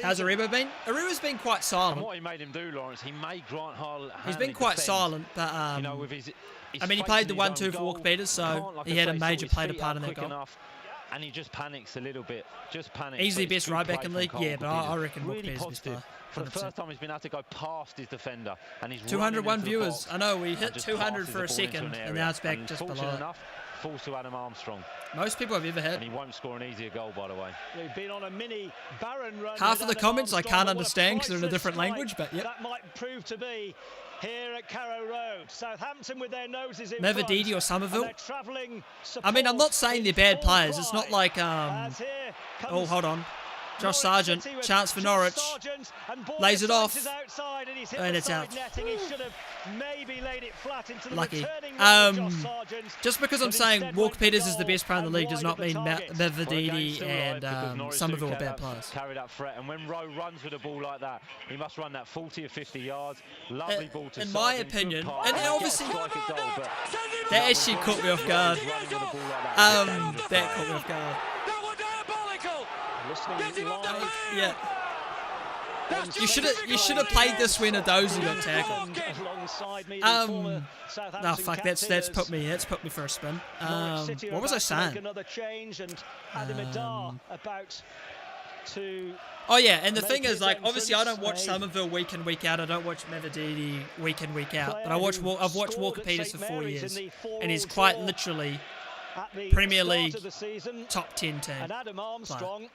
S1: How's Aribo been? Aribo's been quite silent.
S3: And what he made him do, Lawrence, he made Grant Hanley
S1: He's been quite silent, but
S3: you know, with his
S1: I mean, he played the 1-2 for Walker Peters, so he had a major player part in that goal.
S3: And he just panics a little bit.
S1: Easily best right back in the league, yeah, but I reckon Walker Peters is the best player.
S3: For the first time, he's been able to go past his defender, and he's
S1: 201 viewers. I know we hit 200 for a second, and now it's back just below it.
S3: Falls to Adam Armstrong.
S1: Most people I've ever had.
S3: And he won't score an easier goal, by the way.
S2: We've been on a mini barren run.
S1: Half of the comments I can't understand because they're in a different language, but yeah.
S2: That might prove to be here at Carrow Road. Southampton with their noses in
S1: Mavadidi or Somerville. I mean, I'm not saying they're bad players. It's not like oh, hold on. Josh Sargent, chance for Norwich, lays it off, and it's out. Lucky. Just because I'm saying Walker Peters is the best player in the league does not mean Mavadidi and Somerville are bad players.
S3: Carry that threat, and when Rowe runs with a ball like that, he must run that 40 or 50 yards. Lovely ball to
S1: in my opinion, and obviously that actually caught me off guard. That caught me off guard. Yeah. You should have played this when Adozi got tackled. No, fuck, that's put me for a spin. What was I saying? Oh yeah, and the thing is, like, obviously I don't watch Somerville week in, week out. I don't watch Mavadidi week in, week out. But I've watched Walker Peters for 4 years, and he's quite literally Premier League top 10 team player.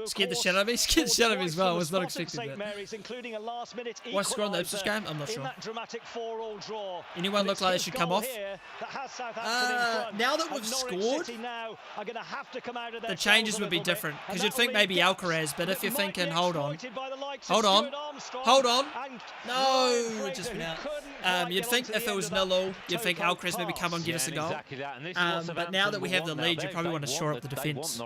S1: Scared the shit out of me? Scared the shit out of me as well. I was not expecting that. What's the score on the Ipswich game? I'm not sure. Anyone look like they should come off? Now that we've scored, the changes would be different. Because you'd think maybe Alcaraz, but if you're thinking, hold on. No, it just went out. You'd think if it was 0-0, you'd think Alcaraz maybe come on, give us a goal. But now that we have the lead, you probably want to shore up the defence.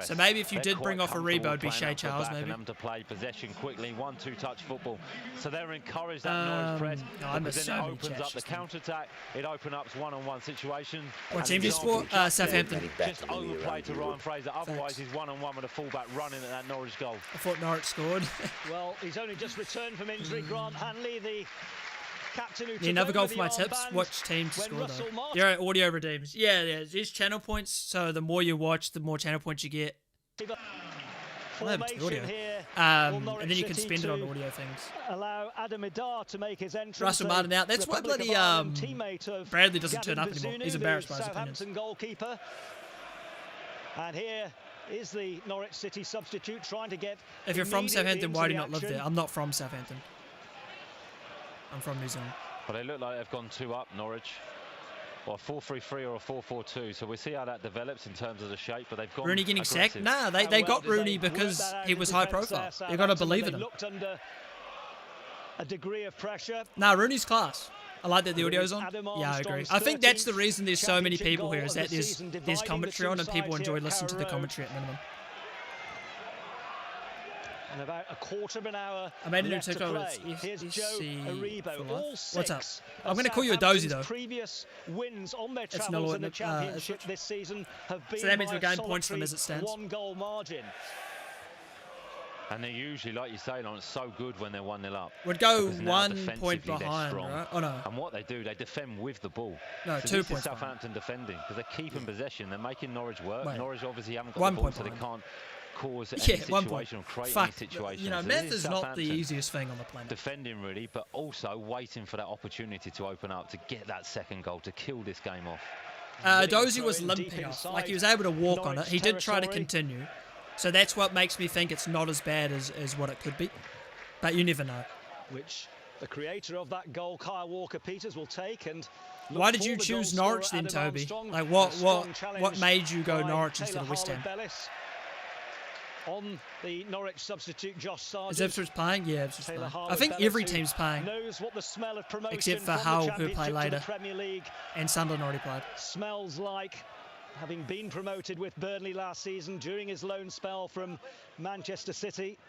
S1: So maybe if you did bring off a Rebo would be Shea Charles, maybe.
S3: And them to play possession quickly, 1-2 touch football. So they're encouraged that Norwich press, because then it opens up the counter-attack. It opens up one-on-one situation.
S1: What team do you support? Southampton.
S3: Just overplay to Ryan Fraser. Otherwise, he's one-on-one with a fullback running at that Norwich goal.
S1: I thought Norwich scored.
S2: Well, he's only just returned from injury. Grant Hanley, the captain who took
S1: another goal for my
S2: the
S1: tips.
S2: armband
S1: Watch team to score,
S2: Russell
S1: though.
S2: Martin-
S1: You're right, audio redeems. Yeah, there's channel points, so the more you watch, the more channel points you get.
S2: Formation here.
S1: And then you can spend it on audio things.
S2: Allow Adam Idar to make his entrance.
S1: Russell Martin out. That's why bloody Bradley doesn't turn up anymore. He's embarrassed by his opinions.
S2: Southampton goalkeeper. And here is the Norwich City substitute trying to get.
S1: If you're from Southampton, why do you not live
S2: action.
S1: there? I'm not from Southampton. I'm from New Zealand.
S3: But they look like they've gone 2 up, Norwich. Or a 4-3-3 or a 4-4-2. So we'll see how that develops in terms of the shape. But they've gone
S1: Rooney getting
S3: aggressive.
S1: sacked? Nah, they got Rooney because he was high profile. You got to believe in him.
S2: Looked under a degree of pressure.
S1: Nah, Rooney's class. I like that the audio's on.
S2: Adam
S1: Yeah, I agree.
S2: Armstrong's
S1: I think that's the reason there's so many
S2: championship
S1: people here, is
S2: goal
S1: that
S2: of the season,
S1: there's
S2: dividing
S1: commentary
S2: the
S1: on
S2: two
S1: and people
S2: sides
S1: enjoy
S2: here at
S1: listening to the
S2: Carrow
S1: commentary at minimum.
S2: And about a quarter of an hour
S1: I made a new
S2: left to
S1: TikTok.
S2: play. Here's Joe Aribo. All six
S1: What's up?
S2: of
S1: I'm going to call you a dozy,
S2: Southampton's
S1: though.
S2: Previous wins on their
S1: It's
S2: travels
S1: not
S2: in the
S1: a-
S2: championship this season have been
S1: So that means
S2: by
S1: we're
S2: a
S1: going points for them as it stands.
S2: 1-goal margin.
S3: And they're usually, like you say, Lawrence, so good when they're 1-0 up.
S1: Would go
S3: Because now
S1: 1
S3: defensively
S1: point
S3: they're
S1: behind,
S3: strong.
S1: right? Oh, no.
S3: And what they do, they defend with the ball.
S1: No,
S3: so
S1: 2
S3: this
S1: points
S3: is Southampton defending, because they're keeping possession. They're making Norwich work.
S1: Wait.
S3: Norwich obviously haven't got
S1: 1
S3: the ball,
S1: point
S3: so they
S1: behind.
S3: can't cause
S1: Yeah,
S3: any
S1: 1 point.
S3: situation or create
S1: Fuck.
S3: any situation.
S1: You know,
S3: So
S1: math
S3: this
S1: is not the
S3: Southampton
S1: easiest thing on the planet.
S3: defending really, but also waiting for that opportunity to open up, to get that second goal, to kill this game off.
S1: Dozy was limping off. Like, he was able to walk on it. He did try to continue. So that's what makes me think it's not as bad as what it could be. But you never know.
S2: Which the creator of that goal, Kyle Walker-Peters, will take. And
S1: Why did you choose Norwich then, Toby? Like, what made you go Norwich instead of West Ham?
S2: On the Norwich substitute, Josh Sargent.
S1: Is Ipswich playing? Yeah, Ipswich
S2: Taylor
S1: playing. I think every
S2: Harwood-Bellis,
S1: team's playing.
S2: Knows what the smell of promotion
S1: Except for
S2: from
S1: Hull,
S2: the
S1: who play
S2: Championship to
S1: later.
S2: the Premier League
S1: And Sunderland already played.
S2: smells like, having been promoted with Burnley last season during his loan spell from Manchester City.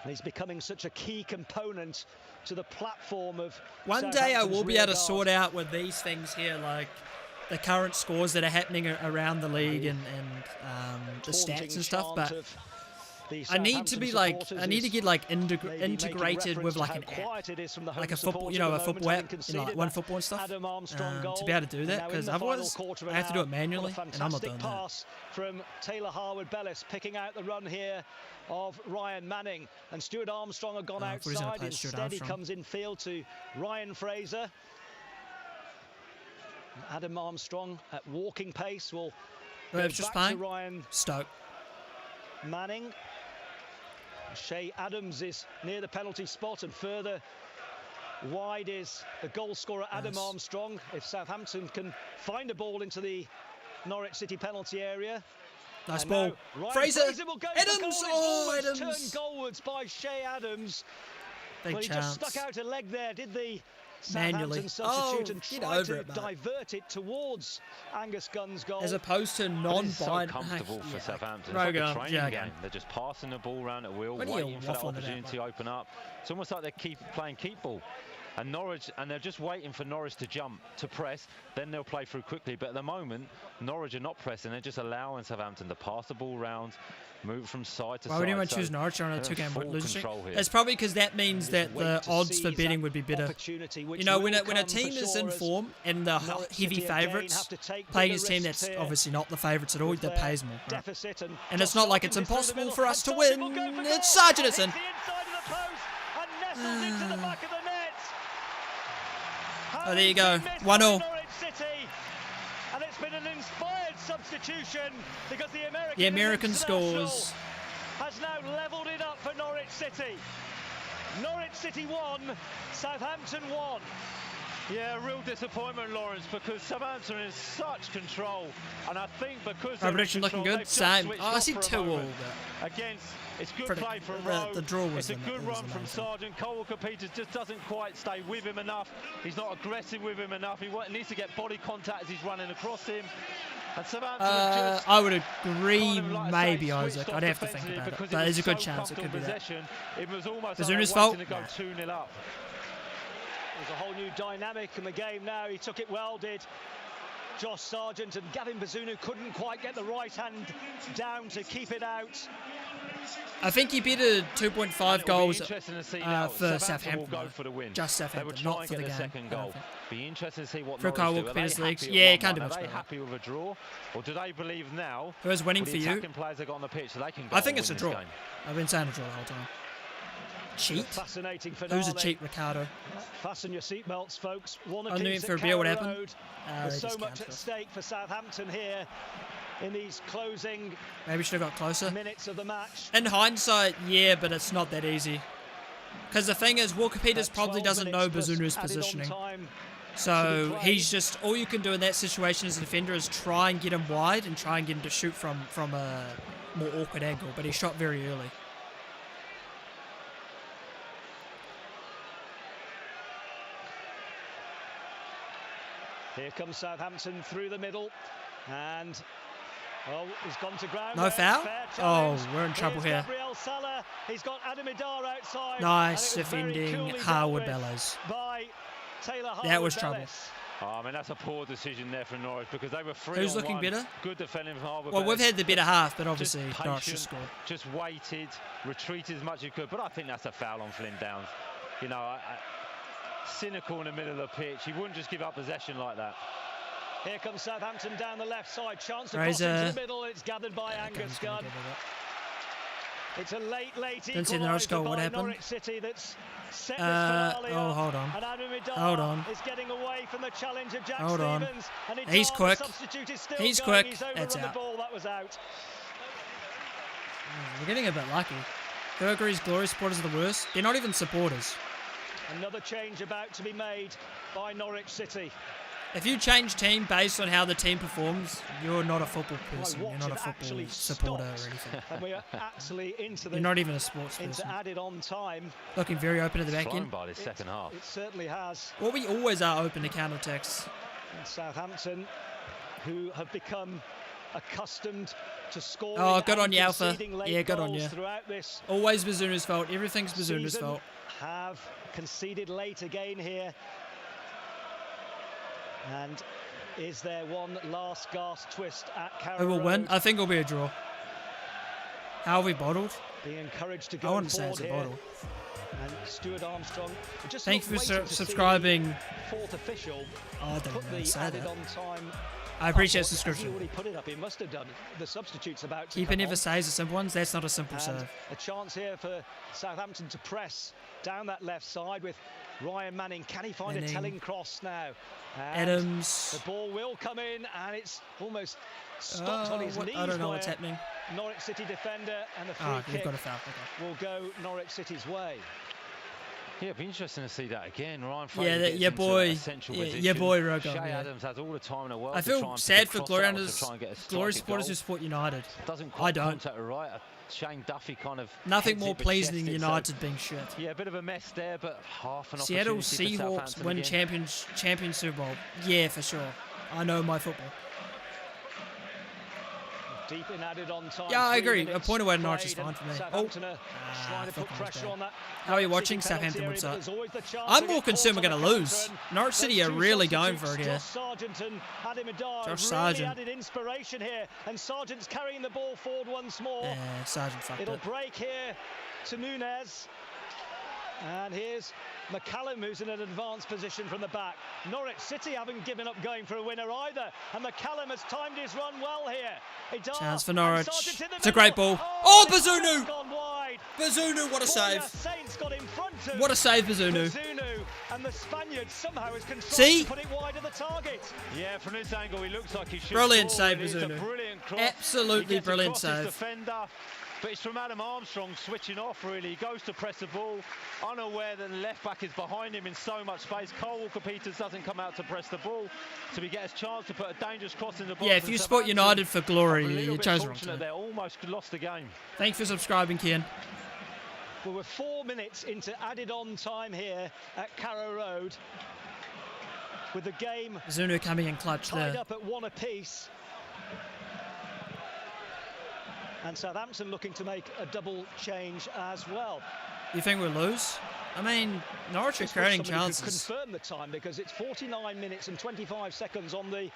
S2: And he's becoming such a key component to the platform of
S1: One day I will be able to
S2: Southampton's
S1: sort out with these things here, like the current scores that are happening around the league and the stats and stuff, but I need to be like, I need to get like integrated with like an app, like a football, you know, a football app, you know, like one football and stuff, to be able to do that, because otherwise I have to do it manually, and I'm not doing that.
S2: Pass from Taylor Harwood-Bellis, picking out the run here of Ryan Manning, and Stuart Armstrong had gone outside. Instead, he comes in field to Ryan Fraser. Adam Armstrong at walking pace will go back to Ryan
S1: Stoke.
S2: Manning. Shea Adams is near the penalty spot, and further wide is the goal scorer Adam Armstrong. If Southampton can find a ball into the Norwich City penalty area.
S1: Nice ball. Fraser will go
S2: Adams!
S1: Oh,
S2: Adams!
S1: Adams!
S2: Turned goalwards by Shea Adams.
S1: Big
S2: But he
S1: chance.
S2: just stuck out a leg there, did the
S1: Manually.
S2: Southampton substitute, and
S1: get
S2: tried
S1: over
S2: to
S1: it, mate.
S2: divert it towards Angus Gunn's goal.
S1: As opposed to
S3: It's so
S1: non-bind.
S3: comfortable for Southampton.
S1: Right,
S3: It's like a
S1: go.
S3: training
S1: Yeah,
S3: game. They're just passing the ball around at will,
S1: When are you
S3: waiting for that
S1: waffling it out,
S3: opportunity to open up. It's almost like they're playing keep ball. And Norwich, and they're just waiting for Norwich to jump, to press, then they'll play through quickly. But at the moment, Norwich are not pressing, they're just allowing Southampton to pass the ball around, move from side to side.
S1: Why would anyone choose Norwich on a
S3: they're in
S1: 2-game
S3: full
S1: losing streak?
S3: control here.
S1: It's probably because that means that the odds for betting would be better. You know, when a team is in form and the heavy favourites playing his team that's obviously not the favourites at all, that pays more. Right? And it's not like it's impossible for us to win. It's Sargent, it's in. Oh, there you go. 1-0.
S2: And it's been an inspired substitution because the
S1: American scores.
S2: Has now levelled it up for Norwich City. Norwich City 1, Southampton 1.
S3: Yeah, real disappointment, Lawrence, because Southampton is such control, and I think because
S1: Our prediction looking good. Same. Oh, I see 2-all.
S3: Against, it's good play from
S1: the draw was
S3: it's a good run from Sargent. Kyle Walker-Peters just doesn't quite stay with him enough. He's not aggressive with him enough. He needs to get body contact as he's running across him. And Southampton have just
S1: I would agree,
S3: kind of, like I say,
S1: maybe Isaac.
S3: switched
S1: I'd
S3: off
S1: have to think
S3: defensively
S1: about it.
S3: because
S1: But there's a
S3: was
S1: good
S3: so
S1: chance it could be
S3: comfortable
S1: that.
S3: possession. It was almost
S1: Bazunu's
S3: like
S1: fault?
S3: to go
S1: Nah.
S3: 2-0 up.
S2: There's a whole new dynamic in the game now. He took it well, did Josh Sargent, and Gavin Bazunu couldn't quite get the right hand down to keep it out.
S1: I think he betted 2.5 goals for
S3: Southampton
S1: Southampton.
S3: will go for the win.
S1: Just
S3: They
S1: Southampton,
S3: will try
S1: not
S3: and
S1: for
S3: get
S1: the
S3: the
S1: game.
S3: second goal. Be interested to see what
S1: For Kyle
S3: Norwich do.
S1: Walker
S3: Are they
S1: Peters leagues?
S3: happy at
S1: Yeah,
S3: 1-1?
S1: can't do
S3: Are
S1: much
S3: they
S1: better.
S3: happy with a draw, or do they believe now
S1: Who is winning
S3: with
S1: for
S3: the
S1: you?
S3: attacking players they got on the pitch that they can go
S1: I think
S3: and
S1: it's a
S3: win
S1: draw.
S3: this game?
S1: I've been saying a draw the whole time. Cheat?
S2: Fascinating finale.
S1: Who's a cheat, Ricardo?
S2: Fasten your seatbelts, folks. One
S1: I knew
S2: apiece
S1: for
S2: at
S1: a beer what
S2: Carrow
S1: happened.
S2: Road.
S1: They
S2: There's so
S1: just
S2: much
S1: cancelled.
S2: at stake for Southampton here in these closing
S1: Maybe should have got closer.
S2: minutes of the match.
S1: In hindsight, yeah, but it's not that easy. Because the thing is, Walker Peters
S2: At
S1: probably
S2: 12
S1: doesn't know
S2: minutes plus
S1: Bazunu's
S2: added on
S1: positioning.
S2: time.
S1: So he's just, all you can do in that situation as a defender is try and get him wide and try and get him to shoot from a more awkward angle. But he shot very early.
S2: Here comes Southampton through the middle, and he's gone to ground.
S1: No
S2: there.
S1: foul?
S2: Fair
S1: Oh,
S2: challenge.
S1: we're in trouble
S2: Here's
S1: here.
S2: Gabriel Salah. He's got Adam Idar outside.
S1: Nice
S2: and it was very
S1: defending,
S2: coolly dealt
S1: Harwood
S2: with
S1: Bellows.
S2: by Taylor
S1: That was
S2: Harwood
S1: trouble.
S2: Bellis.
S3: Oh, I mean, that's a poor decision there from Norwich because they were 3-on-1.
S1: Who's looking better?
S3: Good defending from Harwood.
S1: Well, we've had the better half, but
S3: just
S1: obviously Norwich just
S3: patient,
S1: scored.
S3: just waited, retreated as much as he could. But I think that's a foul on Flynn Downs. You know, cynical in the middle of the pitch. He wouldn't just give up possession like that.
S2: Here comes Southampton down the left side. Chance to
S1: Fraser.
S2: cross into the middle. It's gathered by Angus Gunn. It's a late
S1: Didn't see the Norwich goal.
S2: equaliser
S1: What
S2: by
S1: happened?
S2: Norwich City that's set this finale
S1: oh,
S2: up.
S1: hold on.
S2: And Adam Idar
S1: Hold on.
S2: is getting away from the challenge of Jack
S1: Hold on.
S2: Stevens. And Idar,
S1: He's
S2: the
S1: quick.
S2: substitute, is still
S1: He's
S2: going.
S1: quick.
S2: He's overrun
S1: That's
S2: the
S1: out.
S2: ball. That was out.
S1: We're getting a bit lucky. Burgery's Glory supporters are the worst. They're not even supporters.
S2: Another change about to be made by Norwich City.
S1: If you change team based on how the team performs, you're not a football person. You're
S2: watch
S1: not a
S2: it
S1: football
S2: actually
S1: supporter or
S2: stopped.
S1: anything.
S2: And we are actually into the
S1: You're not even a sports
S2: into
S1: person.
S2: added on time.
S1: Looking very open at the back
S3: Thrown
S1: end.
S3: by this second half.
S2: It certainly has.
S1: Well, we always are open to counter-attacks.
S2: And Southampton, who have become accustomed to scoring.
S1: Oh, good
S2: and
S1: on you, Alpha.
S2: conceding late
S1: Yeah, good on
S2: goals
S1: you.
S2: throughout this
S1: Always Bazunu's fault. Everything's Bazunu's
S2: season,
S1: fault.
S2: have conceded late again here. And is there one last gasp twist at Carrow
S1: Who will win?
S2: Road?
S1: I think it'll be a draw. How have we bottled?
S2: Being encouraged to
S1: I
S2: go
S1: wouldn't say it's
S2: forward
S1: a
S2: here.
S1: bottle.
S2: And Stuart Armstrong, just
S1: Thank you
S2: not
S1: for
S2: waiting to see
S1: subscribing.
S2: the fourth official
S1: Oh, I don't
S2: put
S1: even know how
S2: the
S1: to say
S2: added
S1: that.
S2: on time.
S1: I appreciate
S2: up. Has he
S1: subscription.
S2: already put it up? He must have done. The substitute's about to
S1: Keeper
S2: come
S1: never
S2: on.
S1: says the simple ones. That's not a simple
S2: And
S1: serve.
S2: a chance here for Southampton to press down that left side with Ryan Manning. Can he find a
S1: Manning.
S2: telling cross now? And
S1: Adams.
S2: the ball will come in, and it's almost stopped on his knees.
S1: I don't know what's
S2: where
S1: happening.
S2: Norwich City defender, and the free
S1: Oh, they've
S2: kick
S1: got a foul. Okay.
S2: will go Norwich City's way.
S3: Yeah, it'd be interesting to see that again. Ryan
S1: Yeah,
S3: Fraser
S1: that-
S3: gets
S1: your
S3: into
S1: boy-
S3: a central
S1: yeah,
S3: position.
S1: your boy Rogo,
S3: Shea
S1: yeah.
S3: Adams has all the time in the world
S1: I
S3: to try
S1: feel
S3: and
S1: sad
S3: pick
S1: for
S3: cross
S1: Glory
S3: out or to
S1: Hunters,
S3: try and get a
S1: Glory
S3: target
S1: supporters
S3: goal.
S1: who support United.
S3: Doesn't
S1: I
S3: quite
S1: don't.
S3: contact it right. Shane Duffy kind of
S1: Nothing
S3: heads
S1: more
S3: it but
S1: pleasing than
S3: chests it, so-
S1: United being shit.
S3: Yeah, a bit of a mess there, but half an
S1: Seattle
S3: opportunity for
S1: Seahawks
S3: Southampton
S1: win
S3: again.
S1: champion Super Bowl. Yeah, for sure. I know my football.
S2: Deep in added on time.
S1: Yeah, I
S2: 3
S1: agree. A
S2: minutes
S1: point away to Norwich
S2: played,
S1: is fine
S2: and
S1: for me.
S2: Southampton are
S1: Ah,
S2: trying to put
S1: fucking
S2: pressure
S1: bad.
S2: on that.
S1: How are you
S2: Norwich City
S1: watching?
S2: penalty
S1: Southampton
S2: area,
S1: what's
S2: but
S1: up?
S2: there's always the chance
S1: I'm
S2: to
S1: more
S2: get
S1: concerned
S2: caught
S1: we're
S2: on
S1: going to
S2: the
S1: lose.
S2: counter, and
S1: Norwich City
S2: those
S1: are
S2: two
S1: really going for it
S2: substitutes,
S1: here.
S2: Josh Sargent and Adam Idar
S1: Josh
S2: have
S1: Sargent.
S2: really added inspiration here, and Sargent's carrying the ball forward once more.
S1: Yeah, Sergeant fucked
S2: It'll
S1: it.
S2: break here to Nunez. And here's McCallum, who's in an advanced position from the back. Norwich City haven't given up going for a winner either. And McCallum has timed his run well here. Idar
S1: Chance for
S2: and
S1: Norwich.
S2: Sargent in the
S1: It's a great
S2: middle.
S1: ball. Oh,
S2: this
S1: Bazunu!
S2: one's gone wide.
S1: Bazunu, what a save.
S2: Saints got in front of
S1: What a save, Bazunu.
S2: Bazunu, and the Spaniard somehow has contrived
S1: See?
S2: to put it wide of the target.
S3: Yeah, from this angle, he looks like he should
S1: Brilliant
S3: score,
S1: save,
S3: and it's a
S1: Bazunu.
S3: brilliant cross.
S1: Absolutely
S3: He gets
S1: brilliant
S3: across his
S1: save.
S3: defender, but it's from Adam Armstrong switching off, really. He goes to press the ball, unaware that the left back is behind him in so much space. Kyle Walker-Peters doesn't come out to press the ball, so he gets a chance to put a dangerous cross in the box.
S1: Yeah, if you support United for glory, you chose wrong.
S3: They almost lost the game.
S1: Thanks for subscribing, Ken.
S2: Well, we're 4 minutes into added on time here at Carrow Road, with the game
S1: Bazunu coming in clutch
S2: tied
S1: there.
S2: up at 1 apiece. And Southampton looking to make a double change as well.
S1: You think we'll lose? I mean, Norwich are creating chances.
S2: Confirm the time because it's 49 minutes and 25 seconds on the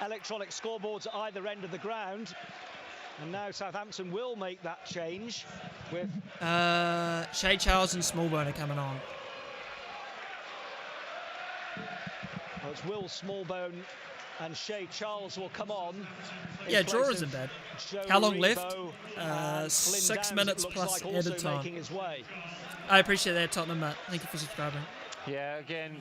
S2: electronic scoreboards at either end of the ground. And now Southampton will make that change with...
S1: Shea Charles and Smallbone are coming on.
S2: Well, it's Will Smallbone and Shea Charles will come on.
S1: Yeah, draw isn't bad. How long left? 6 minutes plus
S2: like
S1: added time. I appreciate that, Tottenham, Matt. Thank you for subscribing.
S3: Yeah, again,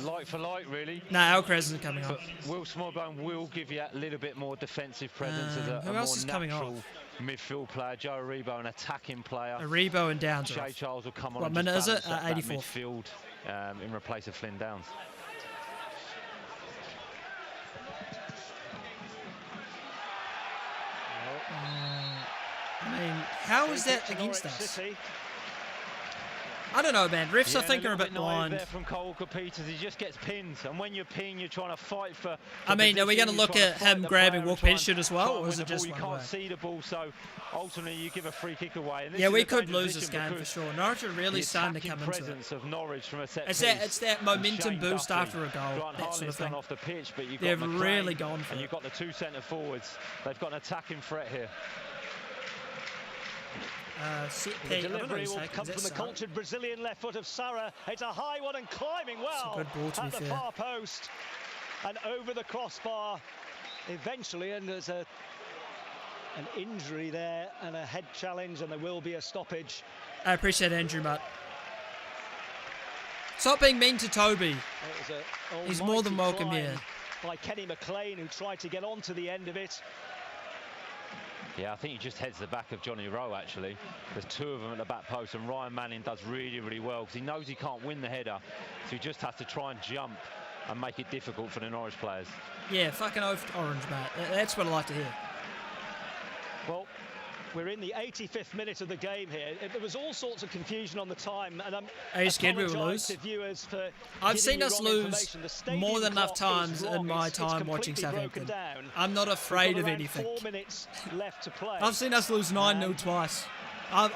S3: like for like, really.
S1: Nah, Alcaraz isn't coming on.
S3: Will Smallbone will give you a little bit more defensive presence as a
S1: who
S3: more
S1: else is coming
S3: natural
S1: off?
S3: midfield player. Joe Aribo, an attacking player.
S1: Aribo and Downs.
S3: Shea Charles will come on.
S1: What
S3: and
S1: minute is it?
S3: balance that
S1: 84.
S3: midfield in replace of Flynn Downs.
S1: I mean, how is that against us? I don't know, man. Refs, I think, are a bit blind.
S3: There from Cole Walker-Peters, he just gets pinned, and when you're pinned, you're trying to fight for.
S1: I mean, are we going to look at him grabbing Walker-Peters as well, or is it just
S3: one way? You can't see the ball, so ultimately you give a free kick away.
S1: Yeah, we could lose this game for sure. Norwich are really starting to come into it.
S3: Of Norwich from a set
S1: it's that momentum boost after a goal, that sort of thing.
S3: Off the pitch, but
S1: they've really gone for it.
S3: And you've got the two centre forwards. They've got an attacking threat here.
S2: The delivery will come from the cultured Brazilian left foot of Sarra. It's a high one and climbing well at the far post and over the crossbar eventually, and there's an injury there and a head challenge, and there will be a stoppage.
S1: I appreciate Andrew, but stop being mean to Toby. He's more than welcome here.
S2: By Kenny McLean, who tried to get onto the end of it.
S3: Yeah, I think he just heads the back of Johnny Rowe, actually. There's two of them at the back post, and Ryan Manning does really, really well because he knows he can't win the header, so he just has to try and jump and make it difficult for the Norwich players.
S1: Yeah, fucking oath orange, Matt. That's what I like to hear.
S2: Well, we're in the 85th minute of the game here. There was all sorts of confusion on the time, and
S1: are you scared we will lose? I've seen us lose more than enough times in my time watching Southampton. I'm not afraid of anything.
S2: 4 minutes left to play.
S1: I've seen us lose 9-0 twice. I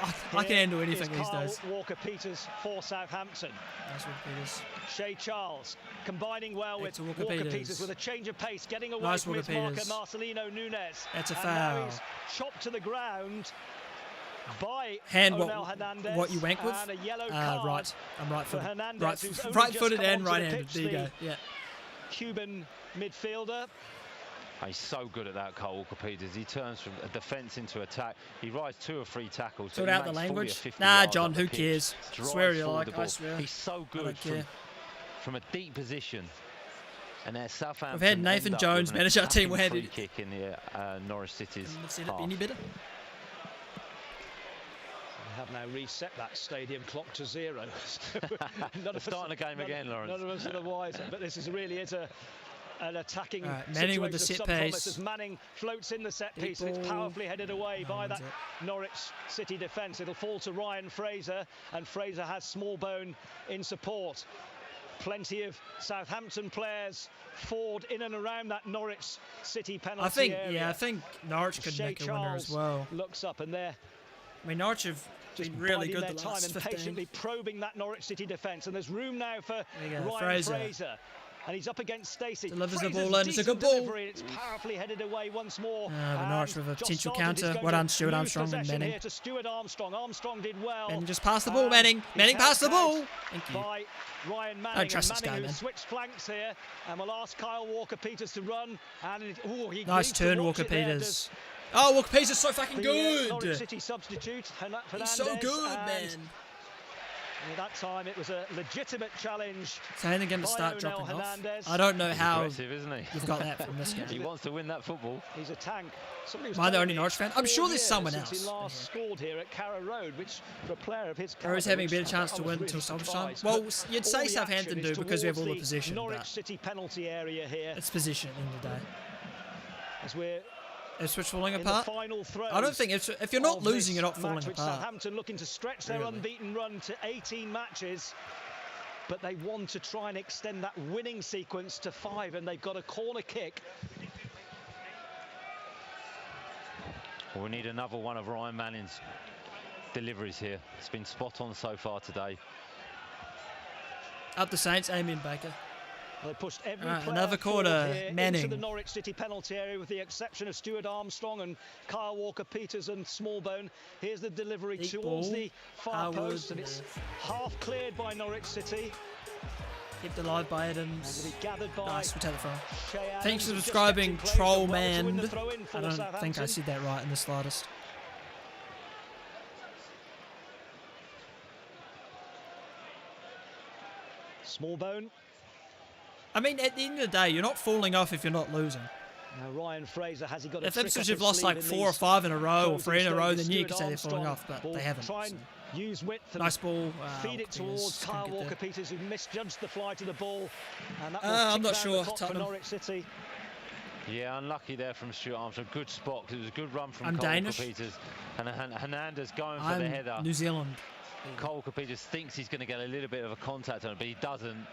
S1: can handle anything these days.
S2: Walker-Peters for Southampton.
S1: Nice Walker-Peters.
S2: Shea Charles combining well with Walker-Peters with a change of pace, getting away from his marker Marcelino Nunes.
S1: That's a foul.
S2: He's chopped to the ground by
S1: Onel
S2: Hernandez.
S1: What you wank with?
S2: And a yellow card
S1: right. I'm
S2: right-footed.
S1: Right-footed and right-handed. There you go. Yeah.
S2: Cuban midfielder.
S3: He's so good at that, Cole Walker-Peters. He turns from a defence into attack. He rides 2 or 3 tackles.
S1: Sort out the language. Nah, John, who cares? Swear you like, I swear.
S3: He's so good from a deep position. And there's Southampton.
S1: We've had Nathan Jones manage our team. We had
S3: free kick in the Norwich City's half.
S1: Any better?
S2: We have now reset that stadium clock to 0.
S3: Starting the game again, Lawrence.
S2: None of us are the wiser, but this really is an attacking
S1: Manning with the set piece.
S2: As Manning floats in the set piece, and it's powerfully headed away by that Norwich City defence. It'll fall to Ryan Fraser, and Fraser has Smallbone in support. Plenty of Southampton players forward in and around that Norwich City penalty area.
S1: I think Norwich could make a winner as well.
S2: Looks up, and there.
S1: I mean, Norwich have been really good the last
S2: and
S1: 15.
S2: patiently probing that Norwich City defence, and there's room now for Ryan Fraser. And he's up against Stacey.
S1: Delivers the ball in. It's a good ball.
S2: It's powerfully headed away once more.
S1: Norwich with a potential counter. Well done, Stuart Armstrong and Manning.
S2: Here to Stuart Armstrong. Armstrong did well.
S1: And just pass the ball, Manning. Manning passed the ball. Thank you.
S2: By Ryan Manning.
S1: I don't trust this guy, man.
S2: Switched flanks here, and we'll ask Kyle Walker-Peters to run. And he
S1: nice turn, Walker-Peters. Oh, Walker-Peters is so fucking good.
S2: Norwich City substitute.
S1: He's so good, man.
S2: At that time, it was a legitimate challenge.
S1: So they're going to start dropping
S2: Hernandez.
S1: off. I don't know how
S3: isn't he?
S1: You've got that from this game.
S3: He wants to win that football.
S2: He's a tank.
S1: Am I the only Norwich fan? I'm sure there's someone else.
S2: He last scored here at Carrow Road, which for a player of his
S1: caliber, is having a better chance to win until stoppage time. Well, you'd say Southampton do because we have all the possession.
S2: Norwich City penalty area here.
S1: It's position at the end of the day.
S2: As we're
S1: Ipswich falling apart? I don't think if you're not losing, you're not falling apart.
S2: Southampton looking to stretch their unbeaten run to 18 matches, but they want to try and extend that winning sequence to 5, and they've got a corner kick.
S3: Well, we need another one of Ryan Manning's deliveries here. It's been spot on so far today.
S1: Up the Saints, Amian Baker.
S2: They pushed every player
S1: another quarter,
S2: here
S1: Manning.
S2: into the Norwich City penalty area, with the exception of Stuart Armstrong and Kyle Walker-Peters and Smallbone. Here's the delivery
S1: Deep
S2: towards
S1: ball.
S2: the far post, and it's half cleared by Norwich City.
S1: Kept alive by Adams.
S2: And to be gathered by
S1: Nice, we'll take the throw.
S2: Shea
S1: Thanks
S2: Adams,
S1: for
S2: who's just
S1: subscribing,
S2: kept it clean
S1: Troll
S2: as well to win
S1: Man.
S2: the throw-in for
S1: I don't think I
S2: Southampton.
S1: said that right in the slightest.
S2: Smallbone.
S1: I mean, at the end of the day, you're not falling off if you're not losing.
S2: Now Ryan Fraser, has he got a
S1: If
S2: trick
S1: Ipswich
S2: up
S1: have
S2: his
S1: lost
S2: sleeve
S1: like
S2: in
S1: 4 or
S2: these
S1: 5 in a row or
S2: closing
S1: 3 in a row,
S2: stages?
S1: then you could
S2: Stuart
S1: say they're falling
S2: Armstrong
S1: off, but
S2: will
S1: they haven't.
S2: try and use width and
S1: Nice ball.
S2: feed it towards Kyle Walker-Peters, who misjudged the fly to the ball, and that will
S1: I'm
S2: tick
S1: not
S2: down
S1: sure,
S2: the clock for
S1: Tottenham.
S2: Norwich City.
S3: Yeah, unlucky there from Stuart Armstrong. Good spot, 'cause it was a good run from
S1: I'm
S3: Cole
S1: Danish.
S3: Peters. And Hernandez going for the
S1: I'm
S3: header.
S1: New Zealand.
S3: Cole Peters thinks he's going to get a little bit of a contact on it, but he doesn't,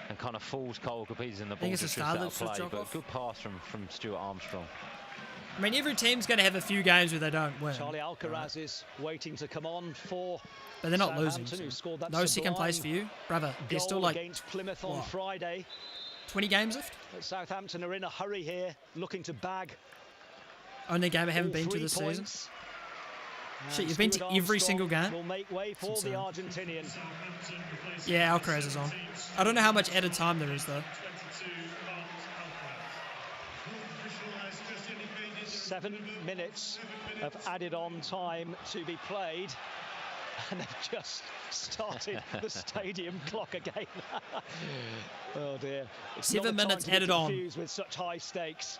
S3: and kind of falls Cole Peters in the ball.
S1: it's a
S3: just drifts out of
S1: Starlets with
S3: play,
S1: drop
S3: but
S1: off.
S3: good pass from Stuart Armstrong.
S1: I mean, every team's going to have a few games where they don't win.
S2: Charlie Alcaraz is waiting to come on for
S1: But they're not losing.
S2: Southampton, who scored that
S1: No second
S2: sublime
S1: place for you. Brother, they're still
S2: goal
S1: like
S2: against Plymouth on
S1: what?
S2: Friday.
S1: 20 games left.
S2: But Southampton are in a hurry here, looking to bag
S1: Only game I haven't
S2: all
S1: been to
S2: 3
S1: this season.
S2: points.
S1: Shit,
S2: And
S1: you've been to
S2: Stuart
S1: every
S2: Armstrong
S1: single game?
S2: will make way for the
S1: insane.
S2: Argentinian.
S1: Yeah, Alcaraz is on. I don't know how much added time there is, though.
S2: 7 minutes of added on time to be played, and they've just started the stadium clock again. Oh dear. It's
S1: 7
S2: not a time
S1: minutes
S2: to be
S1: added on.
S2: confused with such high stakes.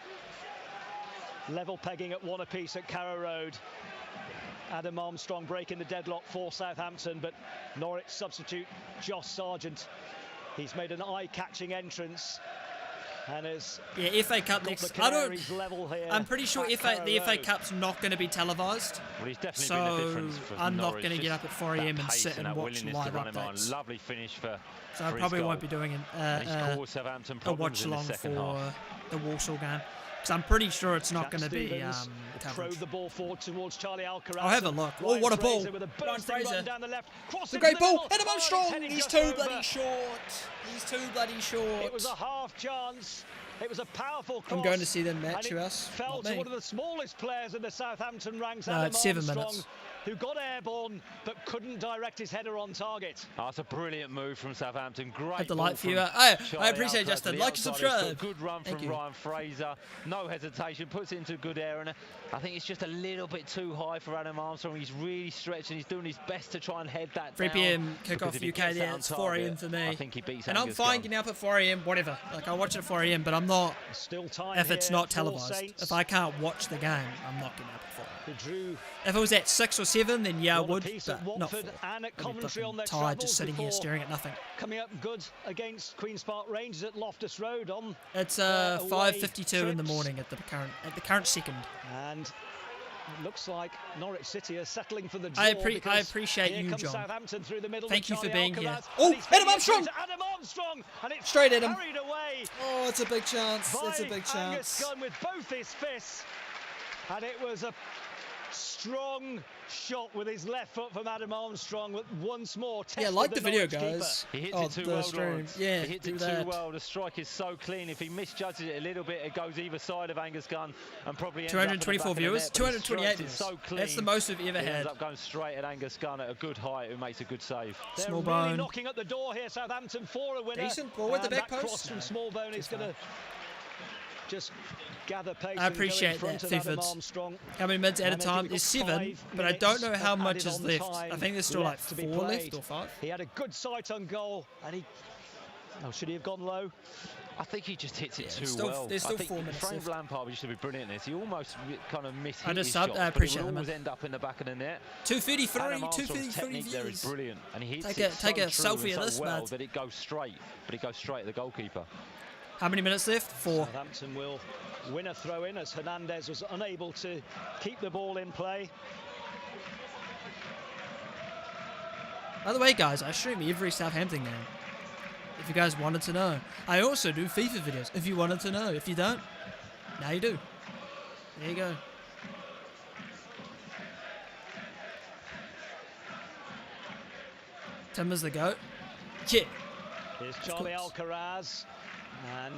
S2: Level pegging at 1 apiece at Carrow Road. Adam Armstrong breaking the deadlock for Southampton, but Norwich substitute Josh Sargent, he's made an eye-catching entrance. And has
S1: Yeah, FA Cup
S2: got
S1: next.
S2: the
S1: I don't.
S2: Canaries level here
S1: I'm pretty sure
S2: at
S1: the
S2: Carrow
S1: FA
S2: Road.
S1: Cup's not going to be televised.
S3: Well, he's definitely been a
S1: So
S3: difference for
S1: I'm not
S3: Norwich.
S1: going to get
S3: Just
S1: up at 4
S3: that
S1: a.m. and
S3: pace
S1: sit and
S3: that
S1: watch
S3: willingness
S1: live
S3: to run him on.
S1: updates.
S3: Lovely finish for
S1: So I
S3: his
S1: probably
S3: goal.
S1: won't be doing
S3: And he's
S1: a
S3: caused Southampton
S1: watch
S3: problems in the
S1: along
S3: second
S1: for
S3: half.
S1: the Walsall game. Because I'm pretty sure it's not
S2: Jack
S1: going to be
S2: Stevens
S1: coverage.
S2: throw the ball forward towards Charlie Alcaraz.
S1: I'll have a look. Oh,
S2: Ryan
S1: what a
S2: Fraser
S1: ball.
S2: with a
S1: Ryan
S2: bursting run
S1: Fraser.
S2: down the left. Cross
S1: It's a
S2: into
S1: great
S2: the
S1: ball.
S2: middle.
S1: Adam
S2: Oh,
S1: Armstrong.
S2: it's heading
S1: He's
S2: just
S1: too
S2: over.
S1: bloody short. He's too bloody short.
S2: It was a half chance. It was a powerful cross.
S1: I'm going to see them match
S2: and
S1: you
S2: it
S1: us.
S2: fell
S1: Not
S2: to
S1: me.
S2: one of the smallest players in the Southampton ranks,
S1: No,
S2: Adam
S1: it's 7
S2: Armstrong,
S1: minutes.
S2: who got airborne but couldn't direct his header on target.
S3: Oh, it's a brilliant move from Southampton. Great.
S1: Hit the
S3: ball
S1: like
S3: from
S1: viewer. I
S3: Charlie
S1: appreciate
S3: Alcaraz
S1: Justin.
S3: to the
S1: Like and
S3: outside. It's got a
S1: subscribe.
S3: Good run
S1: Thank
S3: from
S1: you.
S3: Ryan Fraser. No hesitation. Puts it into a good area. And I think it's just a little bit too high for Adam Armstrong. He's really stretching. He's doing his best to try and head that
S1: 3
S3: down.
S1: p.m.
S3: Because
S1: kickoff
S3: if he
S1: UK
S3: gets that
S1: there.
S3: on
S1: It's 4 a.m.
S3: target,
S1: for me.
S3: I think he beats
S1: And I'm
S3: Angus
S1: fine
S3: Gunn.
S1: getting up at 4 a.m. Whatever. Like I watch it at 4 a.m. But I'm not.
S2: Still time
S1: If it's
S2: here
S1: not
S2: for
S1: televised.
S2: Saints,
S1: If I can't watch the game, I'm not getting up at 4.
S2: who drew
S1: If it was at 6 or 7, then yeah, I
S2: one
S1: would.
S2: apiece
S1: But
S2: at
S1: not 4.
S2: Watford and at
S1: I'd be
S2: Coventry
S1: fucking
S2: on their
S1: tired
S2: travels
S1: just sitting here
S2: before
S1: staring at nothing.
S2: coming up good against Queen's Park Rangers at Loftus Road on
S1: It's
S2: away
S1: 5:52 in the
S2: trips.
S1: morning at the current second.
S2: And it looks like Norwich City are settling for the draw.
S1: I
S2: because
S1: appreciate
S2: here
S1: you,
S2: comes
S1: John.
S2: Southampton through the middle.
S1: Thank
S2: with
S1: you for
S2: Charlie
S1: being here.
S2: Alcaraz,
S1: Oh,
S2: and he's
S1: Adam
S2: feeding it
S1: Armstrong!
S2: through to Adam Armstrong, and it's
S1: Straight at him.
S2: carried away
S1: Oh, it's a big chance.
S2: by
S1: It's a big
S2: Angus
S1: chance.
S2: Gunn with both his fists, and it was a strong shot with his left foot from Adam Armstrong. With once more,
S1: Yeah,
S2: tested
S1: like the video,
S2: Norwich keeper.
S1: guys.
S3: He hits
S1: Oh,
S3: it too
S1: the
S3: well,
S1: stream.
S3: Lawrence.
S1: Yeah,
S3: he hits
S1: do
S3: it
S1: that.
S3: too well. The strike is so clean. If he misjudges it a little bit, it goes either side of Angus Gunn and probably ends up in the
S1: 224
S3: back of the
S1: viewers,
S3: net, but he
S1: 228
S3: strikes it
S1: viewers.
S3: so clean,
S1: That's the most we've ever
S3: it ends
S1: had.
S3: up going straight at Angus Gunn at a good height, who makes a good save.
S2: They're
S1: Small
S2: really
S1: bone.
S2: knocking at the door here, Southampton, for a winner.
S1: Decent ball at the
S2: And
S1: back
S2: that
S1: post.
S2: cross from Smallbone is going to just gather pace.
S1: I
S2: and go in
S1: appreciate
S2: front
S1: that,
S2: of Adam
S1: Fifids.
S2: Armstrong.
S1: How many minutes at a
S2: And I
S1: time?
S2: think
S1: There's
S2: we've got
S1: 7,
S2: 5
S1: but I don't know
S2: minutes
S1: how
S2: of
S1: much
S2: added
S1: is
S2: on
S1: left.
S2: time
S1: I think there's still like
S2: left to
S1: 4
S2: be
S1: left
S2: played.
S1: or 5.
S2: He had a good sight on goal, and he. Oh, should he have gone low?
S3: I think he just hits it too
S1: there's still-
S3: well.
S1: there's still
S3: I think
S1: 4 minutes
S3: Frank
S1: left.
S3: Lampard used to be brilliant at this. He almost kind of missed
S1: I
S3: his
S1: just
S3: shots,
S1: I
S3: but he
S1: appreciate
S3: would
S1: that,
S3: always
S1: man.
S3: end up in the back of the net.
S1: 233,
S3: Adam Armstrong's
S1: 233
S3: technique there is
S1: views.
S3: brilliant, and he hits
S1: Take
S3: it
S1: a
S3: so true
S1: selfie
S3: and
S1: of
S3: so
S1: this,
S3: well
S1: mate.
S3: that it goes straight, but it goes straight at the goalkeeper.
S1: How many minutes left? 4.
S2: Southampton will win a throw-in as Hernandez was unable to keep the ball in play.
S1: By the way, guys, I stream every Southampton game. If you guys wanted to know. I also do FIFA videos, if you wanted to know. If you don't, now you do. There you go. Tim is the GOAT. Yeah.
S2: Here's Charlie Alcaraz and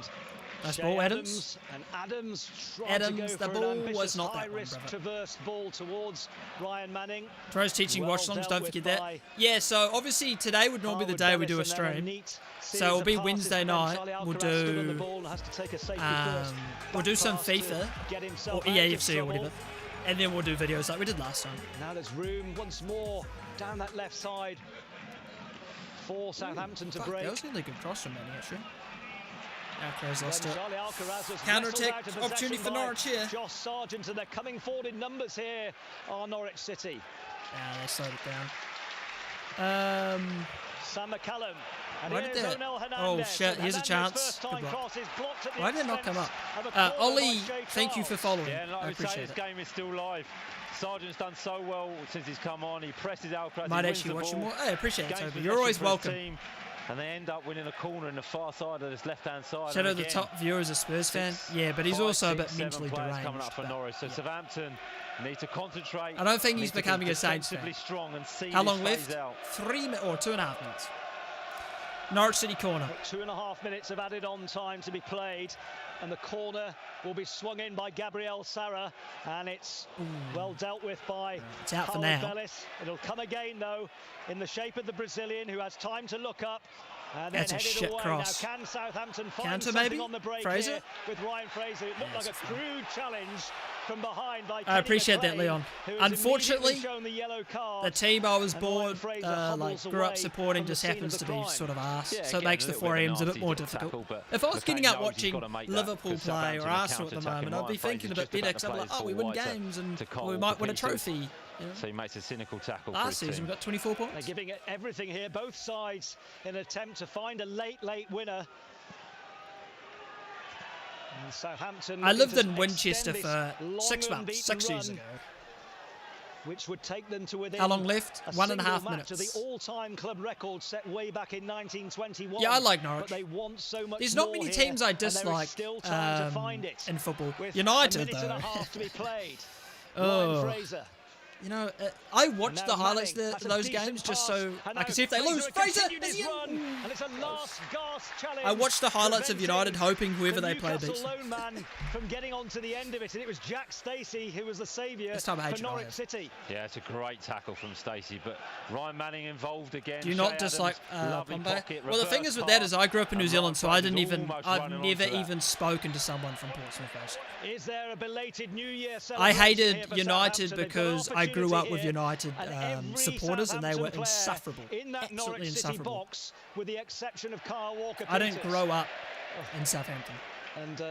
S1: Nice
S2: Shea
S1: ball, Adams.
S2: And Adams tried
S1: Adams,
S2: to go
S1: the
S2: for an
S1: ball
S2: ambitious
S1: was not that one,
S2: high-risk
S1: brother.
S2: traverse ball towards Ryan Manning.
S1: Tro's teaching
S2: Well
S1: watch alongs,
S2: dealt
S1: don't
S2: with
S1: forget that.
S2: by
S1: Yeah, so obviously today would normally be the day we do a
S2: Harwood-Bellis, and then
S1: stream.
S2: neat
S1: So
S2: series
S1: it'll
S2: of
S1: be
S2: passes
S1: Wednesday
S2: from
S1: night.
S2: Charlie
S1: We'll
S2: Alcaraz stood on the
S1: do
S2: ball and has to take a safety first.
S1: we'll do some
S2: Back pass to
S1: FIFA
S2: get
S1: or
S2: himself out of
S1: EAFC or
S2: trouble.
S1: whatever. And then we'll do videos like we did last time.
S2: Now there's room once more down that left side for Southampton to
S1: Fuck,
S2: break.
S1: that was a really good cross from Manning, actually. Alcaraz lost it.
S2: Charlie Alcaraz was
S1: Counter-attack
S2: wrestled out of
S1: opportunity
S2: possession
S1: for
S2: by
S1: Norwich here.
S2: Josh Sargent, and they're coming forward in numbers here are Norwich City.
S1: They slowed it down.
S2: Sam McCallum. And
S1: Why did
S2: here's
S1: that?
S2: Onel
S1: Oh
S2: Hernandez.
S1: shit, here's a
S2: Hernandez
S1: chance.
S2: first time
S1: Good block.
S2: cross is blocked at the
S1: Why did it not come up?
S2: expense of a corner
S1: Ollie,
S2: by Shea
S1: thank you for
S2: Charles.
S1: following.
S3: Yeah, and like
S1: I
S3: we say,
S1: appreciate
S3: this
S1: it.
S3: game is still live. Sargent's done so well since he's come on. He presses Alcaraz.
S1: Might
S3: he wins
S1: actually
S3: the
S1: watch
S3: ball,
S1: you more. I appreciate it,
S3: gains
S1: Toby. You're always
S3: possession for his
S1: welcome.
S3: team, and they end up winning a corner in the far side of this left-hand side.
S1: Shout out
S3: and
S1: the
S3: again,
S1: top viewer is a Spurs fan. Yeah, but he's
S3: five,
S1: also a
S3: six,
S1: bit
S3: seven
S1: mentally
S3: players
S1: deranged.
S3: coming up for
S1: but-
S3: Norwich. So
S1: yeah.
S3: Southampton need to concentrate.
S1: I don't think he's
S3: need to be
S1: becoming a Saints fan.
S3: defensively strong and see
S1: How
S3: this
S1: long
S3: phase
S1: left?
S3: out.
S1: 3 minutes or 2.5 minutes. Norwich City corner.
S2: 2.5 minutes of added on time to be played, and the corner will be swung in by Gabriel Sara, and it's well dealt with by
S1: It's out for
S2: Harwood
S1: now.
S2: Bellis. It'll come again though in the shape of the Brazilian, who has time to look up and
S1: That's a
S2: then headed
S1: shit
S2: away.
S1: cross.
S2: Now can Southampton find
S1: Counter
S2: something
S1: maybe?
S2: on the break
S1: Fraser?
S2: here with Ryan Fraser? It looked
S1: Yeah,
S2: like a
S1: it's fine.
S2: crude challenge from behind by
S1: I
S2: Kenny
S1: appreciate that,
S2: McLean,
S1: Leon.
S2: who has
S1: Unfortunately,
S2: immediately shown the yellow card.
S1: The team I was
S2: And
S1: born,
S2: Ryan Fraser
S1: like,
S2: hobbles
S1: grew up
S2: away
S1: supporting
S2: from the
S1: just
S2: scene of
S1: happens
S2: the
S1: to be
S2: crime.
S1: sort of arse.
S3: Yeah,
S1: So it
S3: again,
S1: makes
S3: a
S1: the
S3: little bit
S1: 4
S3: of
S1: M's a bit
S3: nasty
S1: more
S3: tackle,
S1: difficult.
S3: but
S1: If I was
S3: McCain
S1: getting
S3: knows
S1: up
S3: he's
S1: watching
S3: gotta make that,
S1: Liverpool
S3: because
S1: play or
S3: Southampton are
S1: Arsenal at the
S3: counter-attacking
S1: moment, I'd be
S3: wide. Fraser's
S1: thinking a bit
S3: just about
S1: better
S3: to
S1: because I'm
S3: play
S1: like,
S3: his
S1: oh, we
S3: ball
S1: win
S3: wide to-
S1: games and
S3: to
S1: we
S3: Cole
S1: might win a
S3: Peters.
S1: trophy. You know?
S3: So he makes a cynical tackle for
S1: Last
S3: his
S1: season
S3: team.
S1: we got 24
S2: They're
S1: points.
S2: giving it everything here, both sides, in an attempt to find a late winner. And Southampton
S1: I lived
S2: looking
S1: in
S2: to
S1: Winchester
S2: extend
S1: for
S2: this
S1: 6
S2: long
S1: months,
S2: unbeaten
S1: 6 years
S2: run,
S1: ago.
S2: which would take them to within
S1: How long left?
S2: a
S1: 1.5
S2: single match of
S1: minutes.
S2: the all-time club record set way back in 1921.
S1: Yeah, I like Norwich.
S2: But they want so much
S1: There's not
S2: more
S1: many
S2: here,
S1: teams I
S2: and there is
S1: dislike
S2: still time to find it.
S1: in football.
S2: With
S1: United,
S2: a minute and
S1: though.
S2: a half to be played.
S1: Oh.
S2: Ryan Fraser.
S1: You know, I watched
S2: Now
S1: the highlights
S2: Manning,
S1: of
S2: that's a
S1: those
S2: decent
S1: games just
S2: pass,
S1: so
S2: and
S1: I
S2: now
S1: could see if they lose.
S2: had
S1: Fraser!
S2: continued
S1: is
S2: his
S1: he in?
S2: run, and it's a last gasp challenge.
S1: I watched the highlights of
S2: preventing
S1: United, hoping whoever
S2: the
S1: they play
S2: Newcastle
S1: beats.
S2: lone man from getting on to the end of it, and it was Jack Stacey who was the saviour
S1: This time I hate
S2: for Norwich
S1: United.
S2: City.
S3: Yeah, it's a great tackle from Stacey, but Ryan Manning involved again.
S1: Do you not
S3: Shea
S1: dislike
S3: Adams, lovely
S1: Pombe?
S3: pocket,
S1: Well, the thing
S3: reverse
S1: is with that
S3: pass,
S1: is I grew up in New
S3: and
S1: Zealand, so I
S3: Ryan
S1: didn't
S3: Fraser's
S1: even,
S3: almost
S1: I've
S3: running
S1: never
S3: onto that.
S1: even spoken to someone from Portsmouth.
S2: Is there a belated New Year
S1: I
S2: celebration here
S1: hated
S2: for
S1: United
S2: Southampton? They've got
S1: because I grew up with
S2: opportunity
S1: United
S2: here, and every
S1: supporters, and they were
S2: Southampton player
S1: insufferable.
S2: in that
S1: Absolutely
S2: Norwich City
S1: insufferable.
S2: box, with the exception of Kyle Walker.
S1: I didn't grow up in Southampton.
S2: And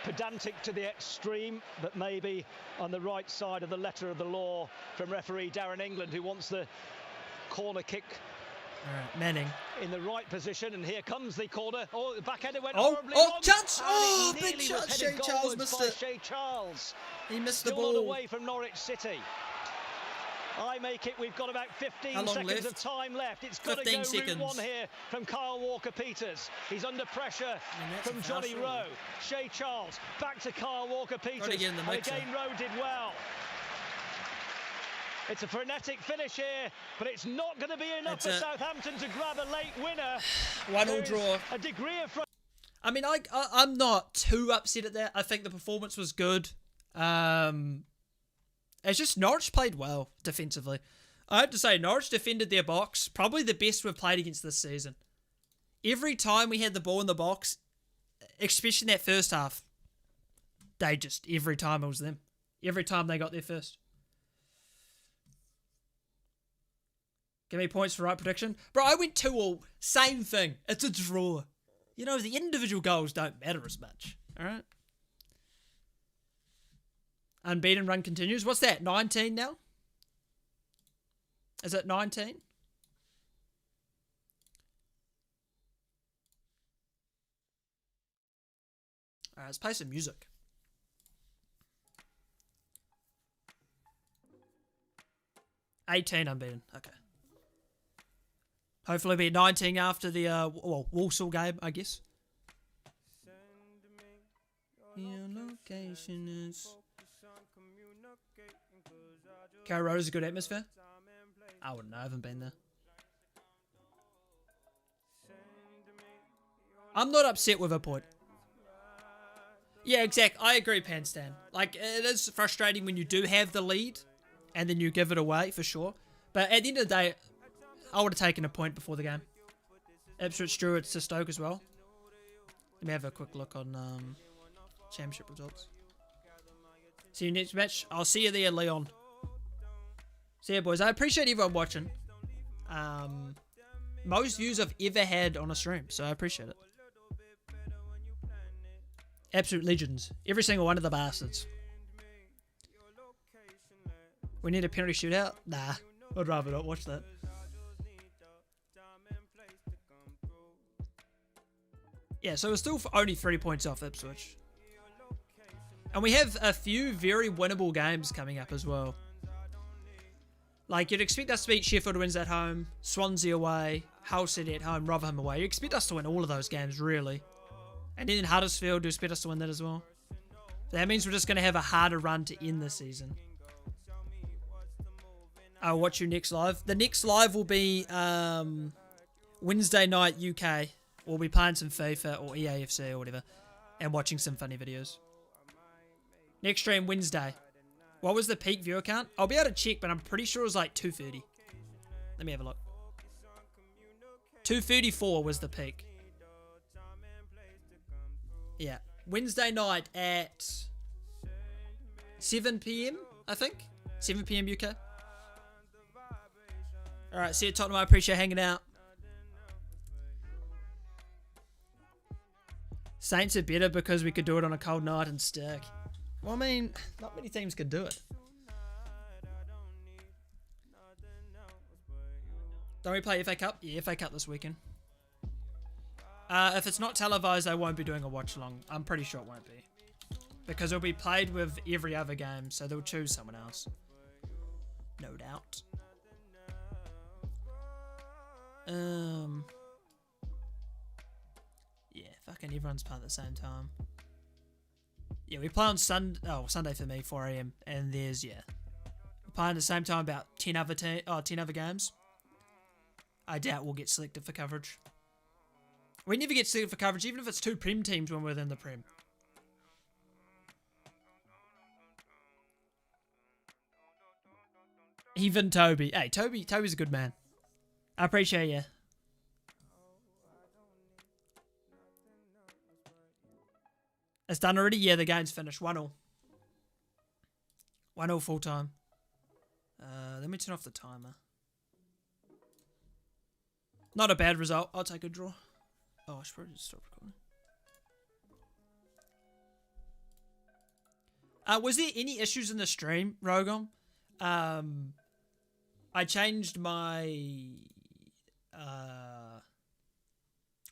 S2: pedantic to the extreme, but maybe on the right side of the letter of the law from referee Darren England, who wants the corner kick
S1: All right, Manning.
S2: in the right position, and here comes the corner. Oh, the backhander went
S1: Oh,
S2: horribly
S1: oh,
S2: wrong,
S1: chance!
S2: and
S1: Oh,
S2: it
S1: big
S2: nearly
S1: shot.
S2: was
S1: Shea
S2: headed
S1: Charles
S2: goalwards
S1: missed
S2: by
S1: it.
S2: Shea Charles.
S1: He missed the
S2: Still not
S1: ball.
S2: away from Norwich City. I make it. We've got about 15
S1: How long
S2: seconds
S1: left?
S2: of time left. It's got to
S1: 15
S2: go
S1: seconds.
S2: route one here from Kyle Walker-Peters. He's under pressure
S1: that's
S2: from
S1: a foul,
S2: Johnny
S1: surely.
S2: Rowe. Shea Charles back to Kyle Walker-Peters.
S1: Gotta get in the
S2: And
S1: mix,
S2: again, Rowe did well. It's a frenetic finish here, but it's not going to be enough
S1: It's
S2: for
S1: a-
S2: Southampton to grab a late winner.
S1: 1-1
S2: There is
S1: draw.
S2: a degree of
S1: I mean, I'm not too upset at that. I think the performance was good. It's just Norwich played well defensively. I have to say, Norwich defended their box. Probably the best we've played against this season. Every time we had the ball in the box, especially in that first half, every time it was them. Every time they got there first. Give me points for right prediction. Bro, I went 2-2. Same thing. It's a draw. You know, the individual goals don't matter as much. Alright? Unbeaten run continues. What's that? 19 now? Is it 19? Alright, let's play some music. Unbeaten. Okay. Hopefully be 19 after the Walsall game, I guess. Your location is... Carrow Road is a good atmosphere. I wouldn't know, I haven't been there. I'm not upset with a point. Yeah, exactly. I agree, Panstan. Like, it is frustrating when you do have the lead and then you give it away, for sure. But at the end of the day, I would have taken a point before the game. Ipswich drew it to Stoke as well. Let me have a quick look on championship results. See you next match. I'll see you there, Leon. See you, boys. I appreciate everyone watching. Most views I've ever had on a stream, so I appreciate it. Absolute legends. Every single one of the bastards. We need a penalty shootout? Nah, I'd rather not watch that. Yeah, so we're still only 3 points off Ipswich. And we have a few very winnable games coming up as well. Like, you'd expect us to beat Sheffield Wednesday at home, Swansea away, Hull City at home, Rotherham away. You expect us to win all of those games, really. And then Huddersfield, you expect us to win that as well. That means we're just going to have a harder run to end the season. I'll watch you next live. The next live will be Wednesday night UK. We'll be playing some FIFA or EAFC or whatever. And watching some funny videos. Next stream Wednesday. What was the peak viewer count? I'll be able to check, but I'm pretty sure it was like 230. Let me have a look. 234 was the peak. Yeah. Wednesday night at 7 PM, I think. 7 PM UK. Alright, see you Tottenham. I appreciate hanging out. Saints are better because we could do it on a cold night and stick. Well, I mean, not many teams could do it. Don't we play FA Cup? Yeah, FA Cup this weekend. If it's not televised, I won't be doing a watch-along. I'm pretty sure it won't be. Because it'll be played with every other game, so they'll choose someone else. No doubt. Yeah, fucking everyone's playing at the same time. Yeah, we play on Sunday for me, 4 AM, and there's, yeah. We're playing at the same time about 10 other games. I doubt we'll get selected for coverage. We never get selected for coverage, even if it's 2 Prem teams when we're within the Prem. Even Toby. Hey, Toby's a good man. I appreciate you. It's done already? Yeah, the game's finished. 1-0. 1-0 full time. Let me turn off the timer. Not a bad result. I'll take a draw. Oh, I should probably just stop recording. Was there any issues in the stream, Rogon? I changed my...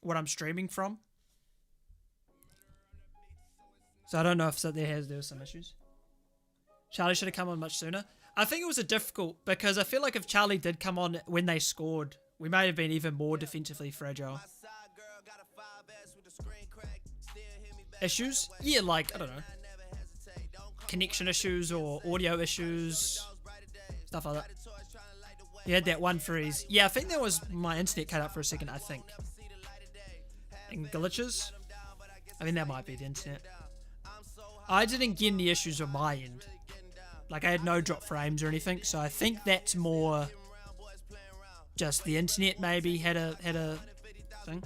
S1: what I'm streaming from. So I don't know if there were some issues. Charlie should have come on much sooner. I think it was difficult because I feel like if Charlie did come on when they scored, we may have been even more defensively fragile. Issues? Yeah, like, I don't know. Connection issues or audio issues. Stuff like that. You had that one freeze. Yeah, I think that was my internet cut out for a second, I think. And glitches? I mean, that might be the internet. I didn't get any issues on my end. Like, I had no drop frames or anything, so I think that's more just the internet maybe had a thing.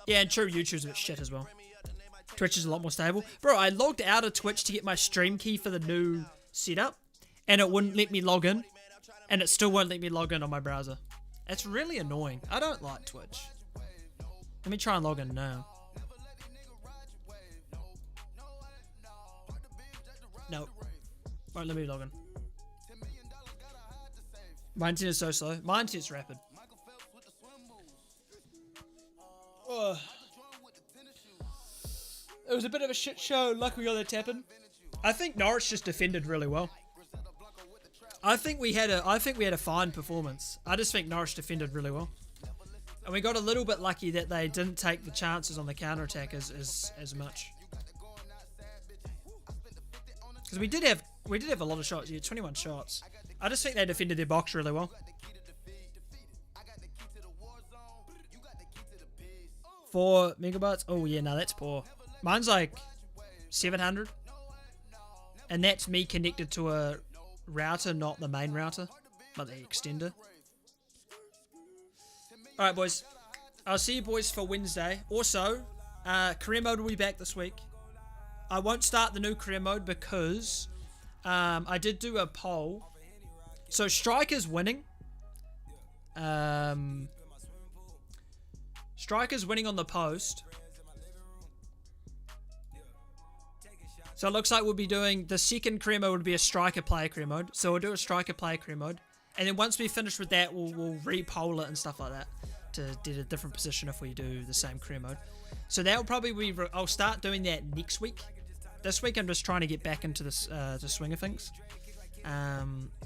S1: Yeah, and true, YouTube's a bit shit as well. Twitch is a lot more stable. Bro, I logged out of Twitch to get my stream key for the new setup, and it wouldn't let me log in, and it still won't let me log in on my browser. It's really annoying. I don't like Twitch. Let me try and log in now. No. Won't let me log in. My internet is so slow. My internet's rapid. Oh. It was a bit of a shit show. Luckily we got that tapping. I think Norwich just defended really well. I think we had a fine performance. I just think Norwich defended really well. And we got a little bit lucky that they didn't take the chances on the counter-attack as much. Because we did have a lot of shots. Yeah, 21 shots. I just think they defended their box really well. 4 megabytes. Oh yeah, no, that's poor. Mine's like 700. And that's me connected to a router, not the main router, but the extender. Alright, boys. I'll see you boys for Wednesday. Also, career mode will be back this week. I won't start the new career mode because I did do a poll. So Striker's winning. Striker's winning on the post. So it looks like we'll be doing the second career mode would be a striker player career mode. So we'll do a striker player career mode. And then once we finish with that, we'll re-poll it and stuff like that to get a different position if we do the same career mode. So that will probably be, I'll start doing that next week. This week I'm just trying to get back into this, the swing of things.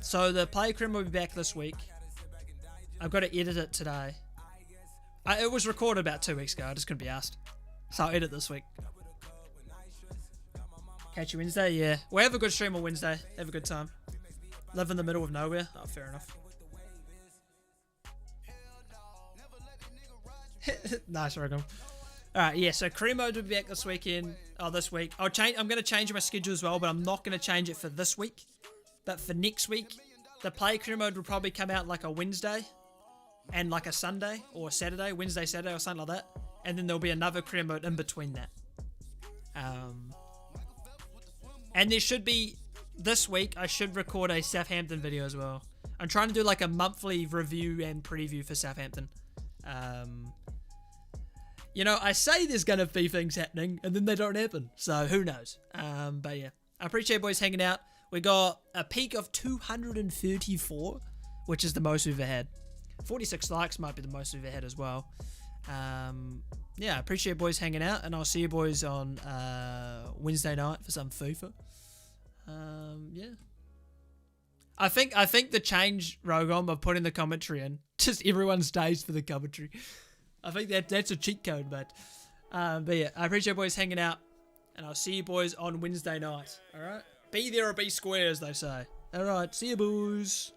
S1: So the player career mode will be back this week. I've got to edit it today. It was recorded about 2 weeks ago, I just couldn't be asked. So I'll edit this week. Catch you Wednesday, yeah. We'll have a good stream on Wednesday. Have a good time. Live in the middle of nowhere. Oh, fair enough. Nice, Rogom. Alright, yeah, so career mode will be back this weekend. Oh, this week. I'm going to change my schedule as well, but I'm not going to change it for this week. But for next week, the play career mode will probably come out like a Wednesday and like a Sunday or Saturday, Wednesday, Saturday or something like that. And then there'll be another career mode in between that. And there should be, this week, I should record a Southampton video as well. I'm trying to do like a monthly review and preview for Southampton. You know, I say there's going to be things happening, and then they don't happen. So, who knows? But yeah, I appreciate you boys hanging out. We got a peak of 234, which is the most we've ever had. 46 likes might be the most we've ever had as well. Yeah, I appreciate you boys hanging out, and I'll see you boys on Wednesday night for some FIFA. Yeah. I think the change, Rogom, of putting the commentary in, just everyone stays for the commentary. I think that's a cheat code, but yeah, I appreciate you boys hanging out, and I'll see you boys on Wednesday night. Alright? Be there or be square, as they say. Alright, see you boys.